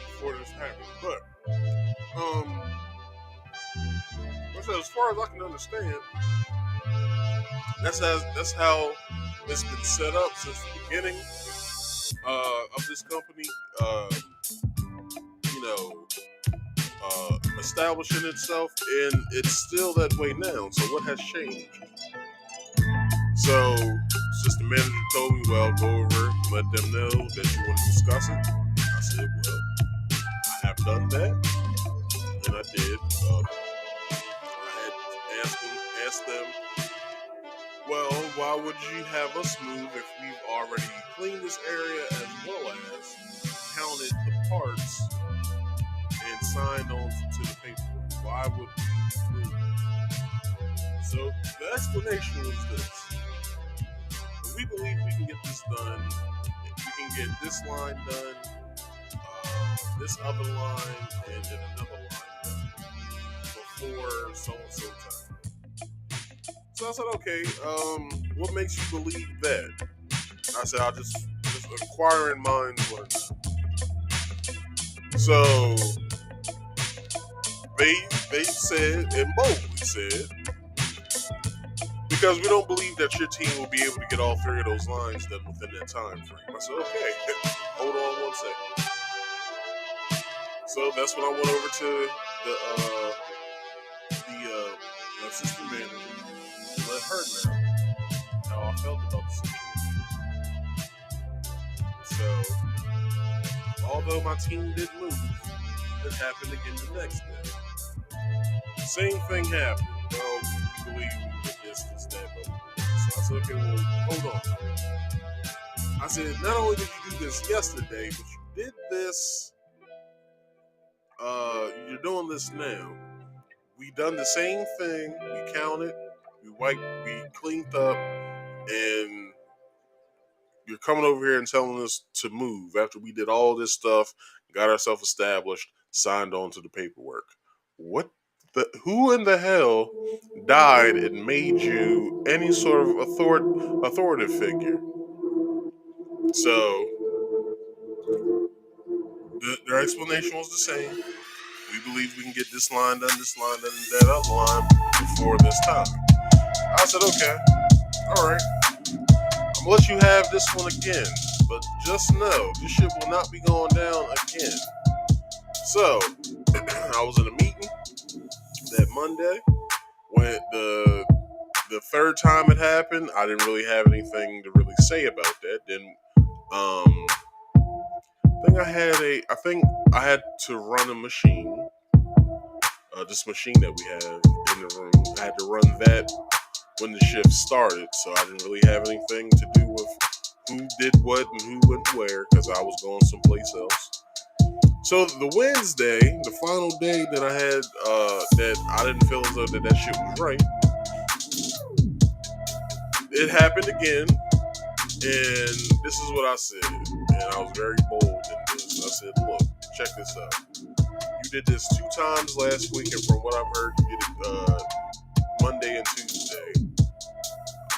Before this happened. But I said, as far as I can understand, that's how it's been set up since the beginning of this company. Establishing itself, and it's still that way now. So what has changed? So system manager told me, well, go over, let them know that you want to discuss it. I said, well, I have done that, and I did. I had asked them, well, why would you have us move if we've already cleaned this area as well as counted the parts and signed on to the paperwork? Why would we move? So the explanation was this. We believe we can get this done. We can get this line done, this other line, and then another line done before so-and-so time. So I said, okay, what makes you believe that? I said, I'll just inquiring minds want to know. So they said, and boldly said, because we don't believe that your team will be able to get all 3 of those lines done within that time frame. I said, okay, hold on 1 second. So that's when I went over to the assistant manager let her know how I felt about the situation. So, although my team did lose, it happened again the next day. Same thing happened. Well, we believe we did this, that, but so I said, okay, well, hold on. I said, not only did you do this yesterday, but you did this. You're doing this now. We done the same thing. We counted, we wiped, we cleaned up, and you're coming over here and telling us to move after we did all this stuff, got ourselves established, signed on to the paperwork. Who in the hell died and made you any sort of authoritative figure? So their explanation was the same. We believe we can get this line done, and that other line before this time. I said, okay, all right. I'm gonna let you have this one again, but just know this shit will not be going down again. So I was in a meeting that Monday when the third time it happened. I didn't really have anything to really say about that. Then I think I had to run a machine. This machine that we have in the room, I had to run that when the shift started, so I didn't really have anything to do with who did what and who went where, because I was going someplace else. So the Wednesday, the final day that I had, that I didn't feel as though that shit was right, it happened again, and this is what I said, and I was very bold in this. I said, look, check this out. You did this 2 times last week, and from what I've heard, you did it Monday and Tuesday.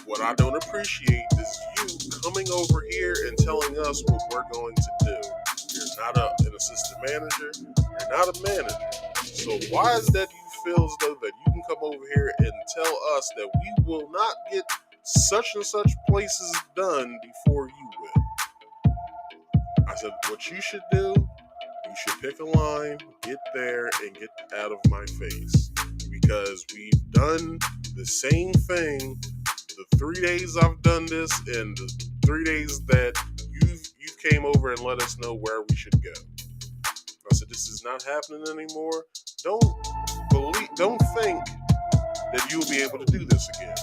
What I don't appreciate is you coming over here and telling us what we're going to do. You're not an assistant manager. You're not a manager. So why is that you feel as though that you can come over here and tell us that we will not get such and such places done before you will? I said, what you should do, you should pick a line, get there, and get out of my face. Because we've done the same thing the 3 days I've done this and the 3 days that you've came over and let us know where we should go. I said, this is not happening anymore. Don't think that you'll be able to do this again.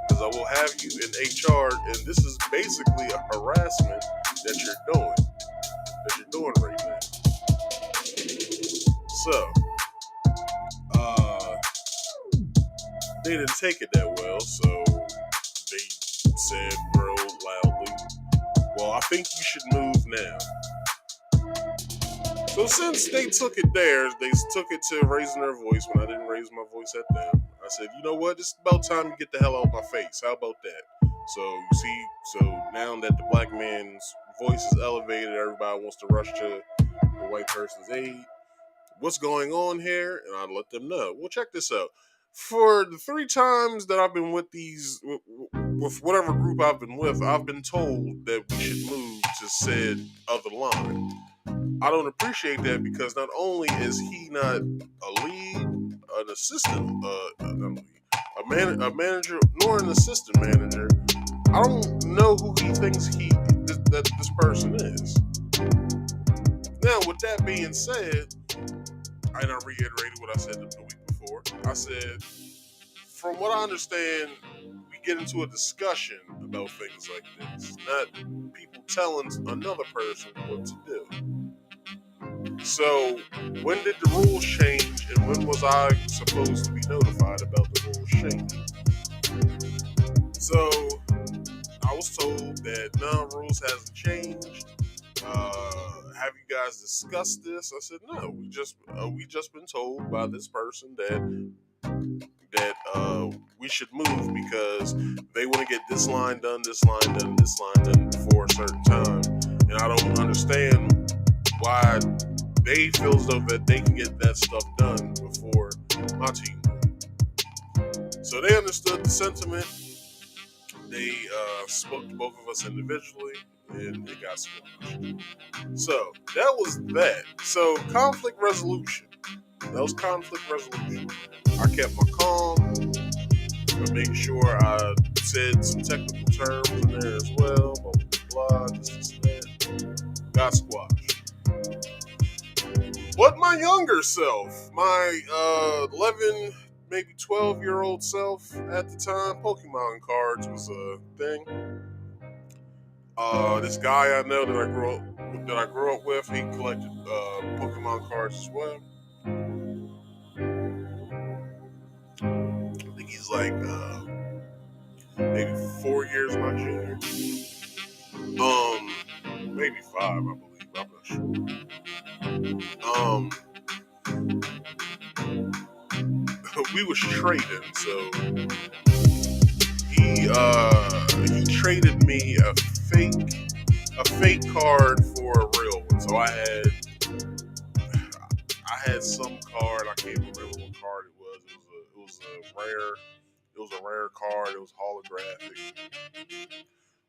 Because I will have you in HR, and this is basically a harassment that you're doing right now. So, they didn't take it that well, so they said real loudly, well, I think you should move now. So since they took it there, they took it to raising their voice when I didn't raise my voice at them. I said, you know what, it's about time you get the hell out of my face. How about that? So you see, now that the black man's voice is elevated, everybody wants to rush to the white person's aid. What's going on here? And I let them know. Well, check this out. For the 3 times that I've been with with whatever group I've been with, I've been told that we should move to said other line. I don't appreciate that because not only is he not a lead, an assistant, a manager, nor an assistant manager, I don't know who he thinks that this person is. Now, with that being said, and I reiterated what I said the week before. I said, from what I understand, we get into a discussion about things like this, not people telling another person what to do. So, when did the rules change, and when was I supposed to be notified about the rules changing? So, I was told that no, rules hasn't changed. Have you guys discussed this? I said, no, we just been told by this person that we should move because they want to get this line done, this line done, this line done before a certain time. And I don't understand why they feel as though that they can get that stuff done before my team would. So they understood the sentiment. They spoke to both of us individually. and it got squashed. So that was that. So conflict resolution. That was conflict resolution. I kept my calm. I made sure I said some technical terms in there as well. Blah blah blah. This, that. Got squashed. But my younger self, my 11, maybe 12-year-old self at the time, Pokemon cards was a thing. This guy I know that I grew up with, he collected Pokemon cards as well. I think he's like maybe 4 years my junior. Maybe 5, I believe. I'm not sure. We was trading, so he traded me a fake card for a real one. So I had some card. I can't remember what card it was. It was a rare card. It was holographic.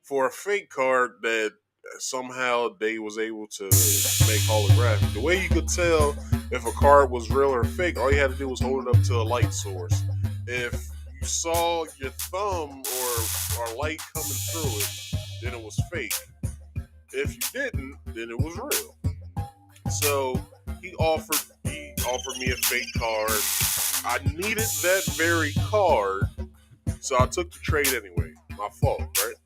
For a fake card that somehow they was able to make holographic. The way you could tell if a card was real or fake, all you had to do was hold it up to a light source. If you saw your thumb or light coming through it, then it was fake. If you didn't, then it was real. So he offered me a fake card. I needed that very card, so I took the trade anyway. My fault, right?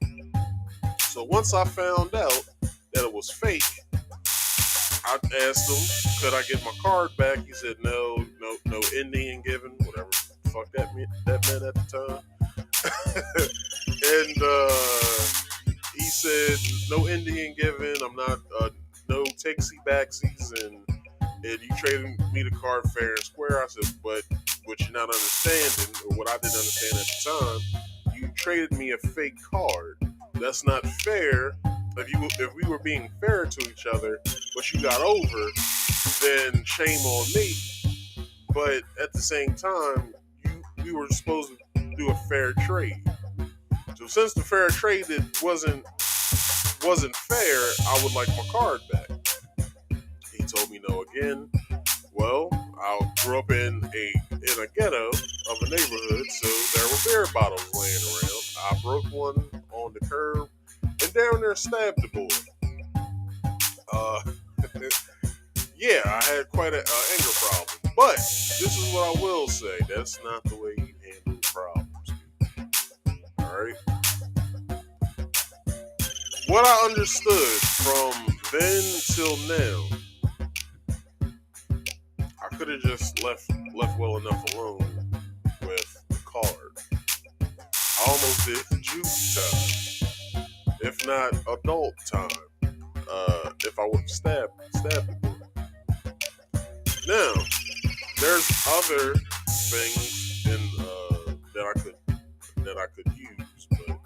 So once I found out that it was fake, I asked him, could I get my card back? He said, no Indian given, whatever the fuck that meant at the time. And he said, no Indian given, I'm not, no takesy backsies, and you traded me the card fair and square. I said, but what you're not understanding, or what I didn't understand at the time, you traded me a fake card. That's not fair. If we were being fair to each other, but you got over, then shame on me. But at the same time, we were supposed to do a fair trade. So since the fair trade wasn't fair, I would like my card back. He told me no again. Well, I grew up in a ghetto of a neighborhood, so there were beer bottles laying around. I broke one on the curb and down there stabbed the boy. Yeah, I had quite an anger problem. But this is what I will say: that's not the way you handle problems. All right. What I understood from then till now, I could have just left well enough alone with the card. I almost did juke time, if not adult time, if I would have stabbed the boy. Now, there's other things that I could use, but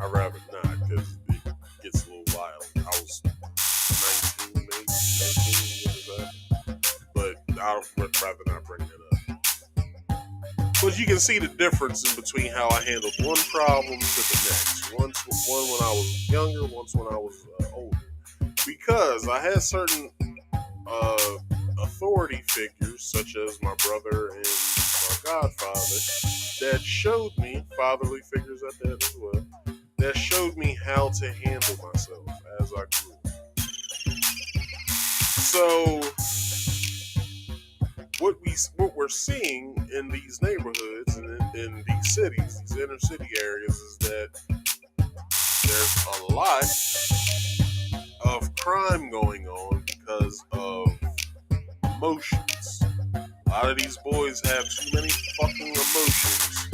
I'd rather not because it gets a little wild. I was 19, maybe 19, but I'd rather not bring that up. But you can see the difference in between how I handled one problem to the next. One when I was younger, once when I was older. Because I had certain authority figures, such as my brother and my godfather, that showed me, fatherly figures at that as well, that showed me how to handle myself as I grew. So what we're seeing in these neighborhoods and in these cities, these inner city areas, is that there's a lot of crime going on because of emotions. A lot of these boys have too many fucking emotions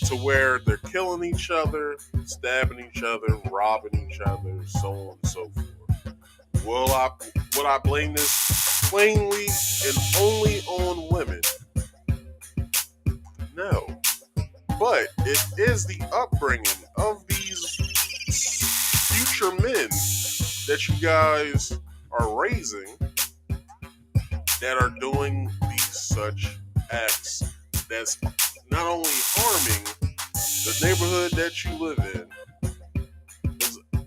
to where they're killing each other, stabbing each other, robbing each other, so on and so forth. Would I blame this plainly and only on women? No. But it is the upbringing of these future men that you guys are raising that are doing these such acts that's not only harming the neighborhood that you live in,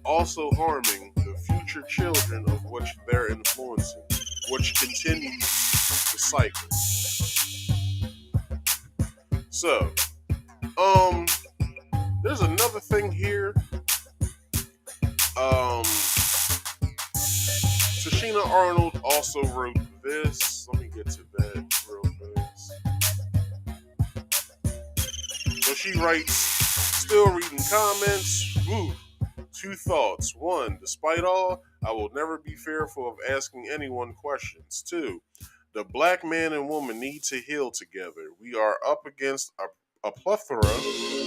also harming the future children of which they're influencing, which continues the cycle. So, there's another thing here. Tichina Arnold also wrote this. Let me get to that real fast. So she writes, still reading comments. Ooh, 2 thoughts. 1, despite all, I will never be fearful of asking anyone questions. 2, the black man and woman need to heal together. We are up against a plethora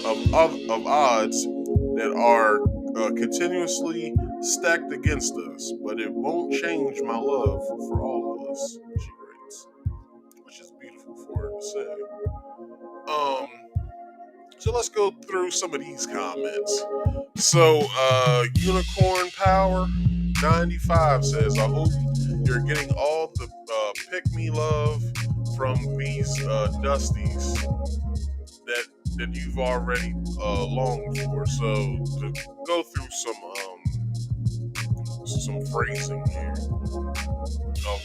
of odds that are continuously stacked against us, but it won't change my love for all of us, she writes, which is beautiful for her to say. So let's go through some of these comments. So, Unicorn Power 95 says, I hope you're getting all the pick-me love from these dusties that you've already longed for. So, to go through some phrasing here of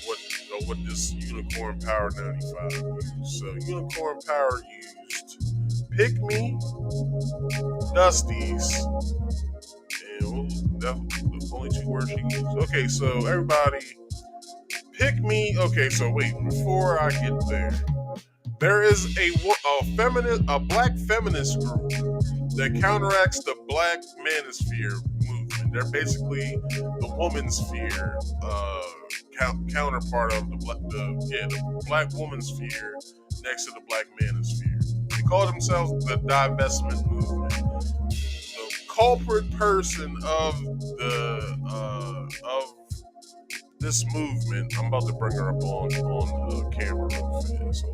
what this Unicorn Power 95 used. So, Unicorn Power used pick me, dusties, and that's the only 2 words she used. Okay, so everybody, pick me. Okay, so wait, before I get there, there is a black feminist group that counteracts the black manosphere movement. They're basically the woman's sphere counterpart of the black woman's sphere next to the black manosphere. They call themselves the divestment movement. The culprit person of this movement. I'm about to bring her up on camera real fast.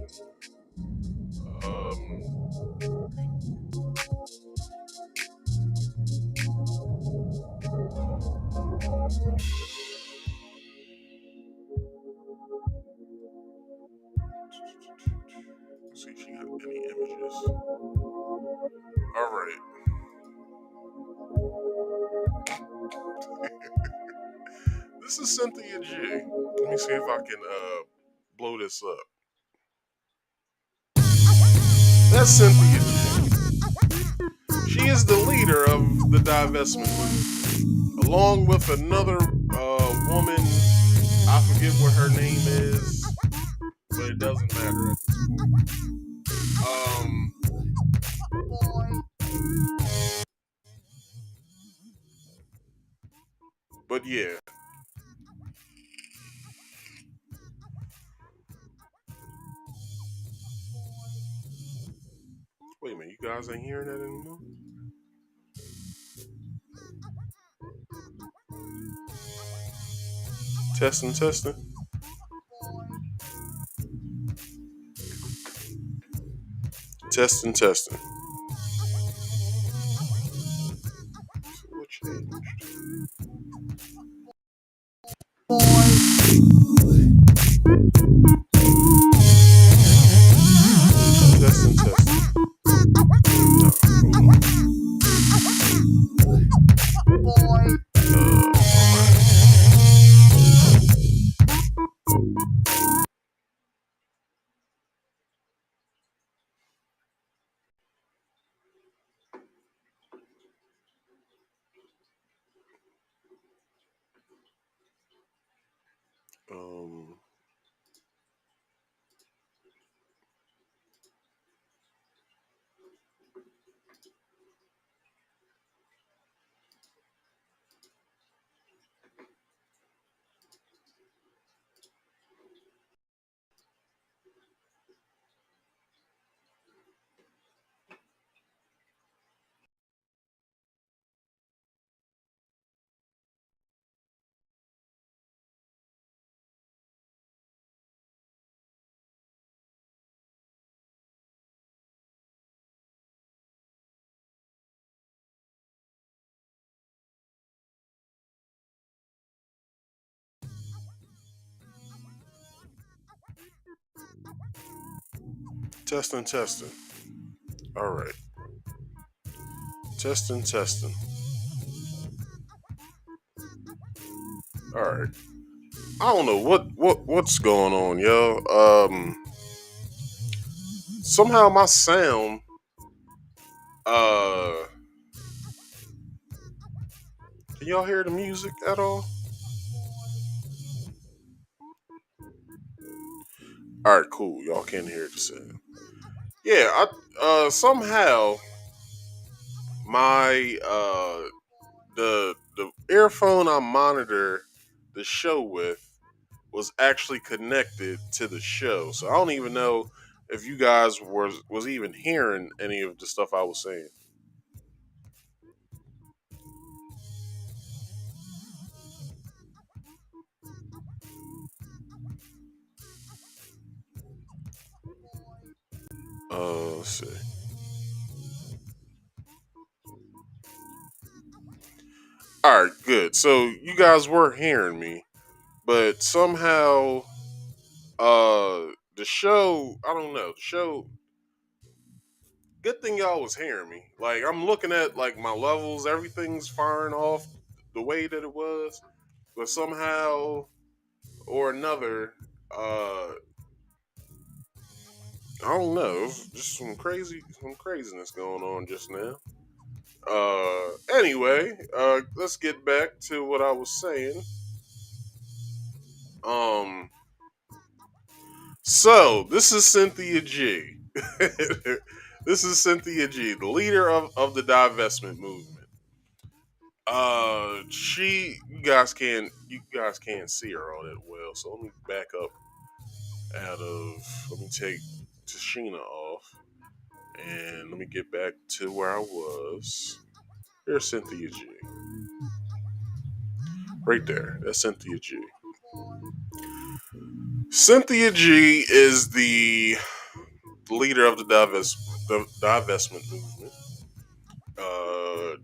See if she got any images. All right. This is Cynthia G. Let me see if I can blow this up. That's Cynthia G. She is the leader of the divestment movement, along with another woman. I forget what her name is, but it doesn't matter at this point. But yeah. Wait a minute, you guys ain't hearing that anymore? Testing. Testing. What changed? Testing. Testing. All right. Testing. All right. I don't know what's going on, yo. Somehow my sound, can y'all hear the music at all? All right, cool. Y'all can't hear the sound. Yeah, somehow my the earphone I monitor the show with was actually connected to the show. So I don't even know if you guys was even hearing any of the stuff I was saying. Let's see. All right, good. So you guys were hearing me, but somehow the show, I don't know, the show, good thing y'all was hearing me. Like I'm looking at like my levels, everything's firing off the way that it was, but somehow or another, I don't know, it was just some craziness going on just now. Anyway, let's get back to what I was saying. Um, so this is Cynthia G. This is Cynthia G, the leader of the divestment movement. You guys can't see her all that well, so let me back up let me take Tichina off and let me get back to where I was. There's Cynthia G. Right there. That's Cynthia G. Cynthia G is the leader of the divestment movement.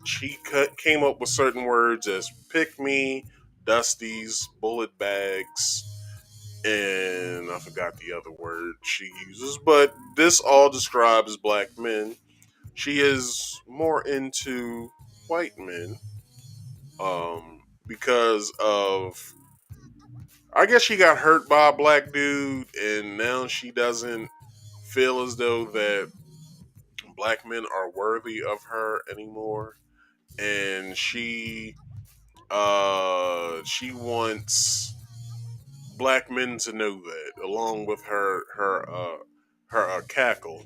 She came up with certain words as pick me, dusties, bullet bags, and I forgot the other word she uses, but this all describes black men. She is more into white men, because of, I guess she got hurt by a black dude, and now she doesn't feel as though that black men are worthy of her anymore, and she wants black men to know that, along with her cackle.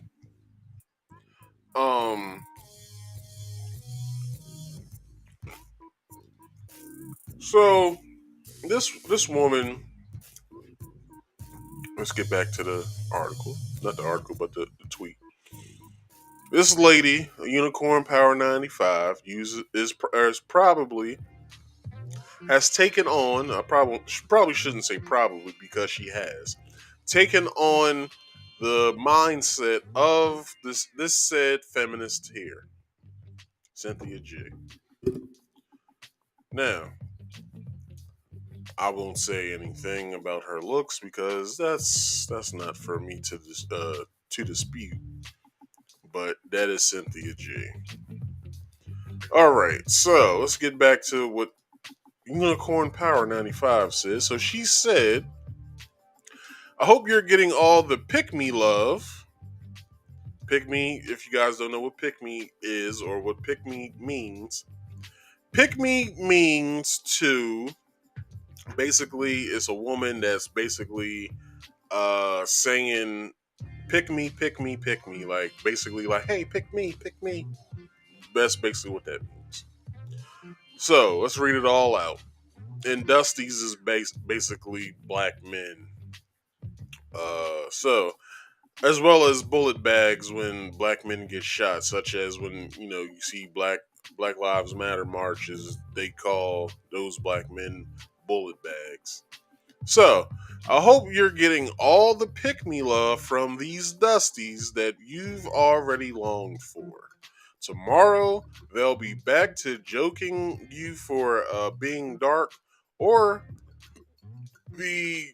Um, so this woman. Let's get back to the article. Not the article, but the tweet. This lady, a Unicorn Power 95, is probably has taken on. I probably shouldn't say probably because she has taken on the mindset of this said feminist here, Cynthia G. Now, I won't say anything about her looks because that's not for me to dispute. But that is Cynthia G. All right, so let's get back to what Unicorn Power 95 says. So she said, I hope you're getting all the pick me love. Pick me, if you guys don't know what pick me is or what pick me means, pick me means to basically, it's a woman that's basically saying pick me, pick me, pick me. Like basically like, hey, pick me, pick me. That's basically what that means. So let's read it all out. And Dusty's is basically black men. So as well as bullet bags when black men get shot, such as when you see Black Lives Matter marches, they call those black men bullet bags. So I hope you're getting all the pick me love from these Dusties that you've already longed for. Tomorrow they'll be back to joking you for being dark or the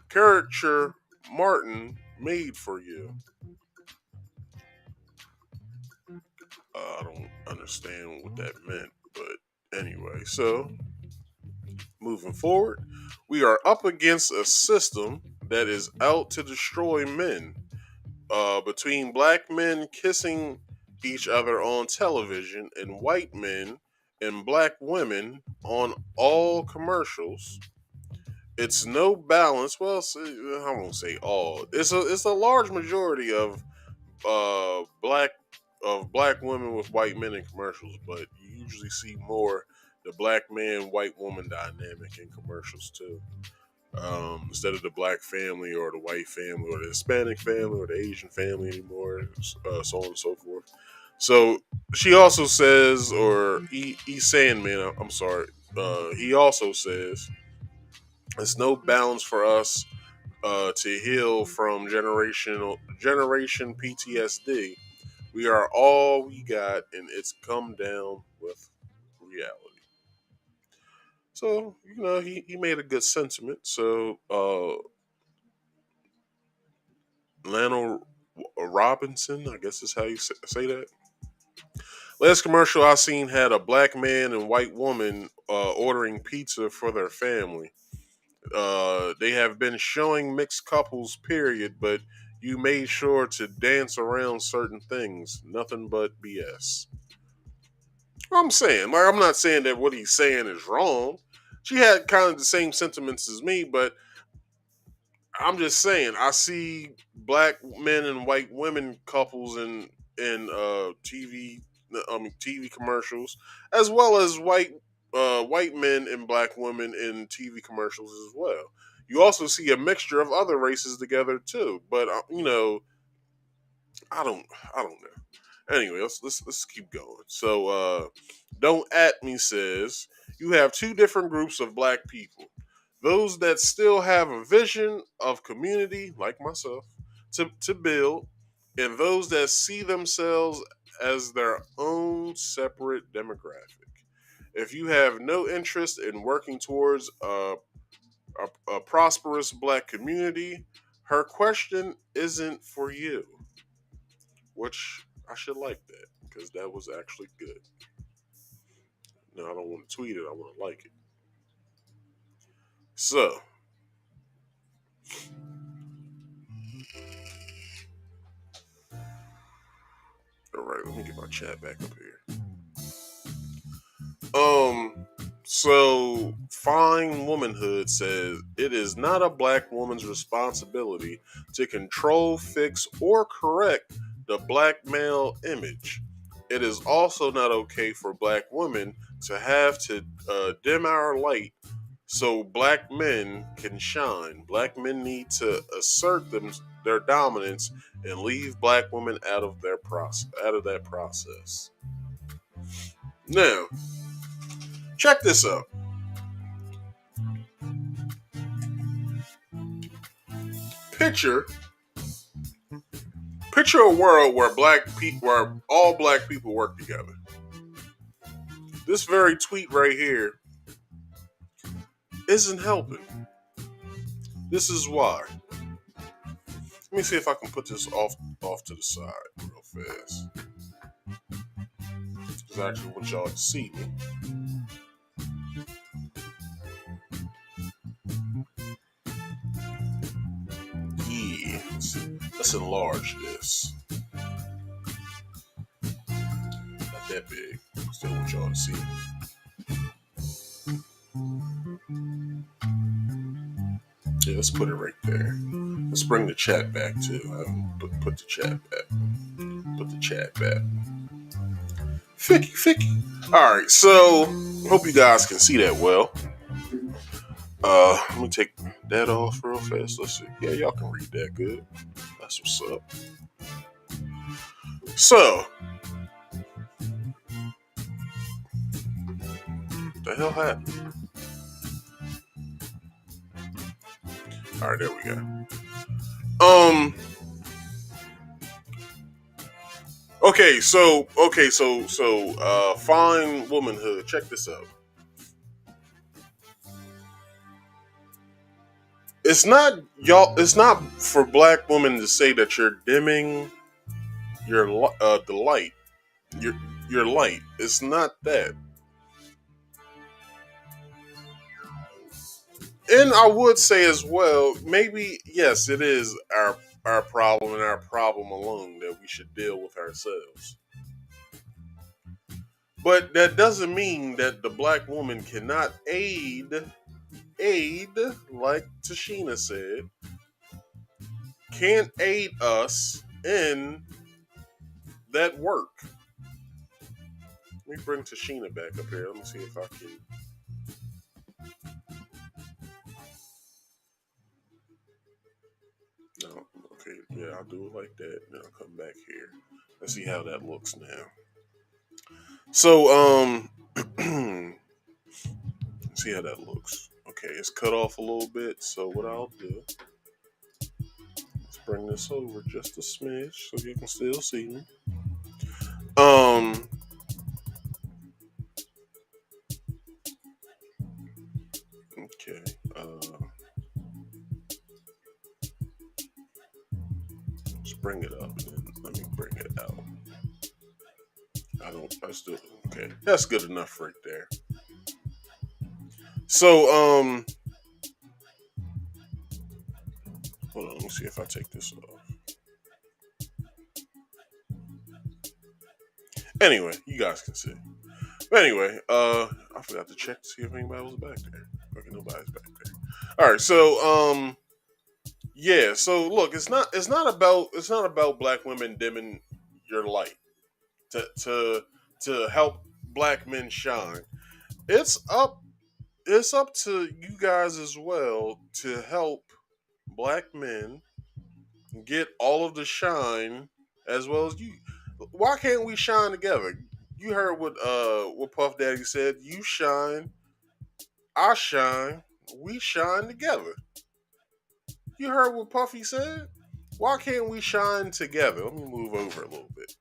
caricature Martin made for you. I don't understand what that meant, but anyway, so moving forward. We are up against a system that is out to destroy men. Between black men kissing each other on television and white men and black women on all commercials, it's no balance. Well, I won't say all. It's a large majority of black women with white men in commercials, but you usually see more the black man white woman dynamic in commercials too. Instead of the black family or the white family or the Hispanic family or the Asian family anymore, so on and so forth. So she also says, or Sandman, I'm sorry, he also says, there's no balance for us to heal from generation PTSD. We are all we got, and it's come down with reality. So, he made a good sentiment. So, Lionel Robinson, I guess is how you say that. Last commercial I seen had a black man and white woman ordering pizza for their family. They have been showing mixed couples, period, but you made sure to dance around certain things. Nothing but BS. I'm saying, I'm not saying that what he's saying is wrong. She had kind of the same sentiments as me, but I'm just saying I see black men and white women couples in TV commercials, as well as white men and black women in TV commercials as well. You also see a mixture of other races together too, but I don't know. Anyway, let's keep going. So, Don't At Me says you have two different groups of black people. Those that still have a vision of community, like myself, to build, and those that see themselves as their own separate demographic. If you have no interest in working towards a prosperous black community, her question isn't for you. Which I should like that, because that was actually good. No, I don't want to tweet it, I want to like it. So, alright, let me get my chat back up here. So Fine Womanhood says it is not a black woman's responsibility to control, fix, or correct the black male image. It is also not okay for black women to have to dim our light so black men can shine. Black men need to assert their dominance and leave black women out of that process. Now, check this out. Picture a world where all black people work together. This very tweet right here isn't helping. This is why. Let me see if I can put this off to the side real fast, because I actually want y'all to see me. Yeah, let's enlarge this. Not that big. Still want y'all to see me. Yeah, let's put it right there. Let's bring the chat back too. Put the chat back. Put the chat back. Ficky. Alright, so hope you guys can see that well. Let me take that off real fast. Let's see. Yeah, y'all can read that good. That's what's up. So, what the hell happened? Alright, there we go. Okay, so Fine Womanhood. Check this out. It's not for black women to say that you're dimming the light. Your light. It's not that. And I would say as well, maybe yes, it is our problem and our problem alone that we should deal with ourselves. But that doesn't mean that the black woman cannot aid, like Tichina said, can't aid us in that work. Let me bring Tichina back up here. Let me see if I can. No, okay, yeah, I'll do it like that. Then I'll come back here. Let's see how that looks now. So, see how that looks. Okay, it's cut off a little bit. So what I'll do, let's bring this over just a smidge so you can still see me. Okay. Let's bring it up and then let me bring it out. I still, okay. That's good enough right there. So, hold on, let me see if I take this off. Anyway, you guys can see. But anyway, I forgot to check to see if anybody was back there. Okay, nobody's back there. All right, so yeah, so look, it's not about black women dimming your light to help black men shine. It's up to you guys as well to help black men get all of the shine as well as you. Why can't we shine together? You heard what Puff Daddy said. You shine, I shine, we shine together. You heard what Puffy said? Why can't we shine together? Let me move over a little bit.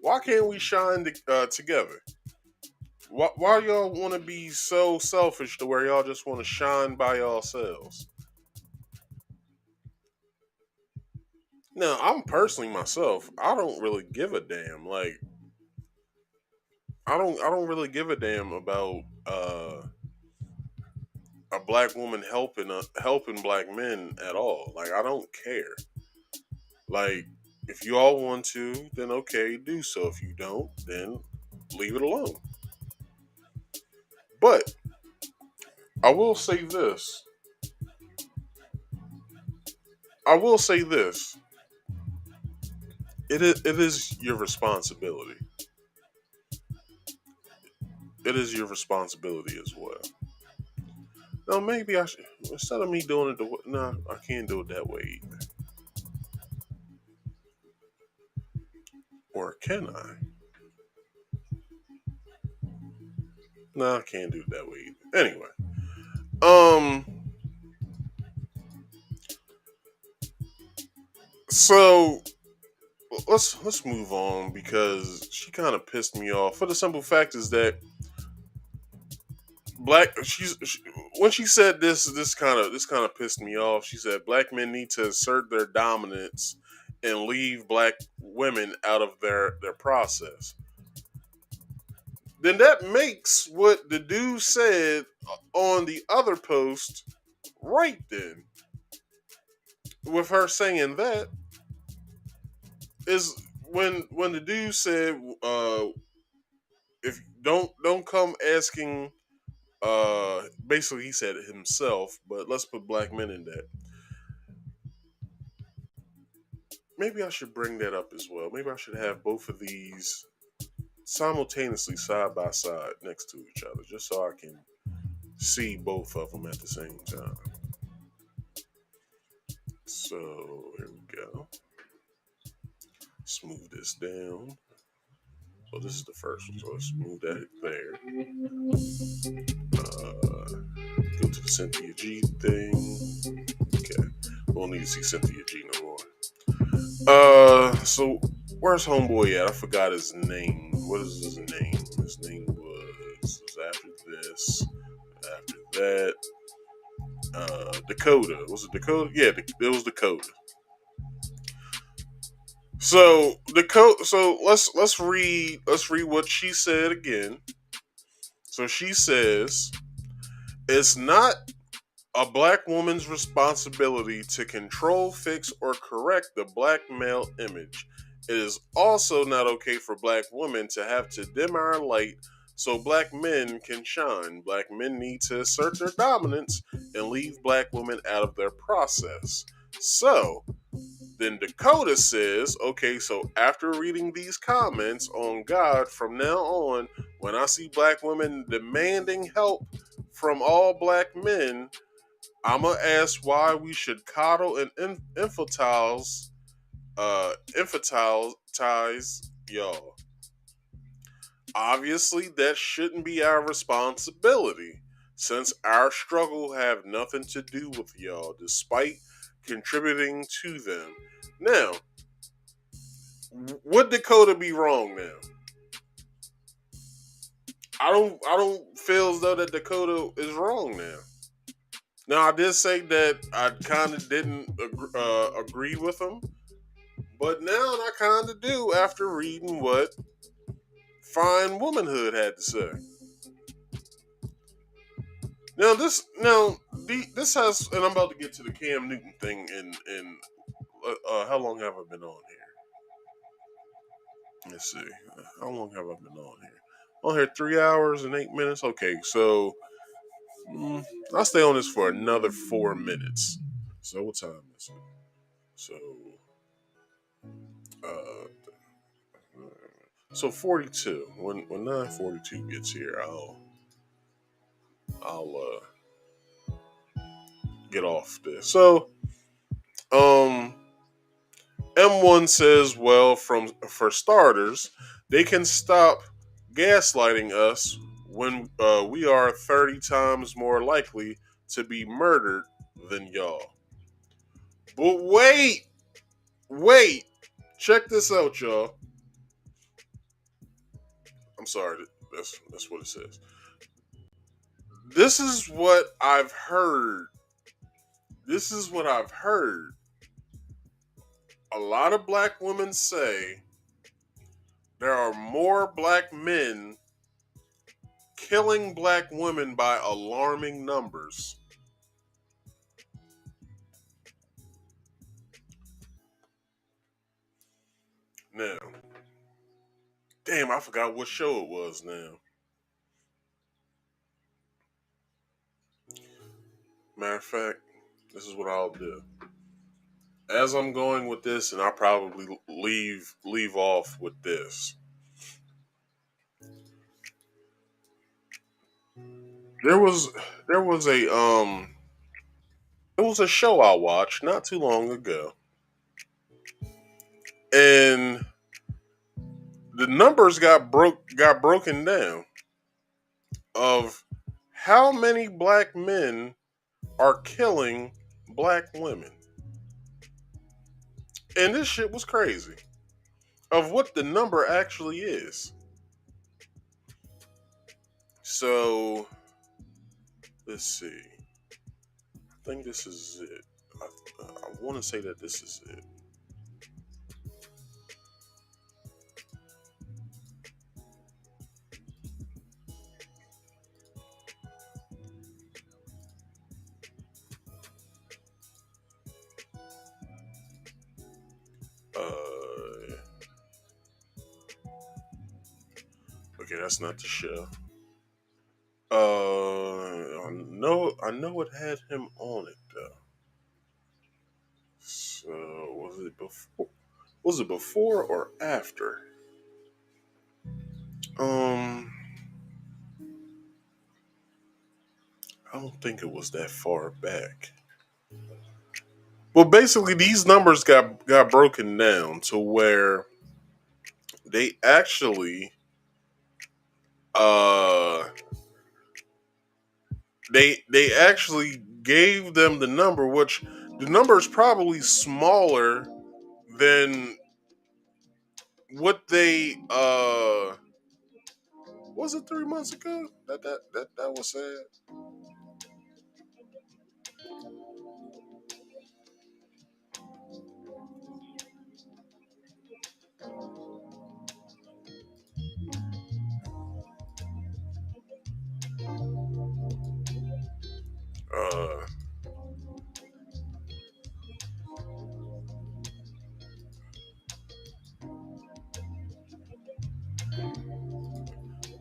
Why can't we shine together? Why y'all want to be so selfish to where y'all just want to shine by yourselves? Now, I'm personally myself, I don't really give a damn. Like, I don't really give a damn about a black woman helping black men at all. Like, I don't care. Like, if you all want to, then okay, do so. If you don't, then leave it alone. But I will say this. It is your responsibility. It is your responsibility as well. Now, maybe I should, instead of me doing it, no, I can't do it that way either. Or can I? No, I can't do it that way either. Anyway, so let's move on because she kind of pissed me off. For the simple fact is that when she said this kind of pissed me off. She said black men need to assert their dominance and leave black women out of their process. Then that makes what the dude said on the other post right then. With her saying that is when the dude said if don't come asking basically he said it himself, but let's put black men in that. Maybe I should bring that up as well. Maybe I should have both of these simultaneously side by side next to each other just so I can see both of them at the same time. So here we go. Let's move this down. So this is the first one. So let's move that there. Go to the Cynthia G thing. Okay. We won't need to see Cynthia G no more. So where's homeboy at? I forgot his name. What is his name? His name was after this. After that. Dakota. Was it Dakota? Yeah, it was Dakota. So let's read what she said again. So she says, It's not a black woman's responsibility to control, fix, or correct the black male image. It is also not okay for black women to have to dim our light so black men can shine. Black men need to assert their dominance and leave black women out of their process. So, then Dakota says, okay, so after reading these comments on God, from now on, when I see black women demanding help from all black men, I'm gonna ask why we should coddle and infantilize y'all. Obviously, that shouldn't be our responsibility, since our struggle have nothing to do with y'all, despite contributing to them. Now, would Dakota be wrong now? I don't feel as though that Dakota is wrong now. Now, I did say that I kind of didn't agree with him, but now I kind of do after reading what Fine Womanhood had to say. This has, and I'm about to get to the Cam Newton thing. In how long have I been on here? Let's see. How long have I been on here? On here 3 hours and 8 minutes. Okay, so I'll stay on this for another 4 minutes. So what time is it? So, so 42. When 9:42 gets here, I'll get off this. So, M1 says, well, for starters, they can stop gaslighting us when we are 30 times more likely to be murdered than y'all. But wait, check this out, y'all. I'm sorry, that's what it says. This is what I've heard. A lot of black women say there are more black men killing black women by alarming numbers. Now, damn, I forgot what show it was now. Matter of fact, this is what I'll do. As I'm going with this, and I'll probably leave off with this. There was a show I watched not too long ago, and the numbers got broken down of how many black men are killing black women. And this shit was crazy of what the number actually is. So, let's see. I think this is it. I want to say that this is it. Okay, that's not the show. I know it had him on it though. So was it before or after? I don't think it was that far back. Well, basically, these numbers got broken down to where they actually they actually gave them the number, which the number is probably smaller than what they was it 3 months ago that was said.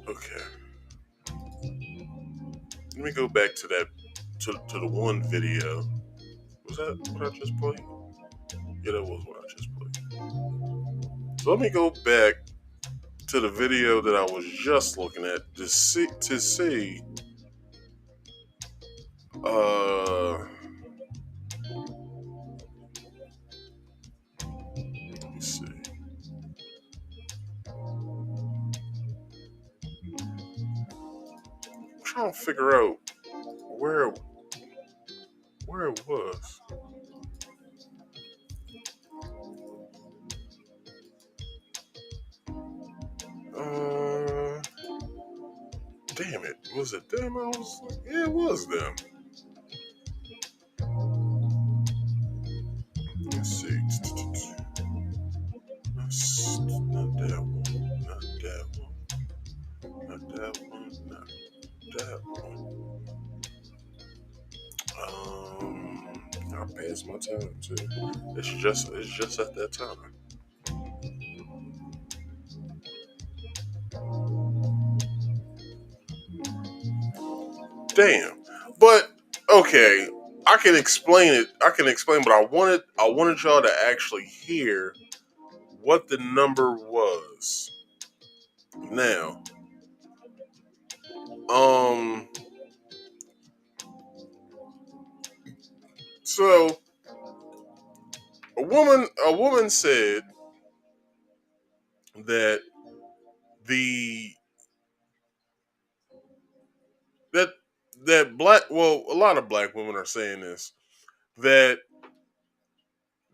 Okay. Let me go back to that to the one video. Was that what I just played? Yeah, that was what I just played. So let me go back to the video that I was just looking at to see let me see. I'm trying to figure out where it was. Damn it. Was it them? Yeah, it was them. Let's see. Not that one. Not that one. Not that one. Not that one. I passed my time too. It's just at that time. Damn. But okay, I can explain it. But I wanted y'all to actually hear what the number was. Now, so a woman said that that black, well, a lot of black women are saying this, that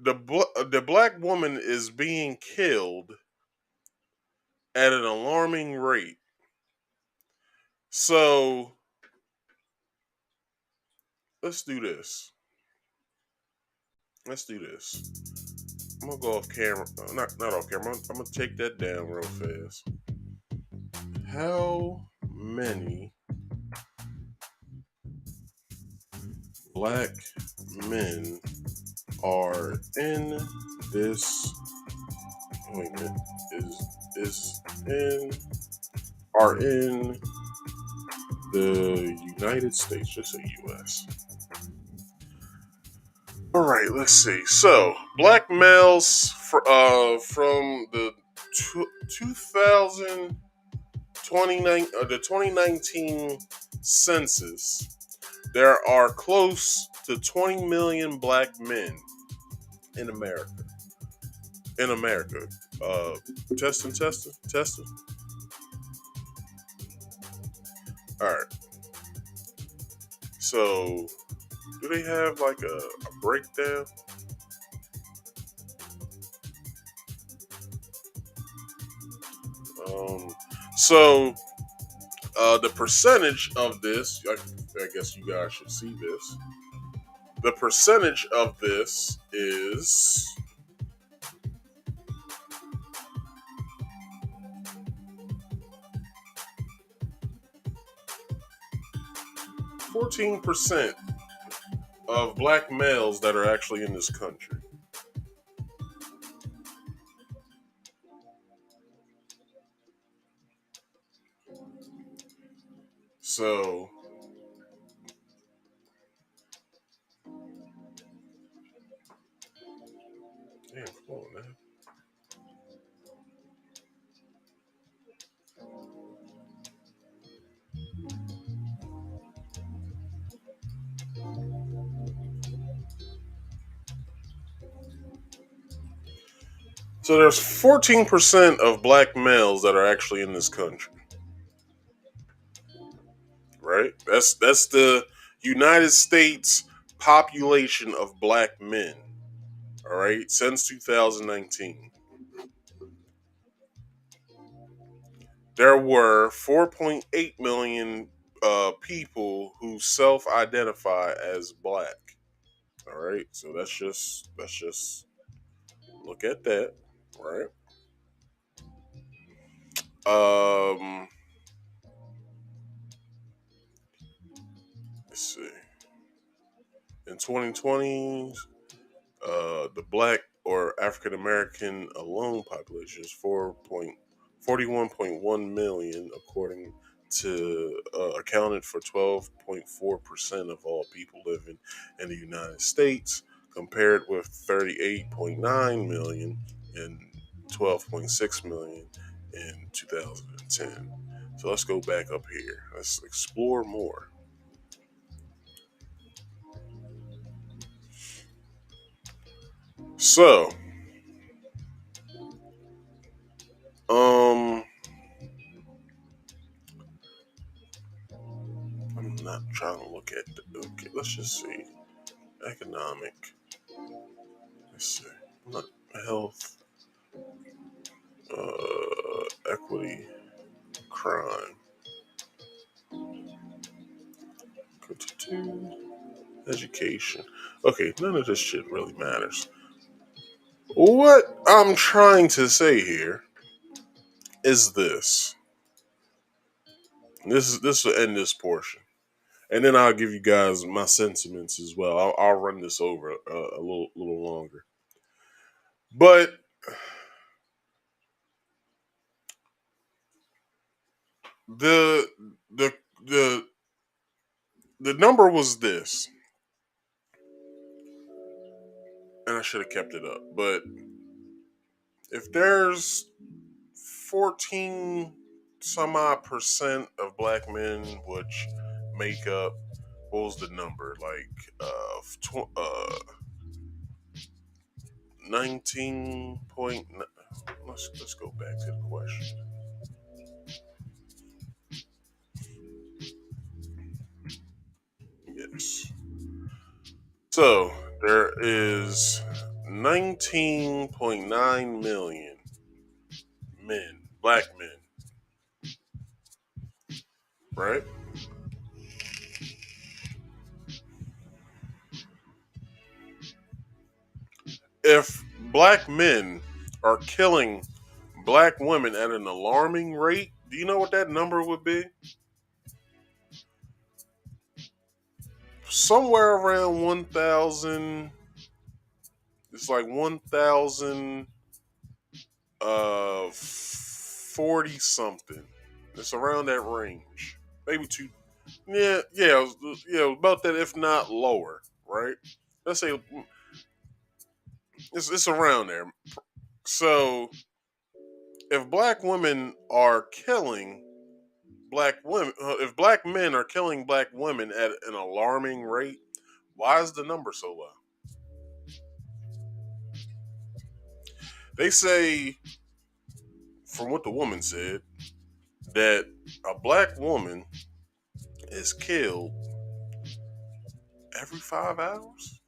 the black woman is being killed at an alarming rate. So let's do this. I'm gonna go off camera. Not off camera. I'm gonna take that down real fast. How many black men are in this? Wait a minute. Are in the United States? Just say U.S. All right. Let's see. So black males from the 2019 census, there are close to 20 million black men in America. Testing. All right. So, do they have like a breakdown? So the percentage of this, I guess you guys should see this. The percentage of this is 14% of black males that are actually in this country. So, damn, come on, man. So there's 14% of black males that are actually in this country. Right? That's the United States population of black men. All right, since 2019. There were 4.8 million people who self-identify as black. All right, so let's just look at that, right? Let's see. In 2020, the black or African American alone population is 41.1 million, according to accounted for 12.4% of all people living in the United States, compared with 38.9 million and 12.6 million in 2010. So let's go back up here. Let's explore more. So, I'm not trying to look at okay, let's just see. Economic. Let's see. Health, equity, crime. Go to 2. Education. Okay, none of this shit really matters. What I'm trying to say here is this. This will end this portion, and then I'll give you guys my sentiments as well. I'll run this over a little longer, but the the the the number was this, and I should have kept it up. But if there's 14 some odd percent of black men, which make up, what was the number, like 19 point. Let's go back to the question. Yes. So there is 19.9 million men, black men, right? If black men are killing black women at an alarming rate, do you know what that number would be? Somewhere around 1,000. It's like 1,040 something. It's around that range. Maybe two. Yeah, about that, if not lower, right? Let's say it's around there. So if black women are killing black women, if black men are killing black women at an alarming rate, why is the number so low? They say, from what the woman said, that a black woman is killed every 5 hours.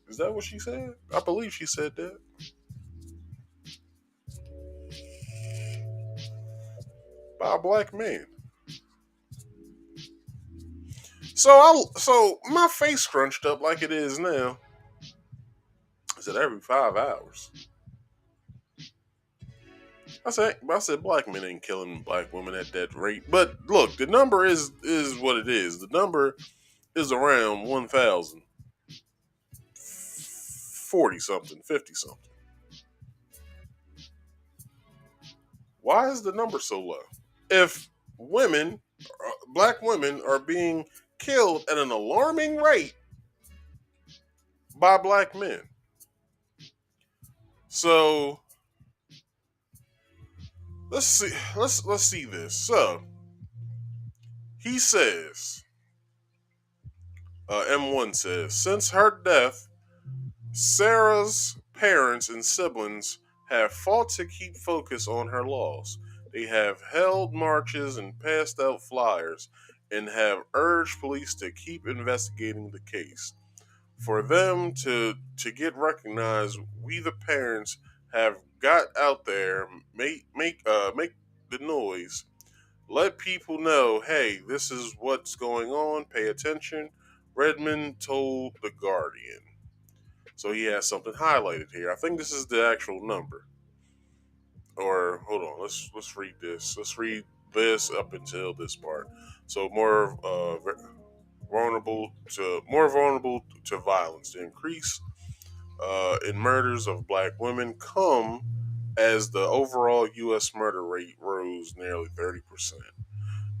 Is that what she said? I believe she said that. By a black man. So my face scrunched up like it is now. I said every 5 hours. I said black men ain't killing black women at that rate. But look, the number is what it is. The number is around 1,040 something, 50 something. Why is the number so low? If black women are being killed at an alarming rate by black men. So let's see this. So he says, M1 says, since her death, Sarah's parents and siblings have fought to keep focus on her loss. They have held marches and passed out flyers and have urged police to keep investigating the case. For them to get recognized, we the parents have got out there, make the noise, let people know, hey, this is what's going on, pay attention. Redmond told The Guardian. So he has something highlighted here. I think this is the actual number. Or hold on, let's read this. Let's read this up until this part. So more of more vulnerable to violence. The increase in murders of black women come as the overall U.S. murder rate rose nearly 30%.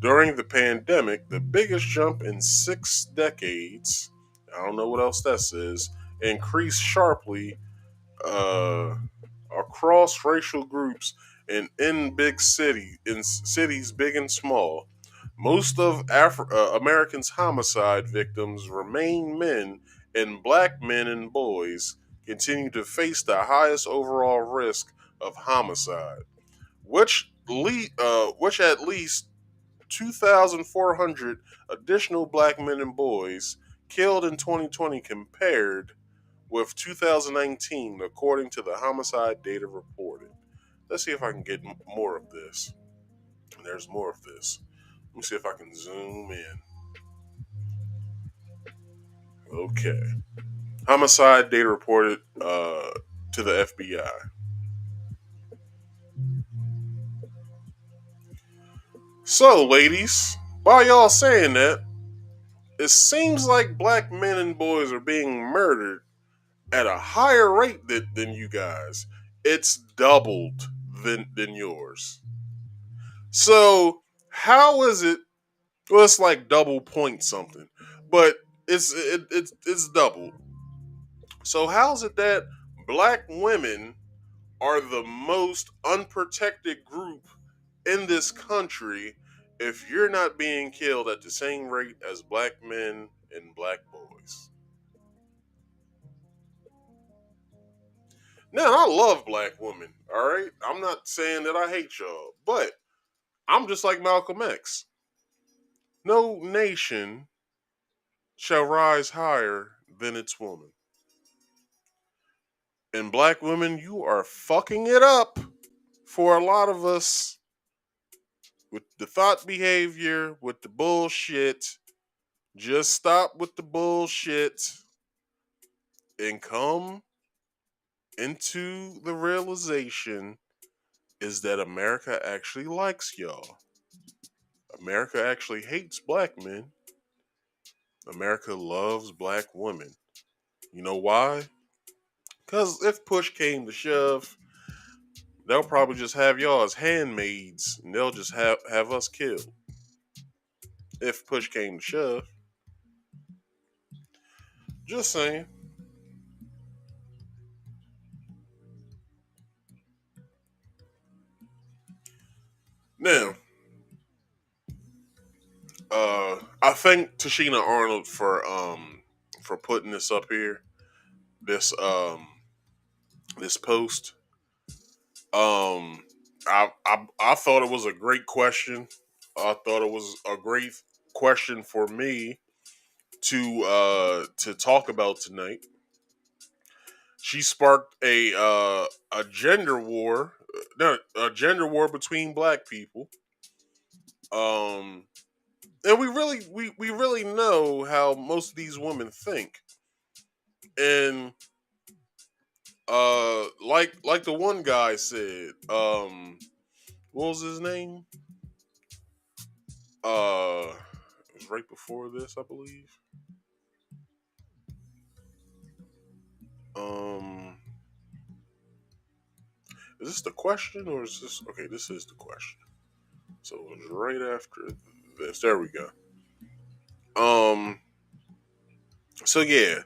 During the pandemic, the biggest jump in 6 decades, I don't know what else that says, increased sharply uh, across racial groups and in cities big and small. Most of Americans' homicide victims remain men, and black men and boys continue to face the highest overall risk of homicide, which at least 2,400 additional black men and boys killed in 2020 compared with 2019, according to the homicide data reported. Let's see if I can get more of this. And there's more of this. Let me see if I can zoom in. Okay. Homicide data reported to the FBI. So, ladies, by y'all saying that, it seems like black men and boys are being murdered at a higher rate than you guys. It's doubled than yours. So, how is it? Well, it's like double point something, but it's double. So how's it that black women are the most unprotected group in this country if you're not being killed at the same rate as black men and black boys? Now, I love black women, all right? I'm not saying that I hate y'all, but I'm just like Malcolm X. No nation shall rise higher than its woman. And black women, you are fucking it up for a lot of us with the thought behavior, with the bullshit. Just stop with the bullshit and come into the realization is that America actually likes y'all. America actually hates black men. America loves black women. You know why? Because if push came to shove, they'll probably just have y'all as handmaids and they'll just have us killed. If push came to shove. Just saying. Now, I thank Tichina Arnold for putting this up here. This this post. I thought it was a great question. I thought it was a great question for me to talk about tonight. She sparked a gender war, no, a gender war between black people. And we really know how most of these women think. And like the one guy said, what was his name? It was right before this, I believe. Um, is this the question or is this okay? This is the question. So it was right after this. There we go. So yeah,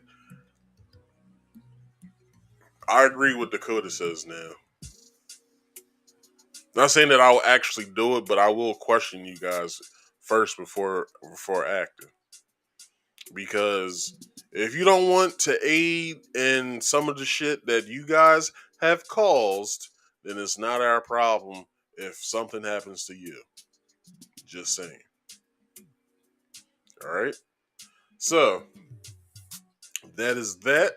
I agree with Dakota says now. Not saying that I'll actually do it, but I will question you guys first before acting. Because if you don't want to aid in some of the shit that you guys have caused, then it's not our problem if something happens to you. Just saying. All right. So that is that.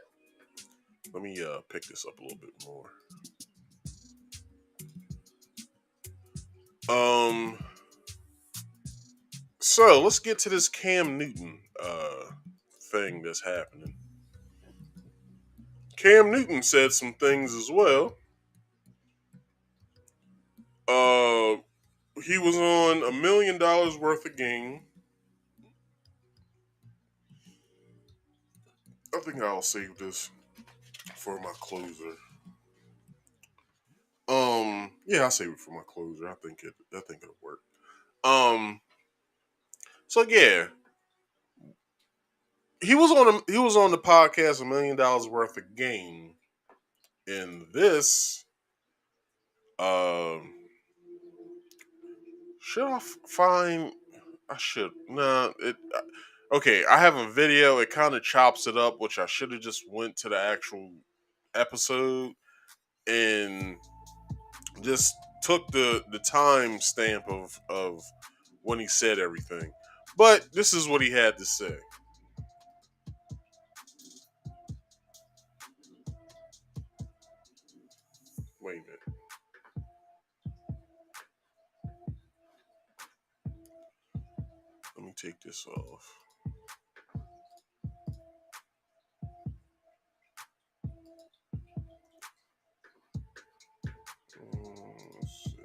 Let me pick this up a little bit more. So let's get to this Cam Newton thing that's happening. Cam Newton said some things as well. He was on $1 million worth of game. I think I'll save this for my closer. Yeah, I'll save it for my closer. I think it'll work. So yeah, he was on the podcast $1 million worth of game, and this should I find? I should okay, I have a video. It kind of chops it up, which I should have just went to the actual episode and just took the time stamp of when he said everything. But this is what he had to say. Wait a minute. Let me take this off. Let's see.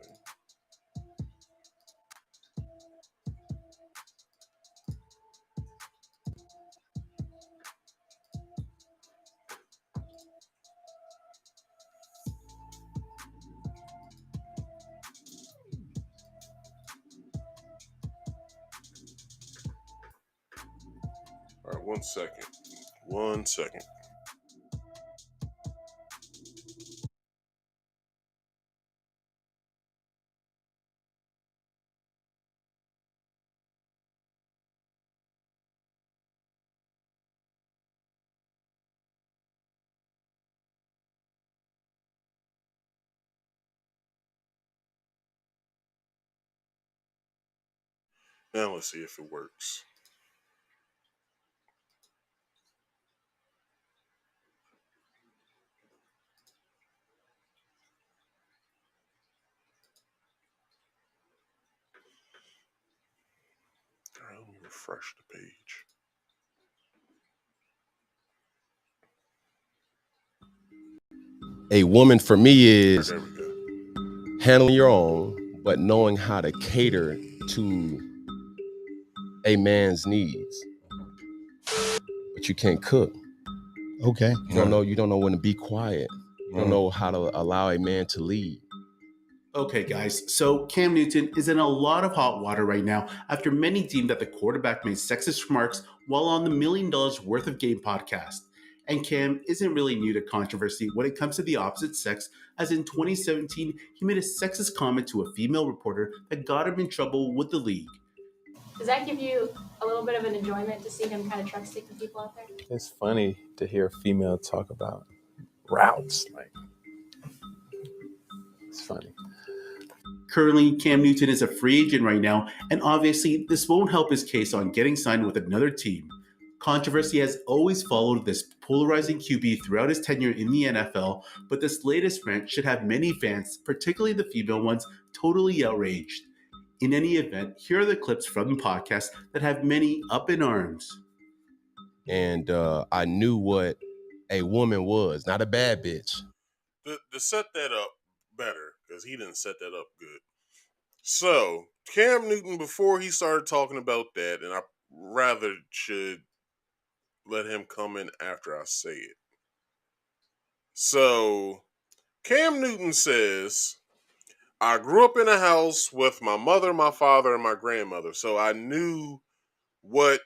All right, 1 second. 1 second. Now let's see if it works. All right, let me refresh the page. A woman for me is handling your own, but knowing how to cater to a man's needs. But you can't cook. Okay. You don't know when to be quiet. You don't know how to allow a man to lead. Okay, guys, so Cam Newton is in a lot of hot water right now after many deemed that the quarterback made sexist remarks while on the $1 million worth of game podcast. And Cam isn't really new to controversy when it comes to the opposite sex, as in 2017, he made a sexist comment to a female reporter that got him in trouble with the league. Does that give you a little bit of an enjoyment to see him kind of truck sticking people out there? It's funny to hear a female talk about routes. Like, it's funny. Currently, Cam Newton is a free agent right now, and obviously this won't help his case on getting signed with another team. Controversy has always followed this polarizing QB throughout his tenure in the NFL, but this latest rant should have many fans, particularly the female ones, totally outraged. In any event, here are the clips from the podcast that have many up in arms. And I knew what a woman was, not a bad bitch. To set that up better, because he didn't set that up good. So, Cam Newton, before he started talking about that, and I rather should let him come in after I say it. So, Cam Newton says, I grew up in a house with my mother, my father, and my grandmother. So I knew what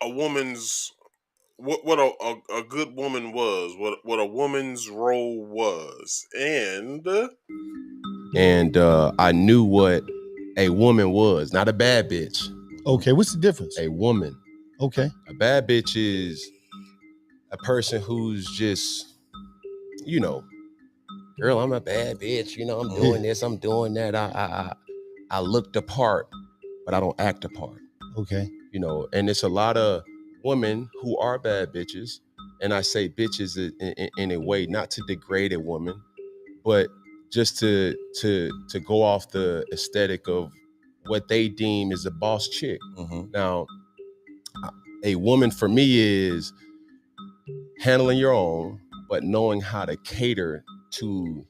a woman's what a good woman was, what a woman's role was. And I knew what a woman was, not a bad bitch. Okay, what's the difference? A woman. Okay. A bad bitch is a person who's just, girl, I'm a bad bitch. I'm doing this, I'm doing that. I look the part, but I don't act the part. Okay. And it's a lot of women who are bad bitches. And I say bitches in a way, not to degrade a woman, but just to go off the aesthetic of what they deem is a boss chick. Mm-hmm. Now, a woman for me is handling your own, but knowing how to cater to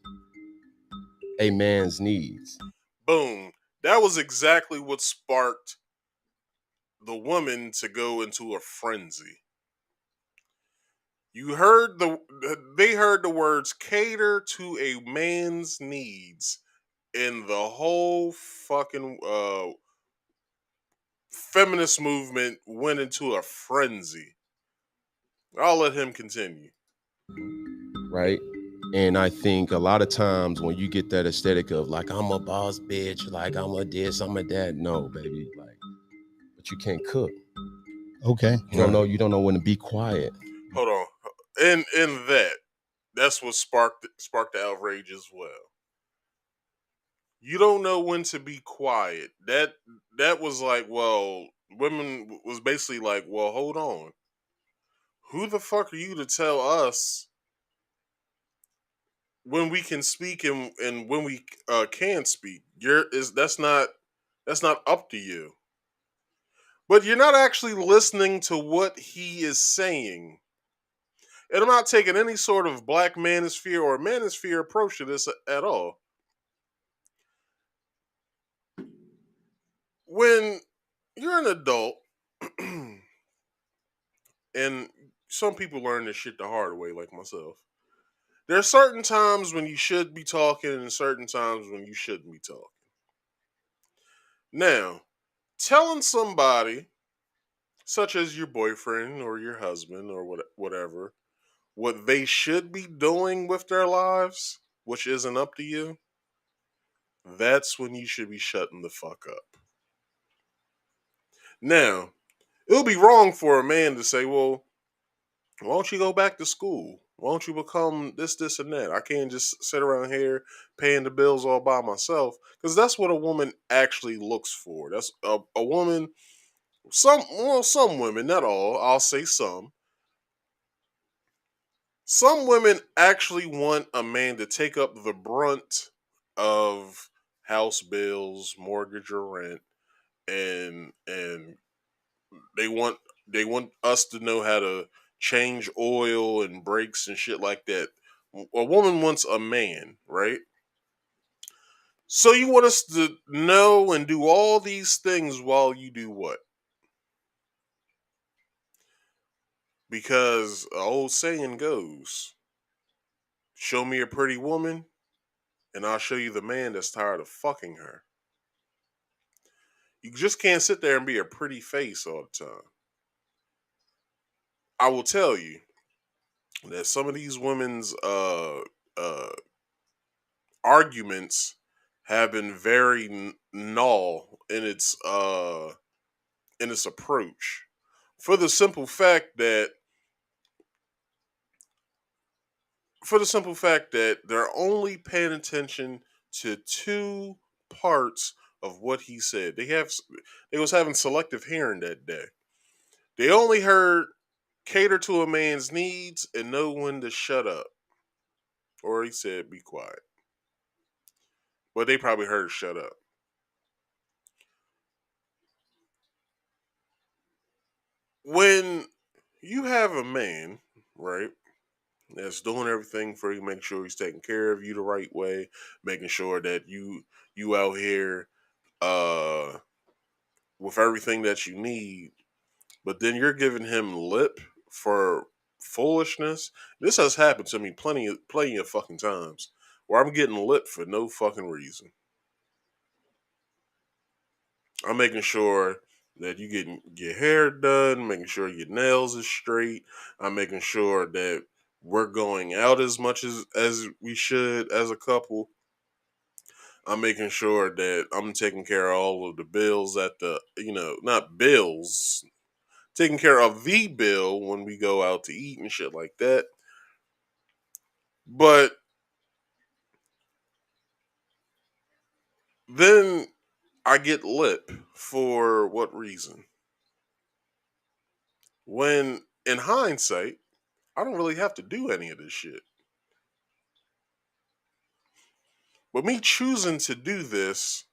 a man's needs. boom, that was exactly what sparked the woman to go into a frenzy. They heard the words cater to a man's needs, and the whole fucking feminist movement went into a frenzy. I'll let him continue. Right? And I think a lot of times when you get that aesthetic of like, I'm a boss bitch, like I'm a this, I'm a that. No, baby. Like, but you can't cook. Okay. You don't know when to be quiet. Hold on. In that's what sparked the outrage as well. You don't know when to be quiet. That was like, well, women was basically like, well, hold on. Who the fuck are you to tell us when we can speak and when we can speak? That's not up to you. But you're not actually listening to what he is saying. And I'm not taking any sort of black manosphere or manosphere approach to this at all. When you're an adult, and some people learn this shit the hard way, like myself, there are certain times when you should be talking and certain times when you shouldn't be talking. Now, telling somebody, such as your boyfriend or your husband or whatever, what they should be doing with their lives, which isn't up to you, that's when you should be shutting the fuck up. Now, it would be wrong for a man to say, well, why don't you go back to school? Why don't you become this, and that? I can't just sit around here paying the bills all by myself. Because that's what a woman actually looks for. That's a woman, some women, not all, I'll say some. Some women actually want a man to take up the brunt of house bills, mortgage or rent, and they want us to know how to change oil and brakes and shit like that. A woman wants a man, right? So you want us to know and do all these things while you do what? Because an old saying goes, show me a pretty woman and I'll show you the man that's tired of fucking her. You just can't sit there and be a pretty face all the time. I will tell you that some of these women's arguments have been very null in its approach, for the simple fact that they're only paying attention to two parts of what he said. They was having selective hearing that day. They only heard cater to a man's needs and know when to shut up. Or he said be quiet. But they probably heard shut up. When you have a man, right, that's doing everything for you, making sure he's taking care of you the right way, making sure that you out here with everything that you need, but then you're giving him lip for foolishness. This has happened to me plenty of fucking times where I'm getting lip for no fucking reason. I'm making sure that you getting your hair done, making sure your nails is straight. I'm making sure that we're going out as much as we should as a couple. I'm making sure that I'm taking care of all of the bills at the, not bills, taking care of the bill when we go out to eat and shit like that. But then I get lip for what reason? When in hindsight, I don't really have to do any of this shit. But me choosing to do this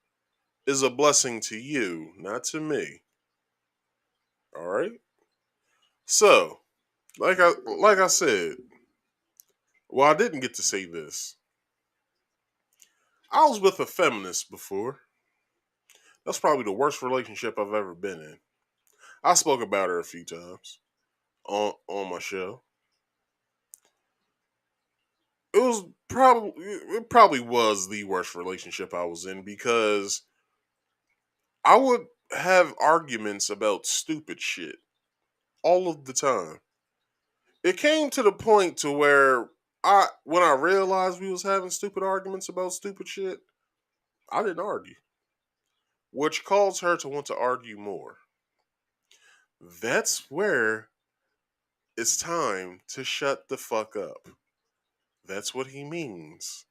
is a blessing to you, not to me. All right? So, like I said, well, I didn't get to say this. I was with a feminist before. That's probably the worst relationship I've ever been in. I spoke about her a few times on my show. it probably was the worst relationship I was in, because I would have arguments about stupid shit all of the time. It came to the point to where when I realized we was having stupid arguments about stupid shit, I didn't argue, which caused her to want to argue more. That's where it's time to shut the fuck up. That's what he means.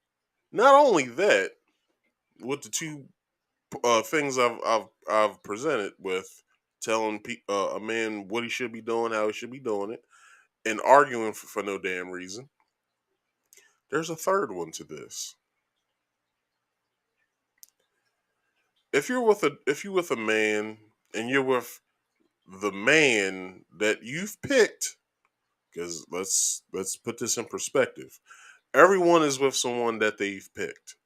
Not only that, with the two things I've presented with, telling a man what he should be doing, how he should be doing it, and arguing for no damn reason. There's a third one to this. If you're with a man and you're with the man that you've picked, because let's put this in perspective. Everyone is with someone that they've picked.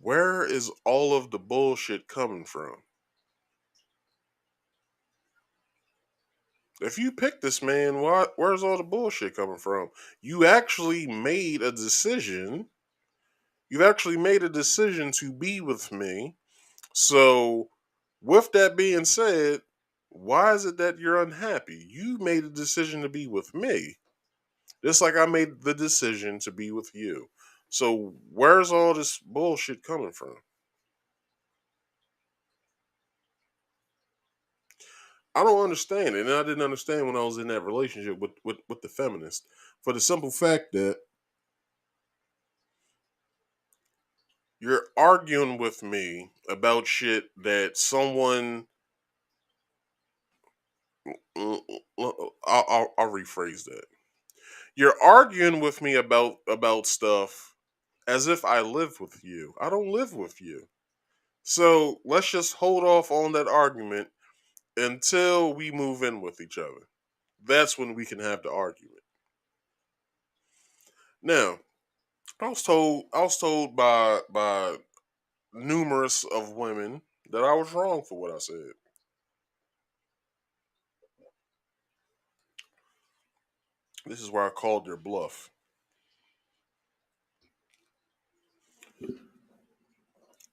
Where is all of the bullshit coming from? If you pick this man, where's all the bullshit coming from? You actually made a decision. You've actually made a decision to be with me. So, with that being said, why is it that you're unhappy? You made a decision to be with me, just like I made the decision to be with you. So, where's all this bullshit coming from? I don't understand it, and I didn't understand when I was in that relationship with the feminist, for the simple fact that you're arguing with me about shit that someone. I'll rephrase that. You're arguing with me about stuff as if I live with you. I don't live with you. So let's just hold off on that argument until we move in with each other. That's when we can have the argument. Now, I was told by numerous of women that I was wrong for what I said. This is where I called their bluff.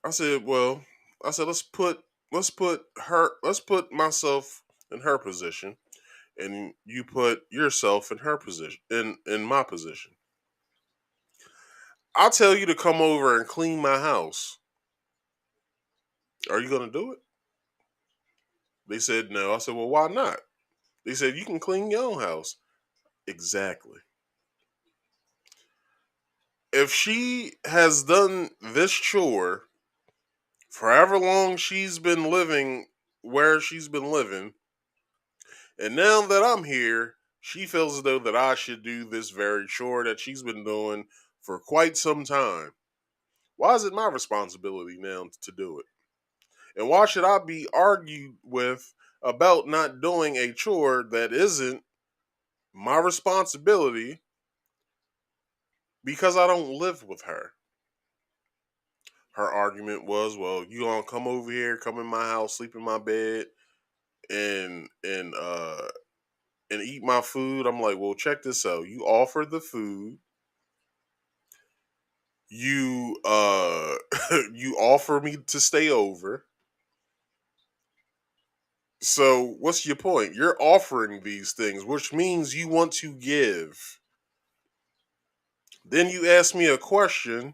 I said, well, let's put myself in her position, and you put yourself in her position, in my position. I'll tell you to come over and clean my house. Are you gonna do it? They said no. I said, well, why not? They said you can clean your own house. Exactly. If she has done this chore for however long she's been living where she's been living, and now that I'm here, she feels as though that I should do this very chore that she's been doing for quite some time. Why is it my responsibility now to do it? And why should I be argued with about not doing a chore that isn't my responsibility because I don't live with her? Her argument was, well, you gonna come over here, come in my house, sleep in my bed, and eat my food. I'm like, well, check this out. You offer the food. You you offer me to stay over. So what's your point? You're offering these things, which means you want to give. Then you ask me a question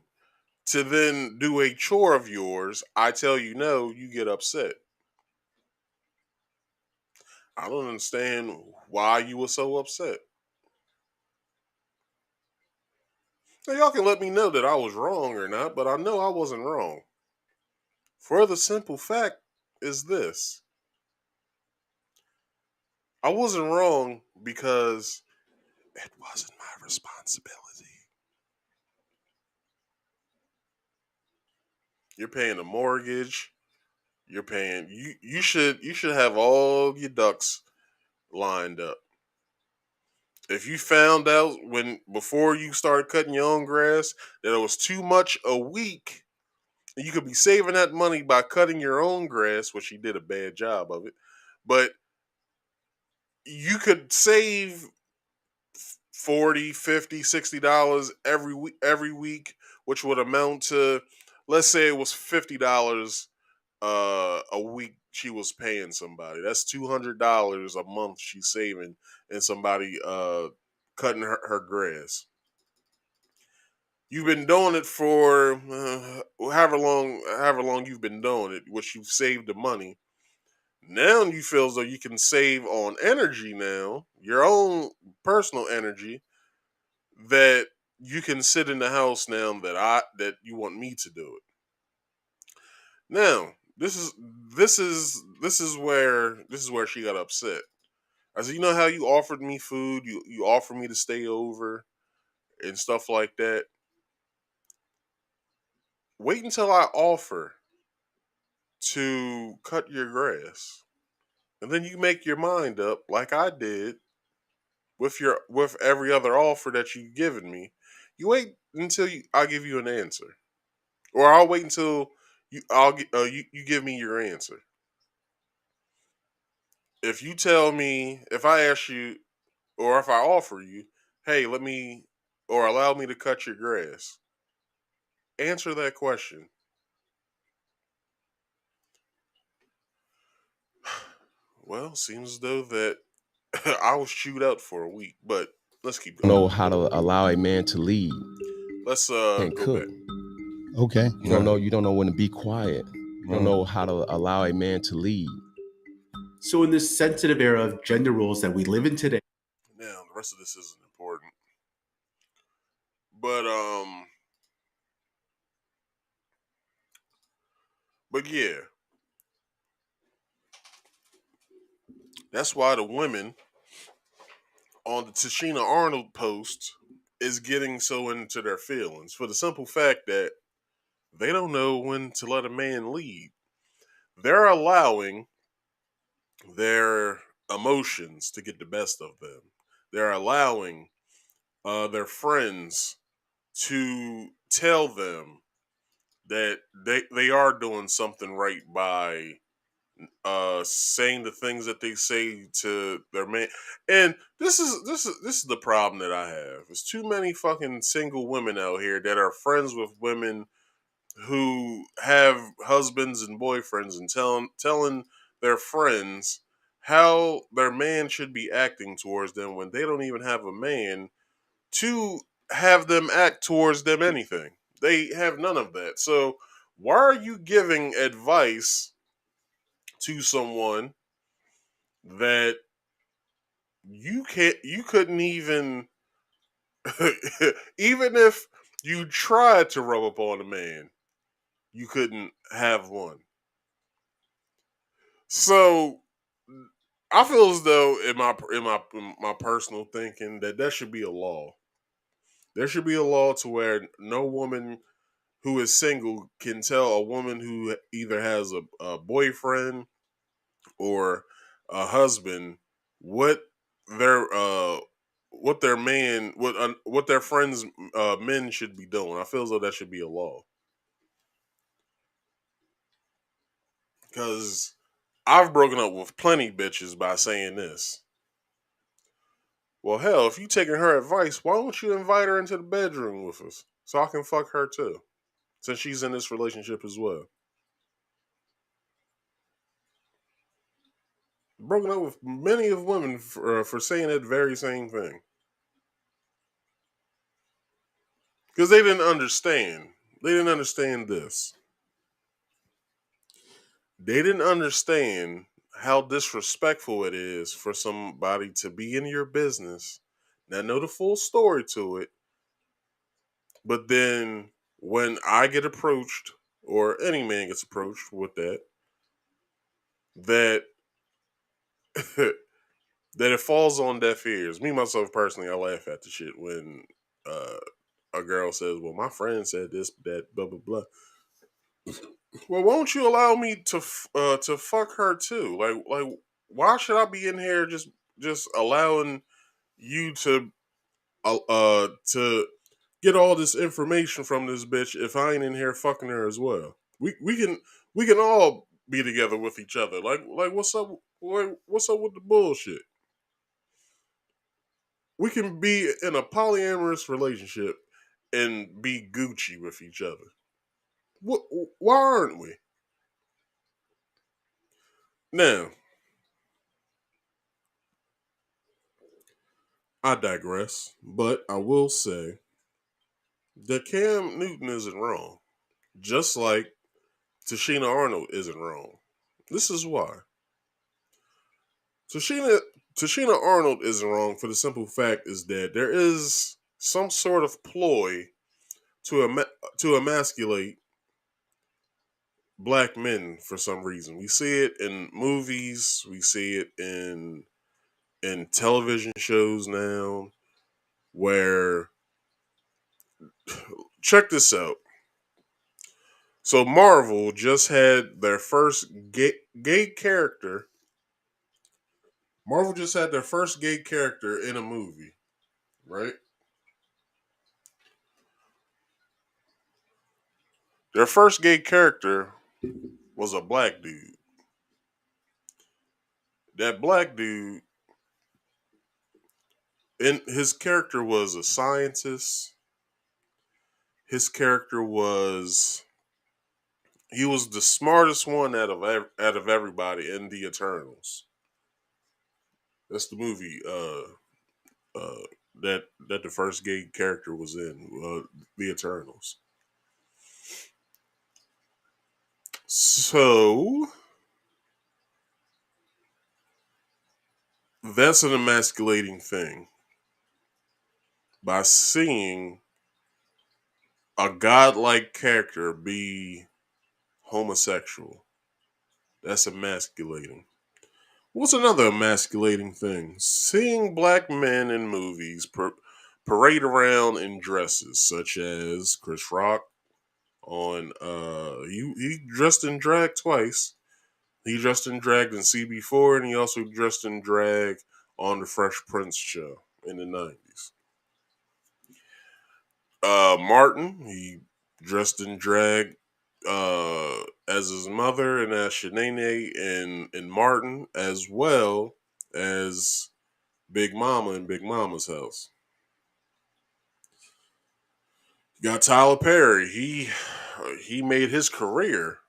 to then do a chore of yours. I tell you no, you get upset. I don't understand why you were so upset. Now, y'all can let me know that I was wrong or not, but I know I wasn't wrong. For the simple fact is this. I wasn't wrong because it wasn't my responsibility. You're paying a mortgage. You're paying you should have all your ducks lined up. If you found out before you started cutting your own grass that it was too much a week, and you could be saving that money by cutting your own grass, which you did a bad job of it, but you could save $40, $50, $60 every week, which would amount to, let's say it was $50 a week she was paying somebody. That's $200 a month she's saving and somebody cutting her grass. You've been doing it for however long you've been doing it, which you've saved the money. Now you feel as though you can save on energy now, your own personal energy, that you can sit in the house now that you want me to do it. Now, this is where she got upset. I said, you know how you offered me food, you offered me to stay over and stuff like that. Wait until I offer to cut your grass. And then you make your mind up like I did with every other offer that you've given me. You wait until I give you an answer. Or I'll wait until you give me your answer. If I ask you, or if I offer you, hey, allow me to cut your grass, answer that question. Well, seems as though that I was chewed out for a week, but let's keep going. Know how to allow a man to lead. Let's and go cook. back. Okay. You don't know when to be quiet. You don't know how to allow a man to lead. So in this sensitive era of gender roles that we live in today. Now, the rest of this isn't important. But yeah. That's why the women on the Tichina Arnold post is getting so into their feelings, for the simple fact that they don't know when to let a man lead. They're allowing their emotions to get the best of them. They're allowing their friends to tell them that they are doing something right by saying the things that they say to their man. And this is the problem that I have. There's too many fucking single women out here that are friends with women who have husbands and boyfriends and telling their friends how their man should be acting towards them when they don't even have a man to have them act towards them anything. They have none of that. So why are you giving advice to someone that you couldn't even even if you tried to rub up on a man, you couldn't have one. So I feel as though in my personal thinking that should be a law. There should be a law to where no woman who is single can tell a woman who either has a boyfriend or a husband what their what their friends men should be doing. I feel as though that should be a law, because I've broken up with plenty bitches by saying this. Well, hell, if you taking her advice, why don't you invite her into the bedroom with us so I can fuck her too, since she's in this relationship as well. Broken up with many of women for saying that very same thing, because they didn't understand. They didn't understand this. They didn't understand how disrespectful it is for somebody to be in your business, not know the full story to it, but then when I get approached, or any man gets approached with that that it falls on deaf ears. Me myself personally, I laugh at the shit when a girl says, "Well, my friend said this, that, blah blah blah." Well, won't you allow me to fuck her too? Like, why should I be in here just allowing you to get all this information from this bitch if I ain't in here fucking her as well? We can all be together with each other. Like what's up? What's up with the bullshit? We can be in a polyamorous relationship and be Gucci with each other. Why aren't we? Now, I digress, but I will say that Cam Newton isn't wrong. Just like Tichina Arnold isn't wrong. This is why. Tichina Arnold isn't wrong for the simple fact is that there is some sort of ploy to emasculate black men for some reason. We see it in movies, we see it in television shows now where check this out. So Marvel just had their first gay character. Marvel just had their first gay character in a movie, right? Their first gay character was a black dude. That black dude, and his character was a scientist. His character was he was the smartest one out of everybody in the Eternals. That's the movie that the first gay character was in, the Eternals. So that's an emasculating thing. By seeing a godlike character be homosexual, that's emasculating. What's another emasculating thing? Seeing black men in movies parade around in dresses, such as Chris Rock on he dressed in drag twice. He dressed in drag in CB4, and he also dressed in drag on the Fresh Prince show in the 90s. Martin, he dressed in drag as his mother and as Shanae and Martin, as well as Big Mama in Big Mama's house. You got Tyler Perry. He made his career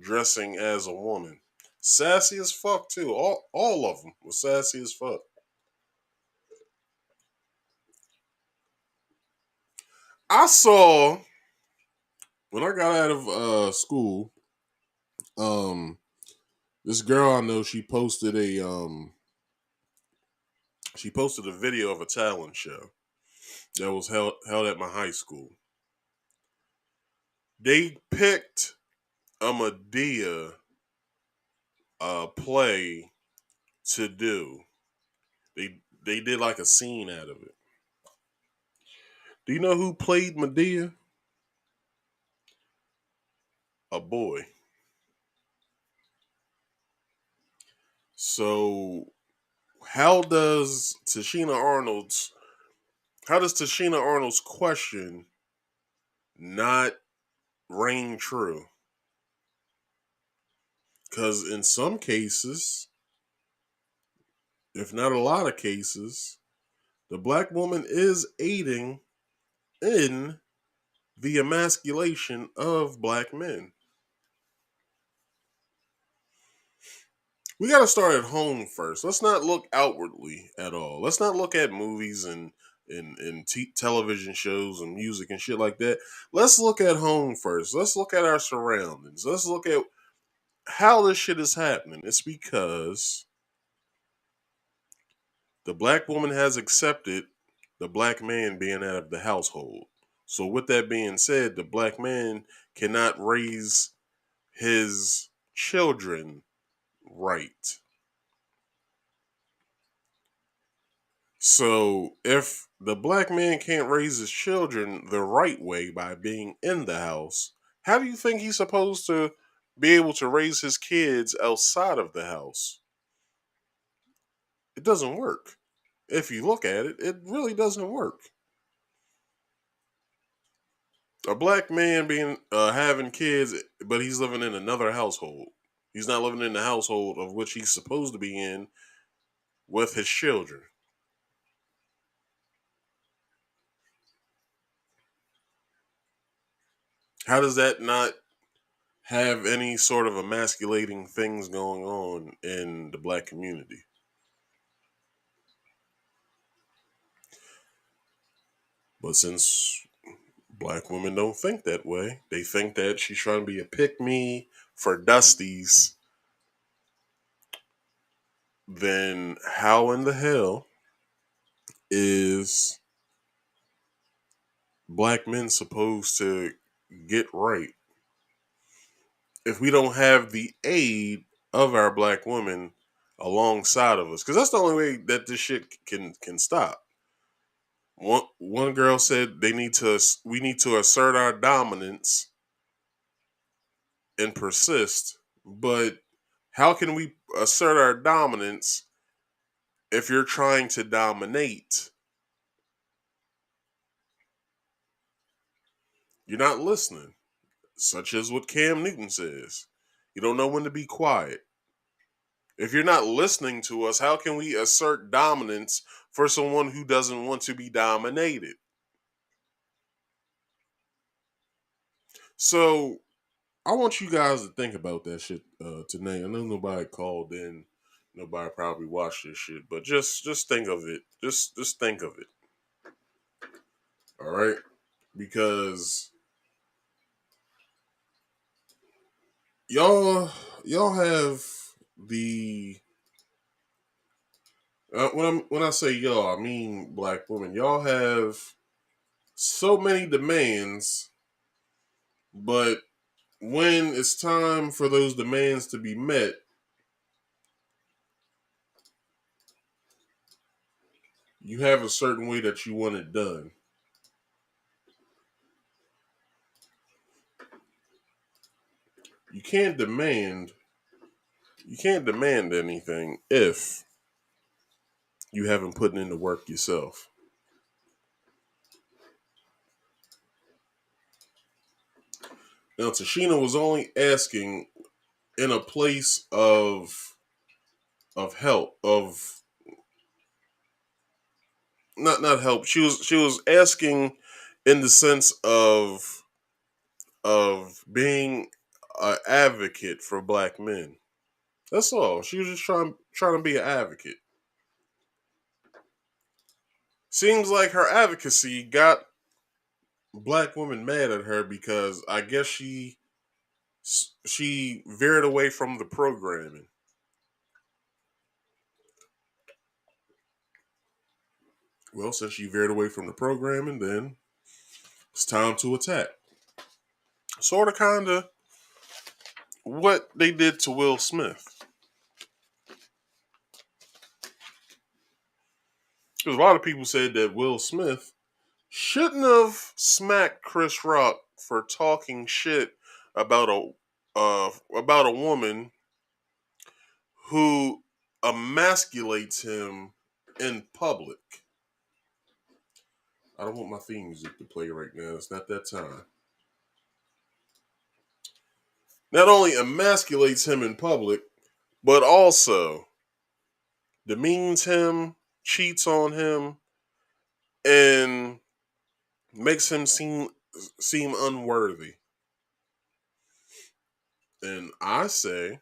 dressing as a woman. Sassy as fuck too. All of them were sassy as fuck. I saw when I got out of school, this girl I know, she posted a video of a talent show that was held at my high school. They picked a Medea play to do. They did like a scene out of it. Do you know who played Medea? A boy. So how does Tichina Arnold's question not ring true? Because in some cases, if not a lot of cases, the black woman is aiding in the emasculation of black men. We got to start at home first. Let's not look outwardly at all. Let's not look at movies and television shows and music and shit like that. Let's look at home first. Let's look at our surroundings. Let's look at how this shit is happening. It's because the black woman has accepted the black man being out of the household. So with that being said, the black man cannot raise his children right. So if the black man can't raise his children the right way by being in the house, how do you think he's supposed to be able to raise his kids outside of the house? It doesn't work. If you look at it, it really doesn't work. A black man being having kids, but he's living in another household. He's not living in the household of which he's supposed to be in with his children. How does that not have any sort of emasculating things going on in the black community? But since black women don't think that way, they think that she's trying to be a pick-me for Dusties, then how in the hell is black men supposed to get right if we don't have the aid of our black women alongside of us? Because that's the only way that this shit can stop. One girl said we need to assert our dominance and persist. But how can we assert our dominance if you're trying to dominate? You're not listening, such as what Cam Newton says. You don't know when to be quiet. If you're not listening to us, how can we assert dominance for someone who doesn't want to be dominated? So I want you guys to think about that shit tonight. I know nobody called in, nobody probably watched this shit, but just think of it. Just think of it. All right, because y'all have the when I say y'all, I mean black women. Y'all have so many demands, but when it's time for those demands to be met, you have a certain way that you want it done. You can't demand anything if you haven't put in the work yourself. Now, Tichina was only asking in a place of help, of not help. She was asking in the sense of being an advocate for black men. That's all. She was just trying to be an advocate. Seems like her advocacy got black women mad at her because I guess she veered away from the programming. Well, since she veered away from the programming, then it's time to attack. Sort of, kind of what they did to Will Smith. Because a lot of people said that Will Smith shouldn't have smacked Chris Rock for talking shit about a woman who emasculates him in public. I don't want my theme music to play right now. It's not that time. Not only emasculates him in public, but also demeans him, cheats on him, and makes him seem unworthy. And I say,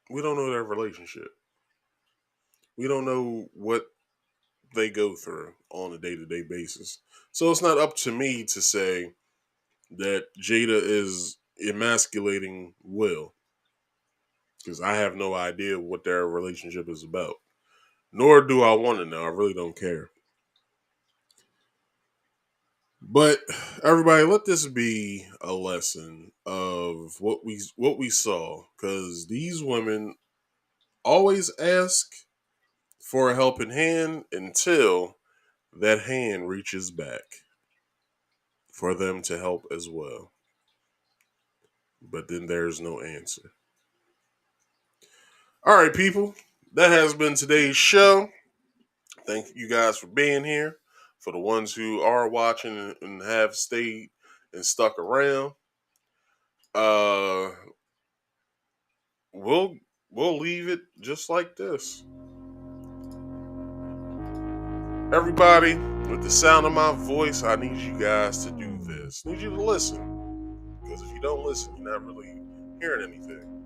we don't know their relationship. We don't know what they go through on a day-to-day basis. So it's not up to me to say that Jada is emasculating Will, because I have no idea what their relationship is about. Nor do I want to know. I really don't care. But everybody, let this be a lesson of what we saw, because these women always ask for a helping hand until that hand reaches back for them to help as well. But then there's no answer. All right, people, that has been today's show. Thank you guys for being here. For the ones who are watching and have stayed and stuck around, we'll leave it just like this. Everybody, with the sound of my voice, I need you guys to do this. I need you to listen. because if you don't listen, you're not really hearing anything.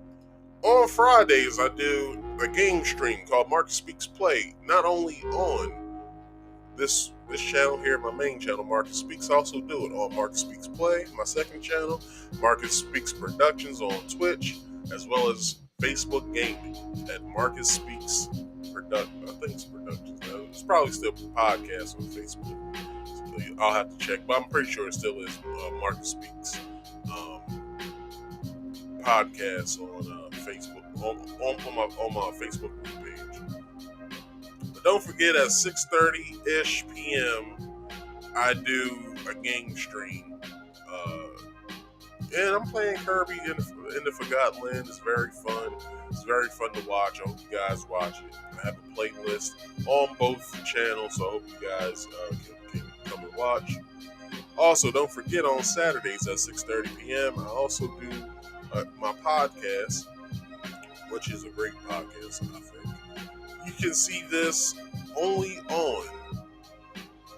On Fridays, I do a game stream called Marcus Speaks Play, not only on this channel here, my main channel, Marcus Speaks. I also do it on Marcus Speaks Play, my second channel, Marcus Speaks Productions on Twitch, as well as Facebook Gaming at Marcus Speaks Productions. I think it's Productions now. It's probably still podcast on Facebook. So I'll have to check, but I'm pretty sure it still is Marcus Speaks podcast on Facebook, on my Facebook page. But don't forget, at 6:30-ish p.m., I do a game stream. And I'm playing Kirby in the Forgotten Land. It's very fun. It's very fun to watch. I hope you guys watch it. I have a playlist on both channels, so I hope you guys can come and watch. Also, don't forget, on Saturdays at 6:30 p.m., I also do my podcast, which is a great podcast, I think. You can see this only on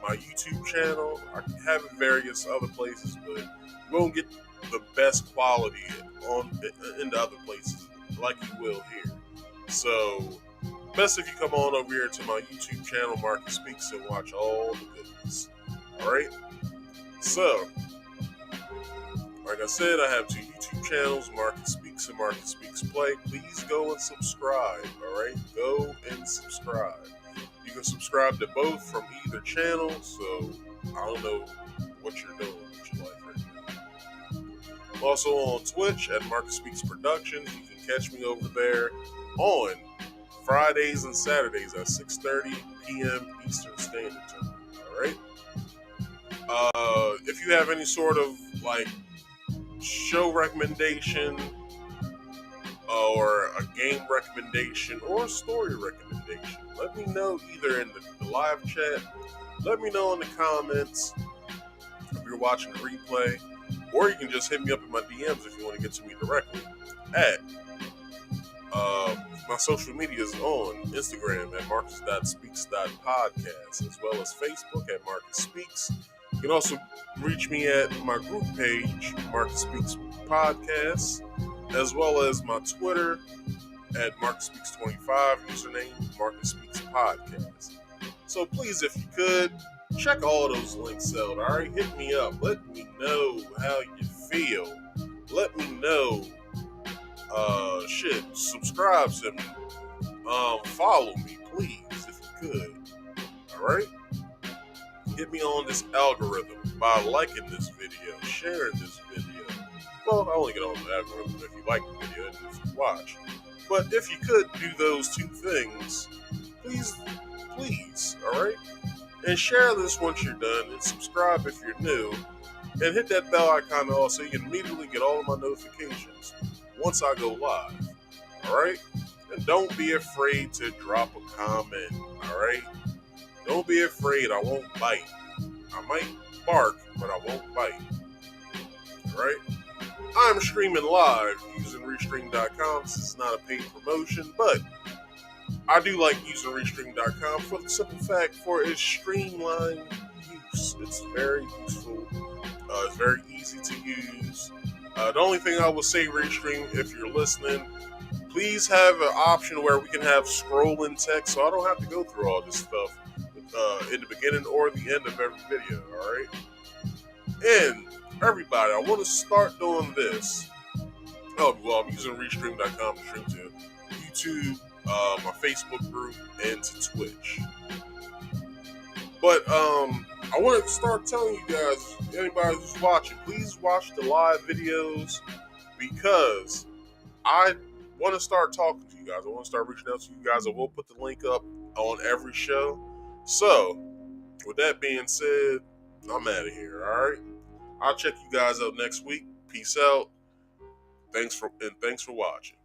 my YouTube channel. I have it various other places, but you won't get the best quality in the other places like you will here. So, best if you come on over here to my YouTube channel, Marcus Speaks, and watch all the goodness. Alright? So, like I said, I have 2 YouTube channels, Marcus Speaks and Marcus Speaks Play. Please go and subscribe, alright? Go and subscribe. You can subscribe to both from either channel, so I don't know what you're doing with your life right now. I'm also on Twitch at Marcus Speaks Productions. You can catch me over there on Fridays and Saturdays at 6:30 p.m. Eastern Standard Time, alright? If you have any sort of, like, show recommendation or a game recommendation or a story recommendation, let me know either in the live chat, let me know in the comments if you're watching the replay, or you can just hit me up in my DMs if you want to get to me directly at my social media is on Instagram at marcus.speaks.podcast, as well as Facebook at Marcus Speaks. You can also reach me at my group page, Marcus Speaks Podcast, as well as my Twitter at Marcus Speaks 25, username Marcus Speaks Podcast. So please, if you could, check all those links out, alright? Hit me up. Let me know how you feel. Let me know. Subscribe to me. Follow me, please, if you could. Alright? Get me on this algorithm by liking this video, sharing this video. Well, I only get on the algorithm if you like the video and if you watch. But if you could do those 2 things, please, alright? And share this once you're done, and subscribe if you're new, and hit that bell icon also so you can immediately get all of my notifications once I go live, alright? And don't be afraid to drop a comment, alright? Don't be afraid, I won't bite. I might bark, but I won't bite. Alright? I'm streaming live using Restream.com. This is not a paid promotion, but I do like using Restream.com for the simple fact for its streamlined use. It's very useful. It's very easy to use. The only thing I will say, Restream, if you're listening, please have an option where we can have scrolling text so I don't have to go through all this stuff in the beginning or the end of every video, alright? And everybody, I want to start doing this. Oh, well, I'm using Restream.com to stream to YouTube, my Facebook group, and to Twitch. But I want to start telling you guys, anybody who's watching, please watch the live videos, because I want to start talking to you guys. I want to start reaching out to you guys. I will put the link up on every show. So, with that being said, I'm out of here, alright? I'll check you guys out next week. Peace out. Thanks for watching.